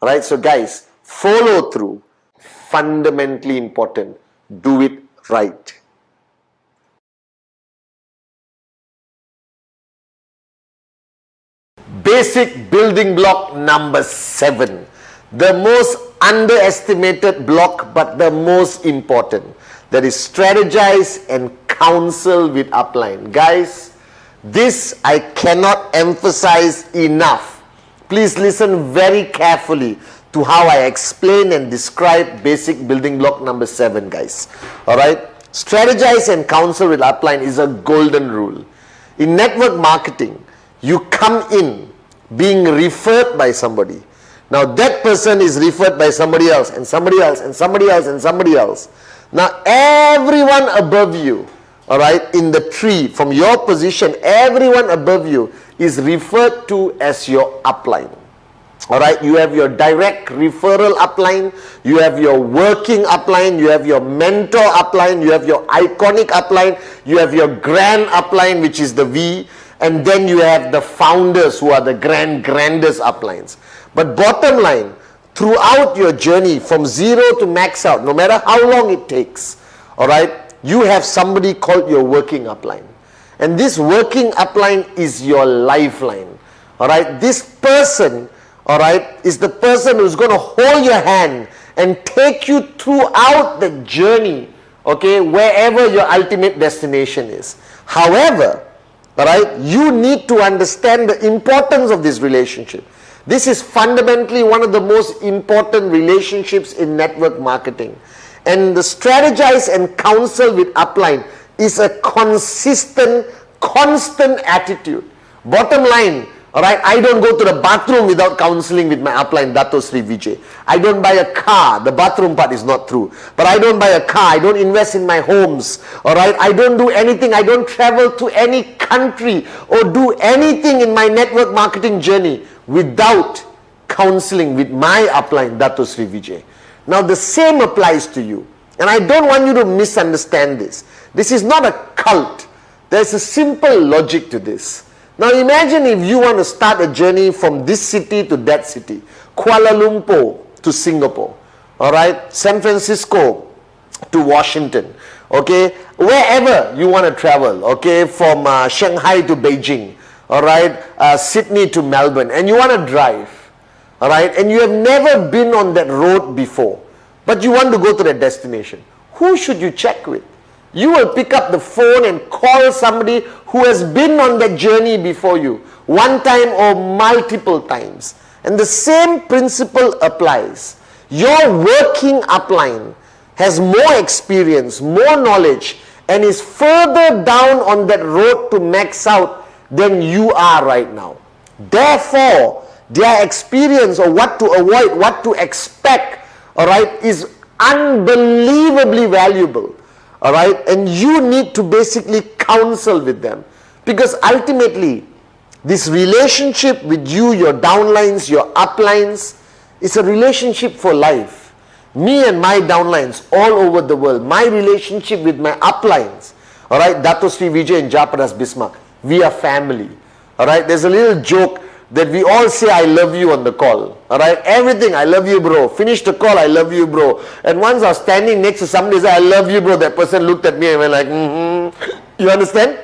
Alright, so guys, follow through. Fundamentally important. Do it right. Basic building block number 7. The most underestimated block, but the most important. That is strategize and counsel with upline. Guys, this I cannot emphasize enough. Please listen very carefully to how I explain and describe basic building block number 7, guys. Alright? Strategize and counsel with upline is a golden rule. In network marketing, you come in being referred by somebody. Now that person is referred by somebody else and somebody else and somebody else and somebody else. Now everyone above you, alright, in the tree, from your position, everyone above you is referred to as your upline. Alright, you have your direct referral upline, you have your working upline, you have your mentor upline, you have your iconic upline, you have your grand upline, which is the V, and then you have the founders who are the grandest uplines. But bottom line, throughout your journey from 0 to max out, no matter how long it takes, alright, you have somebody called your working upline. And this working upline is your lifeline. Alright, this person, alright, is the person who's going to hold your hand and take you throughout the journey, okay, wherever your ultimate destination is. However, alright, you need to understand the importance of this relationship. This is fundamentally one of the most important relationships in network marketing. And the strategize and counsel with upline is a consistent, constant attitude. Bottom line, alright, I don't go to the bathroom without counseling with my upline, Dato Sri Vijay. I don't buy a car, the bathroom part is not true. But I don't buy a car, I don't invest in my homes, alright, I don't do anything, I don't travel to any country or do anything in my network marketing journey without counseling with my upline, Dato Sri Vijay. Now the same applies to you. And I don't want you to misunderstand this. This is not a cult. There's a simple logic to this. Now imagine if you want to start a journey from this city to that city. Kuala Lumpur to Singapore. Alright? San Francisco to Washington. Okay? Wherever you want to travel. Okay? From Shanghai to Beijing. Alright? Sydney to Melbourne. And you want to drive. Alright, and you have never been on that road before, but you want to go to that destination. Who should you check with? You will pick up the phone and call somebody who has been on that journey before you, one time or multiple times. And the same principle applies. Your working upline has more experience, more knowledge, and is further down on that road to max out than you are right now. Therefore, their experience or what to avoid, what to expect, alright, is unbelievably valuable. Alright, and you need to basically counsel with them. Because ultimately, this relationship with you, your downlines, your uplines, is a relationship for life. Me and my downlines all over the world, my relationship with my uplines, alright, Dato Sri Vijay and Japadas Bismarck, we are family. Alright, there's a little joke that we all say I love you on the call. Alright, everything, I love you bro. Finish the call, I love you bro. And once I was standing next to somebody say I love you bro, that person looked at me and went like, You understand?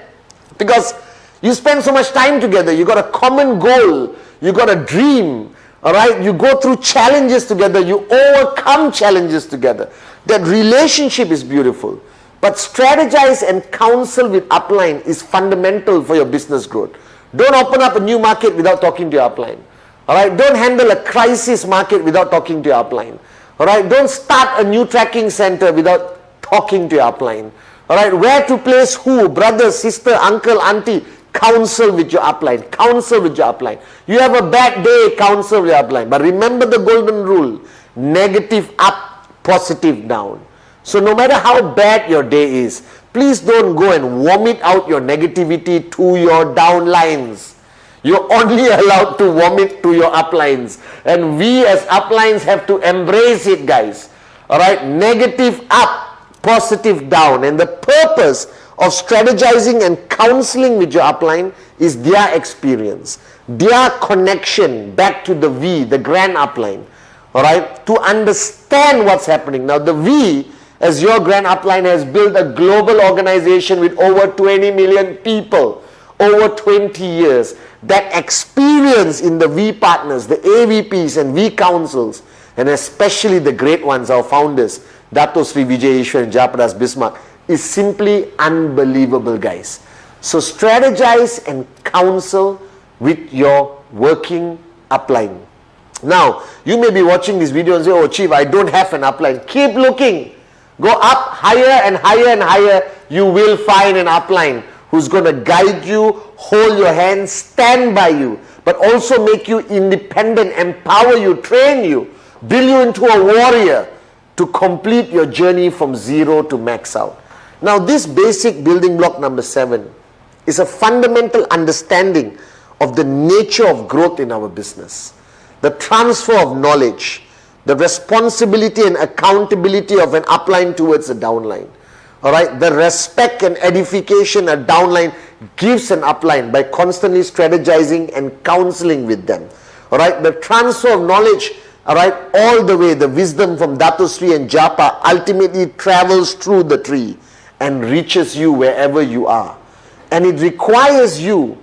Because you spend so much time together, you got a common goal, you got a dream. Alright, you go through challenges together, you overcome challenges together. That relationship is beautiful. But strategize and counsel with upline is fundamental for your business growth. Don't open up a new market without talking to your upline. Alright, don't handle a crisis market without talking to your upline. Alright, don't start a new tracking center without talking to your upline. Alright, where to place who, brother, sister, uncle, auntie, counsel with your upline. Counsel with your upline. You have a bad day, counsel with your upline. But remember the golden rule, negative up, positive down. So no matter how bad your day is, please don't go and vomit out your negativity to your downlines. You're only allowed to vomit to your uplines. And we as uplines have to embrace it, guys. Alright, negative up, positive down. And the purpose of strategizing and counseling with your upline is their experience, their connection back to the V, the grand upline. Alright, to understand what's happening. Now the V, as your grand upline, has built a global organization with over 20 million people over 20 years. That experience in the V partners, the AVPs and V councils, and especially the great ones, our founders, Dato Sri Vijay Ishwar and Japadas Bismarck, is simply unbelievable, guys. So strategize and counsel with your working upline. Now, you may be watching this video and say, oh Chief, I don't have an upline. Keep looking. Go up higher and higher and higher. You will find an upline who's going to guide you, hold your hand, stand by you, but also make you independent, empower you, train you, build you into a warrior to complete your journey from zero to max out. Now this basic building block number 7 is a fundamental understanding of the nature of growth in our business. The transfer of knowledge, the responsibility and accountability of an upline towards a downline. Alright, the respect and edification a downline gives an upline by constantly strategizing and counseling with them. Alright, the transfer of knowledge, alright, all the way, the wisdom from Dato Sri and Japa ultimately travels through the tree and reaches you wherever you are. And it requires you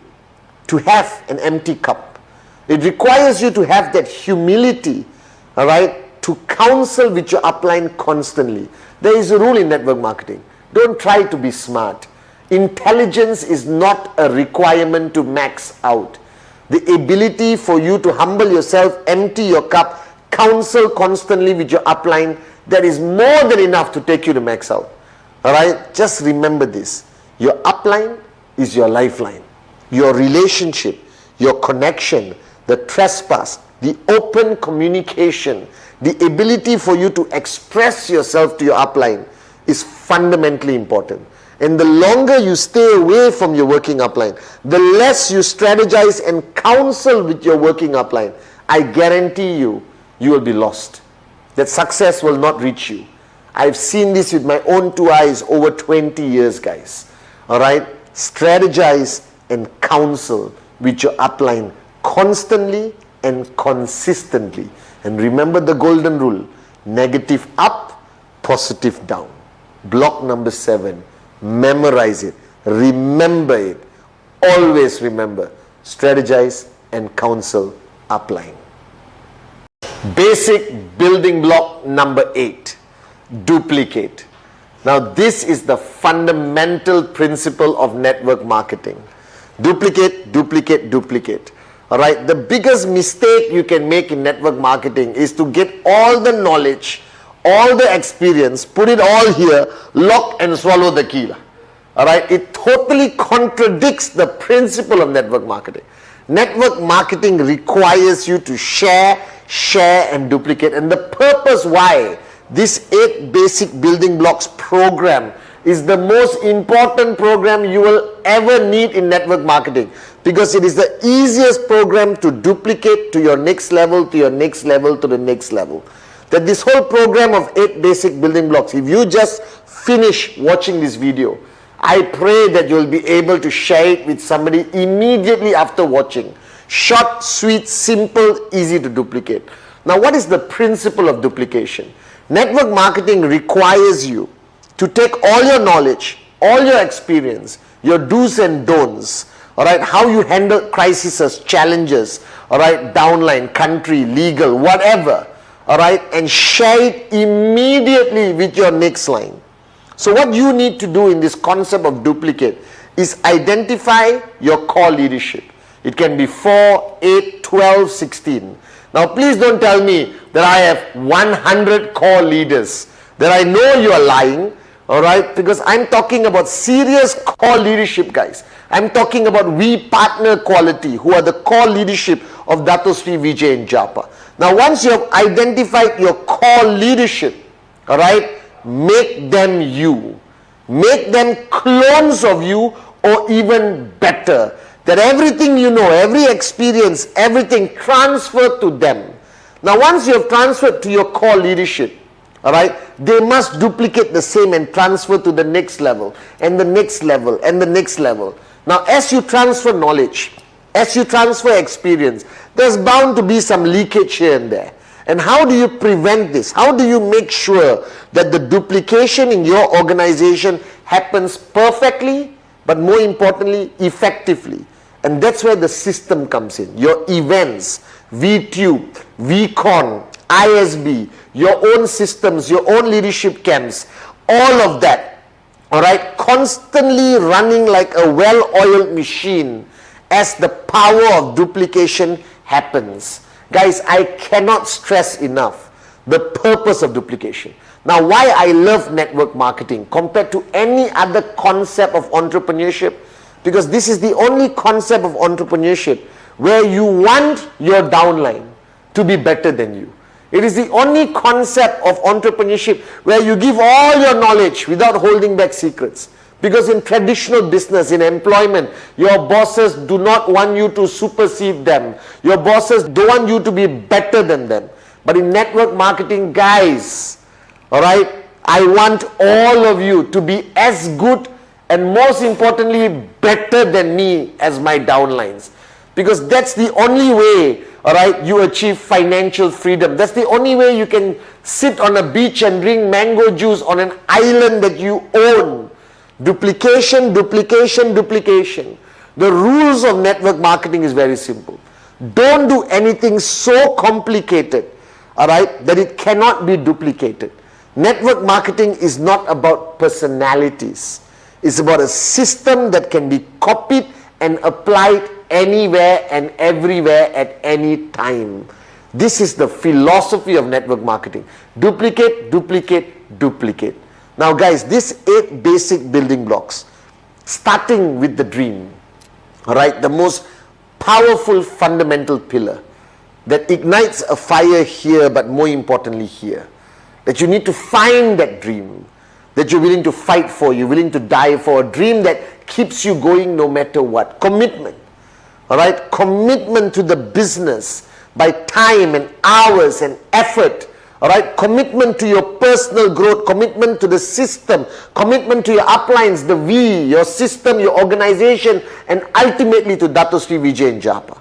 to have an empty cup. It requires you to have that humility, alright, to counsel with your upline constantly. There is a rule in network marketing. Don't try to be smart. Intelligence is not a requirement to max out. the ability for you to humble yourself, empty your cup, counsel constantly with your upline, that is more than enough to take you to max out. Alright, just remember this. Your upline is your lifeline. Your relationship, your connection, the trespass, the open communication, the ability for you to express yourself to your upline is fundamentally important. And the longer you stay away from your working upline, the less you strategize and counsel with your working upline, I guarantee you, you will be lost. That success will not reach you. I've seen this with my own two eyes over 20 years, guys. Alright? Strategize and counsel with your upline constantly and consistently. And remember the golden rule: negative up, positive down. Block number 7. Memorize it. Remember it. Always remember. Strategize and counsel upline. Basic building block number 8. Duplicate. Now this is the fundamental principle of network marketing. Duplicate, duplicate, duplicate. Alright, the biggest mistake you can make in network marketing is to get all the knowledge, all the experience, put it all here, lock and swallow the key. Alright, it totally contradicts the principle of network marketing. Network marketing requires you to share and duplicate. And the purpose why this 8 basic building blocks program is the most important program you will ever need in network marketing, because it is the easiest program to duplicate to your next level, to your next level, to the next level. That this whole program of 8 basic building blocks, if you just finish watching this video, I pray that you will be able to share it with somebody immediately after watching. Short, sweet, simple, easy to duplicate. Now, what is the principle of duplication? Network marketing requires you to take all your knowledge, all your experience, your do's and don'ts, alright, how you handle crises, challenges, alright, downline, country, legal, whatever, alright, and share it immediately with your next line. So what you need to do in this concept of duplicate is identify your core leadership. It can be 4, 8, 12, 16. Now please don't tell me that I have 100 core leaders, that I know you are lying, alright, because I'm talking about serious core leadership, guys. I'm talking about we partner quality, who are the core leadership of Dato Sri Vijay and Japa. Now once you have identified your core leadership, alright, make them you. Make them clones of you, or even better. That everything you know, every experience, everything transferred to them. Now once you have transferred to your core leadership, alright, they must duplicate the same and transfer to the next level, and the next level, and the next level. Now as you transfer knowledge, as you transfer experience, there's bound to be some leakage here and there. And how do you prevent this? How do you make sure that the duplication in your organization happens perfectly, but more importantly, effectively? And that's where the system comes in. Your events, VTube, VCon, ISB, your own systems, your own leadership camps, all of that, alright, constantly running like a well-oiled machine as the power of duplication happens. Guys, I cannot stress enough the purpose of duplication. Now, why I love network marketing compared to any other concept of entrepreneurship, because this is the only concept of entrepreneurship where you want your downline to be better than you. It is the only concept of entrepreneurship where you give all your knowledge without holding back secrets. Because in traditional business, in employment, your bosses do not want you to supersede them. Your bosses don't want you to be better than them. But in network marketing, guys, alright, I want all of you to be as good and most importantly, better than me as my downlines. Because that's the only way, alright, you achieve financial freedom. That's the only way you can sit on a beach and drink mango juice on an island that you own. Duplication, duplication, duplication. The rules of network marketing is very simple. Don't do anything so complicated, alright, that it cannot be duplicated. Network marketing is not about personalities. It's about a system that can be copied and applied anywhere and everywhere at any time. This is the philosophy of network marketing. Duplicate, duplicate, duplicate. Now guys, these 8 basic building blocks, starting with the dream, all right, the most powerful fundamental pillar that ignites a fire here, but more importantly here, that you need to find that dream, that you're willing to fight for, you're willing to die for, a dream that keeps you going no matter what. Commitment, all right, commitment to the business by time and hours and effort. All right, commitment to your personal growth, commitment to the system, commitment to your uplines, the V, your system, your organization, and ultimately to Dato Sri Vijay and Japa.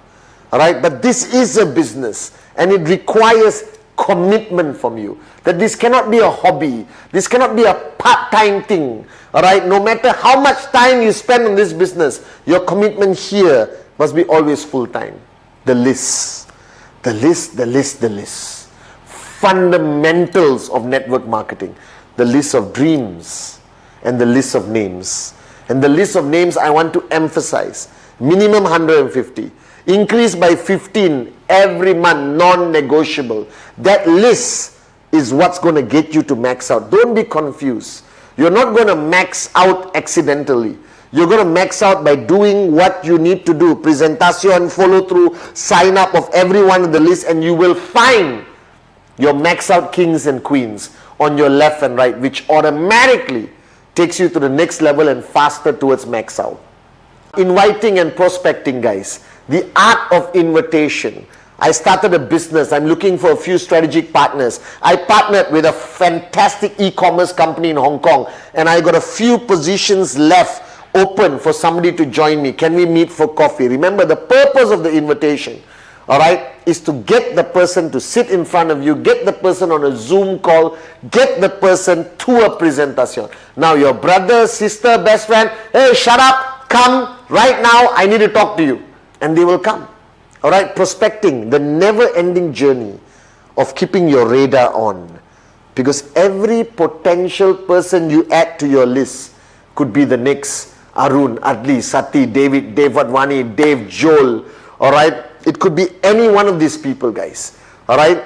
All right, but this is a business and it requires commitment from you. That this cannot be a hobby, this cannot be a part-time thing. All right, no matter how much time you spend on this business, your commitment here must be always full-time. The list, the list, the list, the list. Fundamentals of network marketing, the list of dreams and the list of names. And the list of names I want to emphasize, minimum 150, increase by 15 every month, non-negotiable. That list is what's going to get you to max out. Don't be confused. You're not going to max out accidentally. You're going to max out by doing what you need to do. Presentation, follow through, sign up of everyone on the list, and you will find your max out kings and queens on your left and right, which automatically takes you to the next level and faster towards max out. Inviting and prospecting, guys. The art of invitation. I started a business. I'm looking for a few strategic partners. I partnered with a fantastic e-commerce company in Hong Kong, and I got a few positions left open for somebody to join me. Can we meet for coffee? Remember, the purpose of the invitation, all right, is to get the person to sit in front of you, get the person on a Zoom call, get the person to a presentation. Now your brother, sister, best friend, hey, shut up, come right now, I need to talk to you. And they will come. All right, prospecting, the never-ending journey of keeping your radar on. Because every potential person you add to your list could be the next Arun, Adli, Sati, David, Dave Wadwani, Dave, Joel, all right? It could be any one of these people, guys, all right?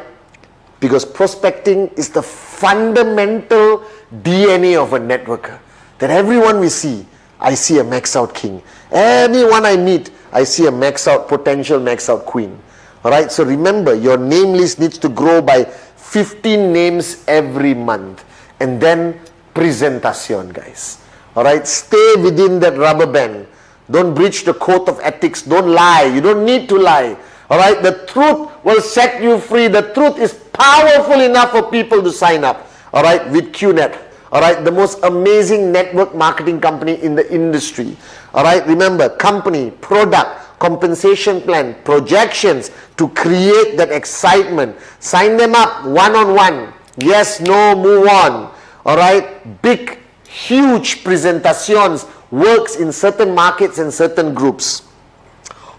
Because prospecting is the fundamental DNA of a networker. That everyone we see, I see a max out king. Anyone I meet, I see a max out, potential max out queen. All right, so remember, your name list needs to grow by 15 names every month. And then presentation, guys. All right, stay within that rubber band. Don't breach the code of ethics. Don't lie. You don't need to lie. All right, the truth will set you free. The truth is powerful enough for people to sign up. All right, with QNET. All right, the most amazing network marketing company in the industry. All right, remember, company, product, compensation plan, projections to create that excitement. Sign them up one-on-one. Yes, no, move on. All right, big, huge presentations works in certain markets and certain groups.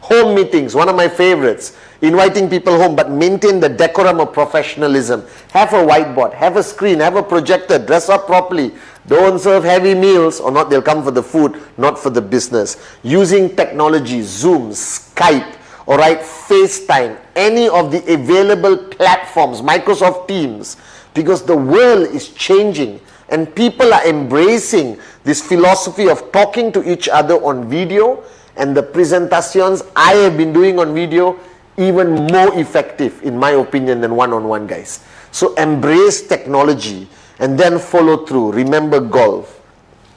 Home meetings, one of my favorites. Inviting people home, but maintain the decorum of professionalism. Have a whiteboard, have a screen, have a projector, dress up properly. Don't serve heavy meals, or not they'll come for the food, not for the business. Using technology, Zoom, Skype, all right, FaceTime, any of the available platforms, Microsoft Teams, because the world is changing and people are embracing this philosophy of talking to each other on video, and the presentations I have been doing on video even more effective in my opinion than one-on-one, guys. So embrace technology and then follow through. Remember golf.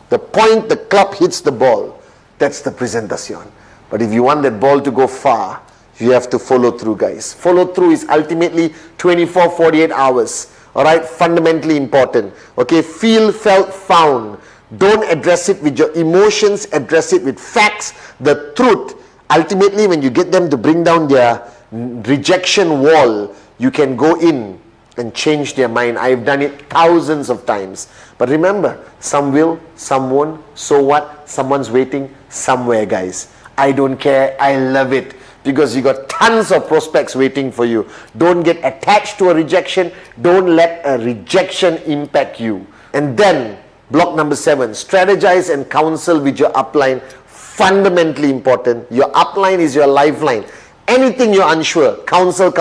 The point the club hits the ball, that's the presentation. But if you want that ball to go far, you have to follow through, guys. Follow through is ultimately 24, 48 hours. All right, fundamentally important. Okay, feel, felt, found. Don't address it with your emotions, address it with facts, the truth. Ultimately, when you get them to bring down their rejection wall, you can go in and change their mind. I've done it thousands of times. But remember, some will, some won't. So what? Someone's waiting somewhere, guys. I don't care. I love it. Because you got tons of prospects waiting for you. Don't get attached to a rejection. Don't let a rejection impact you. And then, block number 7, strategize and counsel with your upline fundamentally important. Your upline is your lifeline. Anything you're unsure, counsel.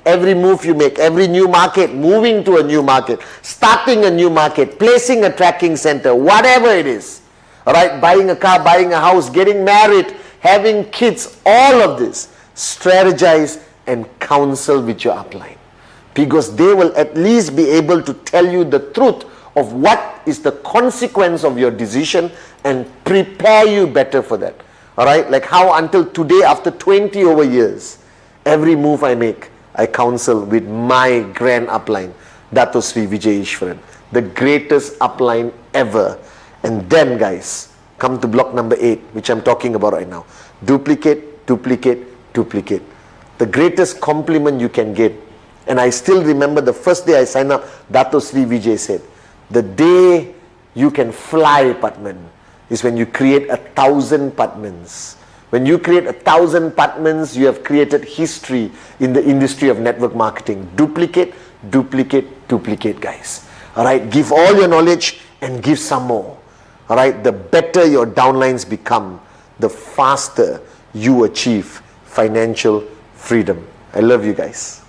Every move you make, every new market, moving to a new market, starting a new market, placing a tracking center, whatever it is. All right, buying a car, buying a house, getting married, having kids, all of this, strategize and counsel with your upline, because they will at least be able to tell you the truth of what is the consequence of your decision and prepare you better for that. All right, like how until today, after 20 over years, every move I make, I counsel with my grand upline, Dato Sri Vijay Ishwaran, the greatest upline ever. And then guys, come to block number 8, which I'm talking about right now. Duplicate, duplicate, duplicate. The greatest compliment you can get. And I still remember the first day I signed up, Dato Sri Vijay said, the day you can fly, Patman, is when you create 1,000 Patmans. When you create 1,000 Patmans, you have created history in the industry of network marketing. Duplicate, duplicate, duplicate, guys. All right, give all your knowledge and give some more. All right, the better your downlines become, the faster you achieve financial freedom. I love you guys.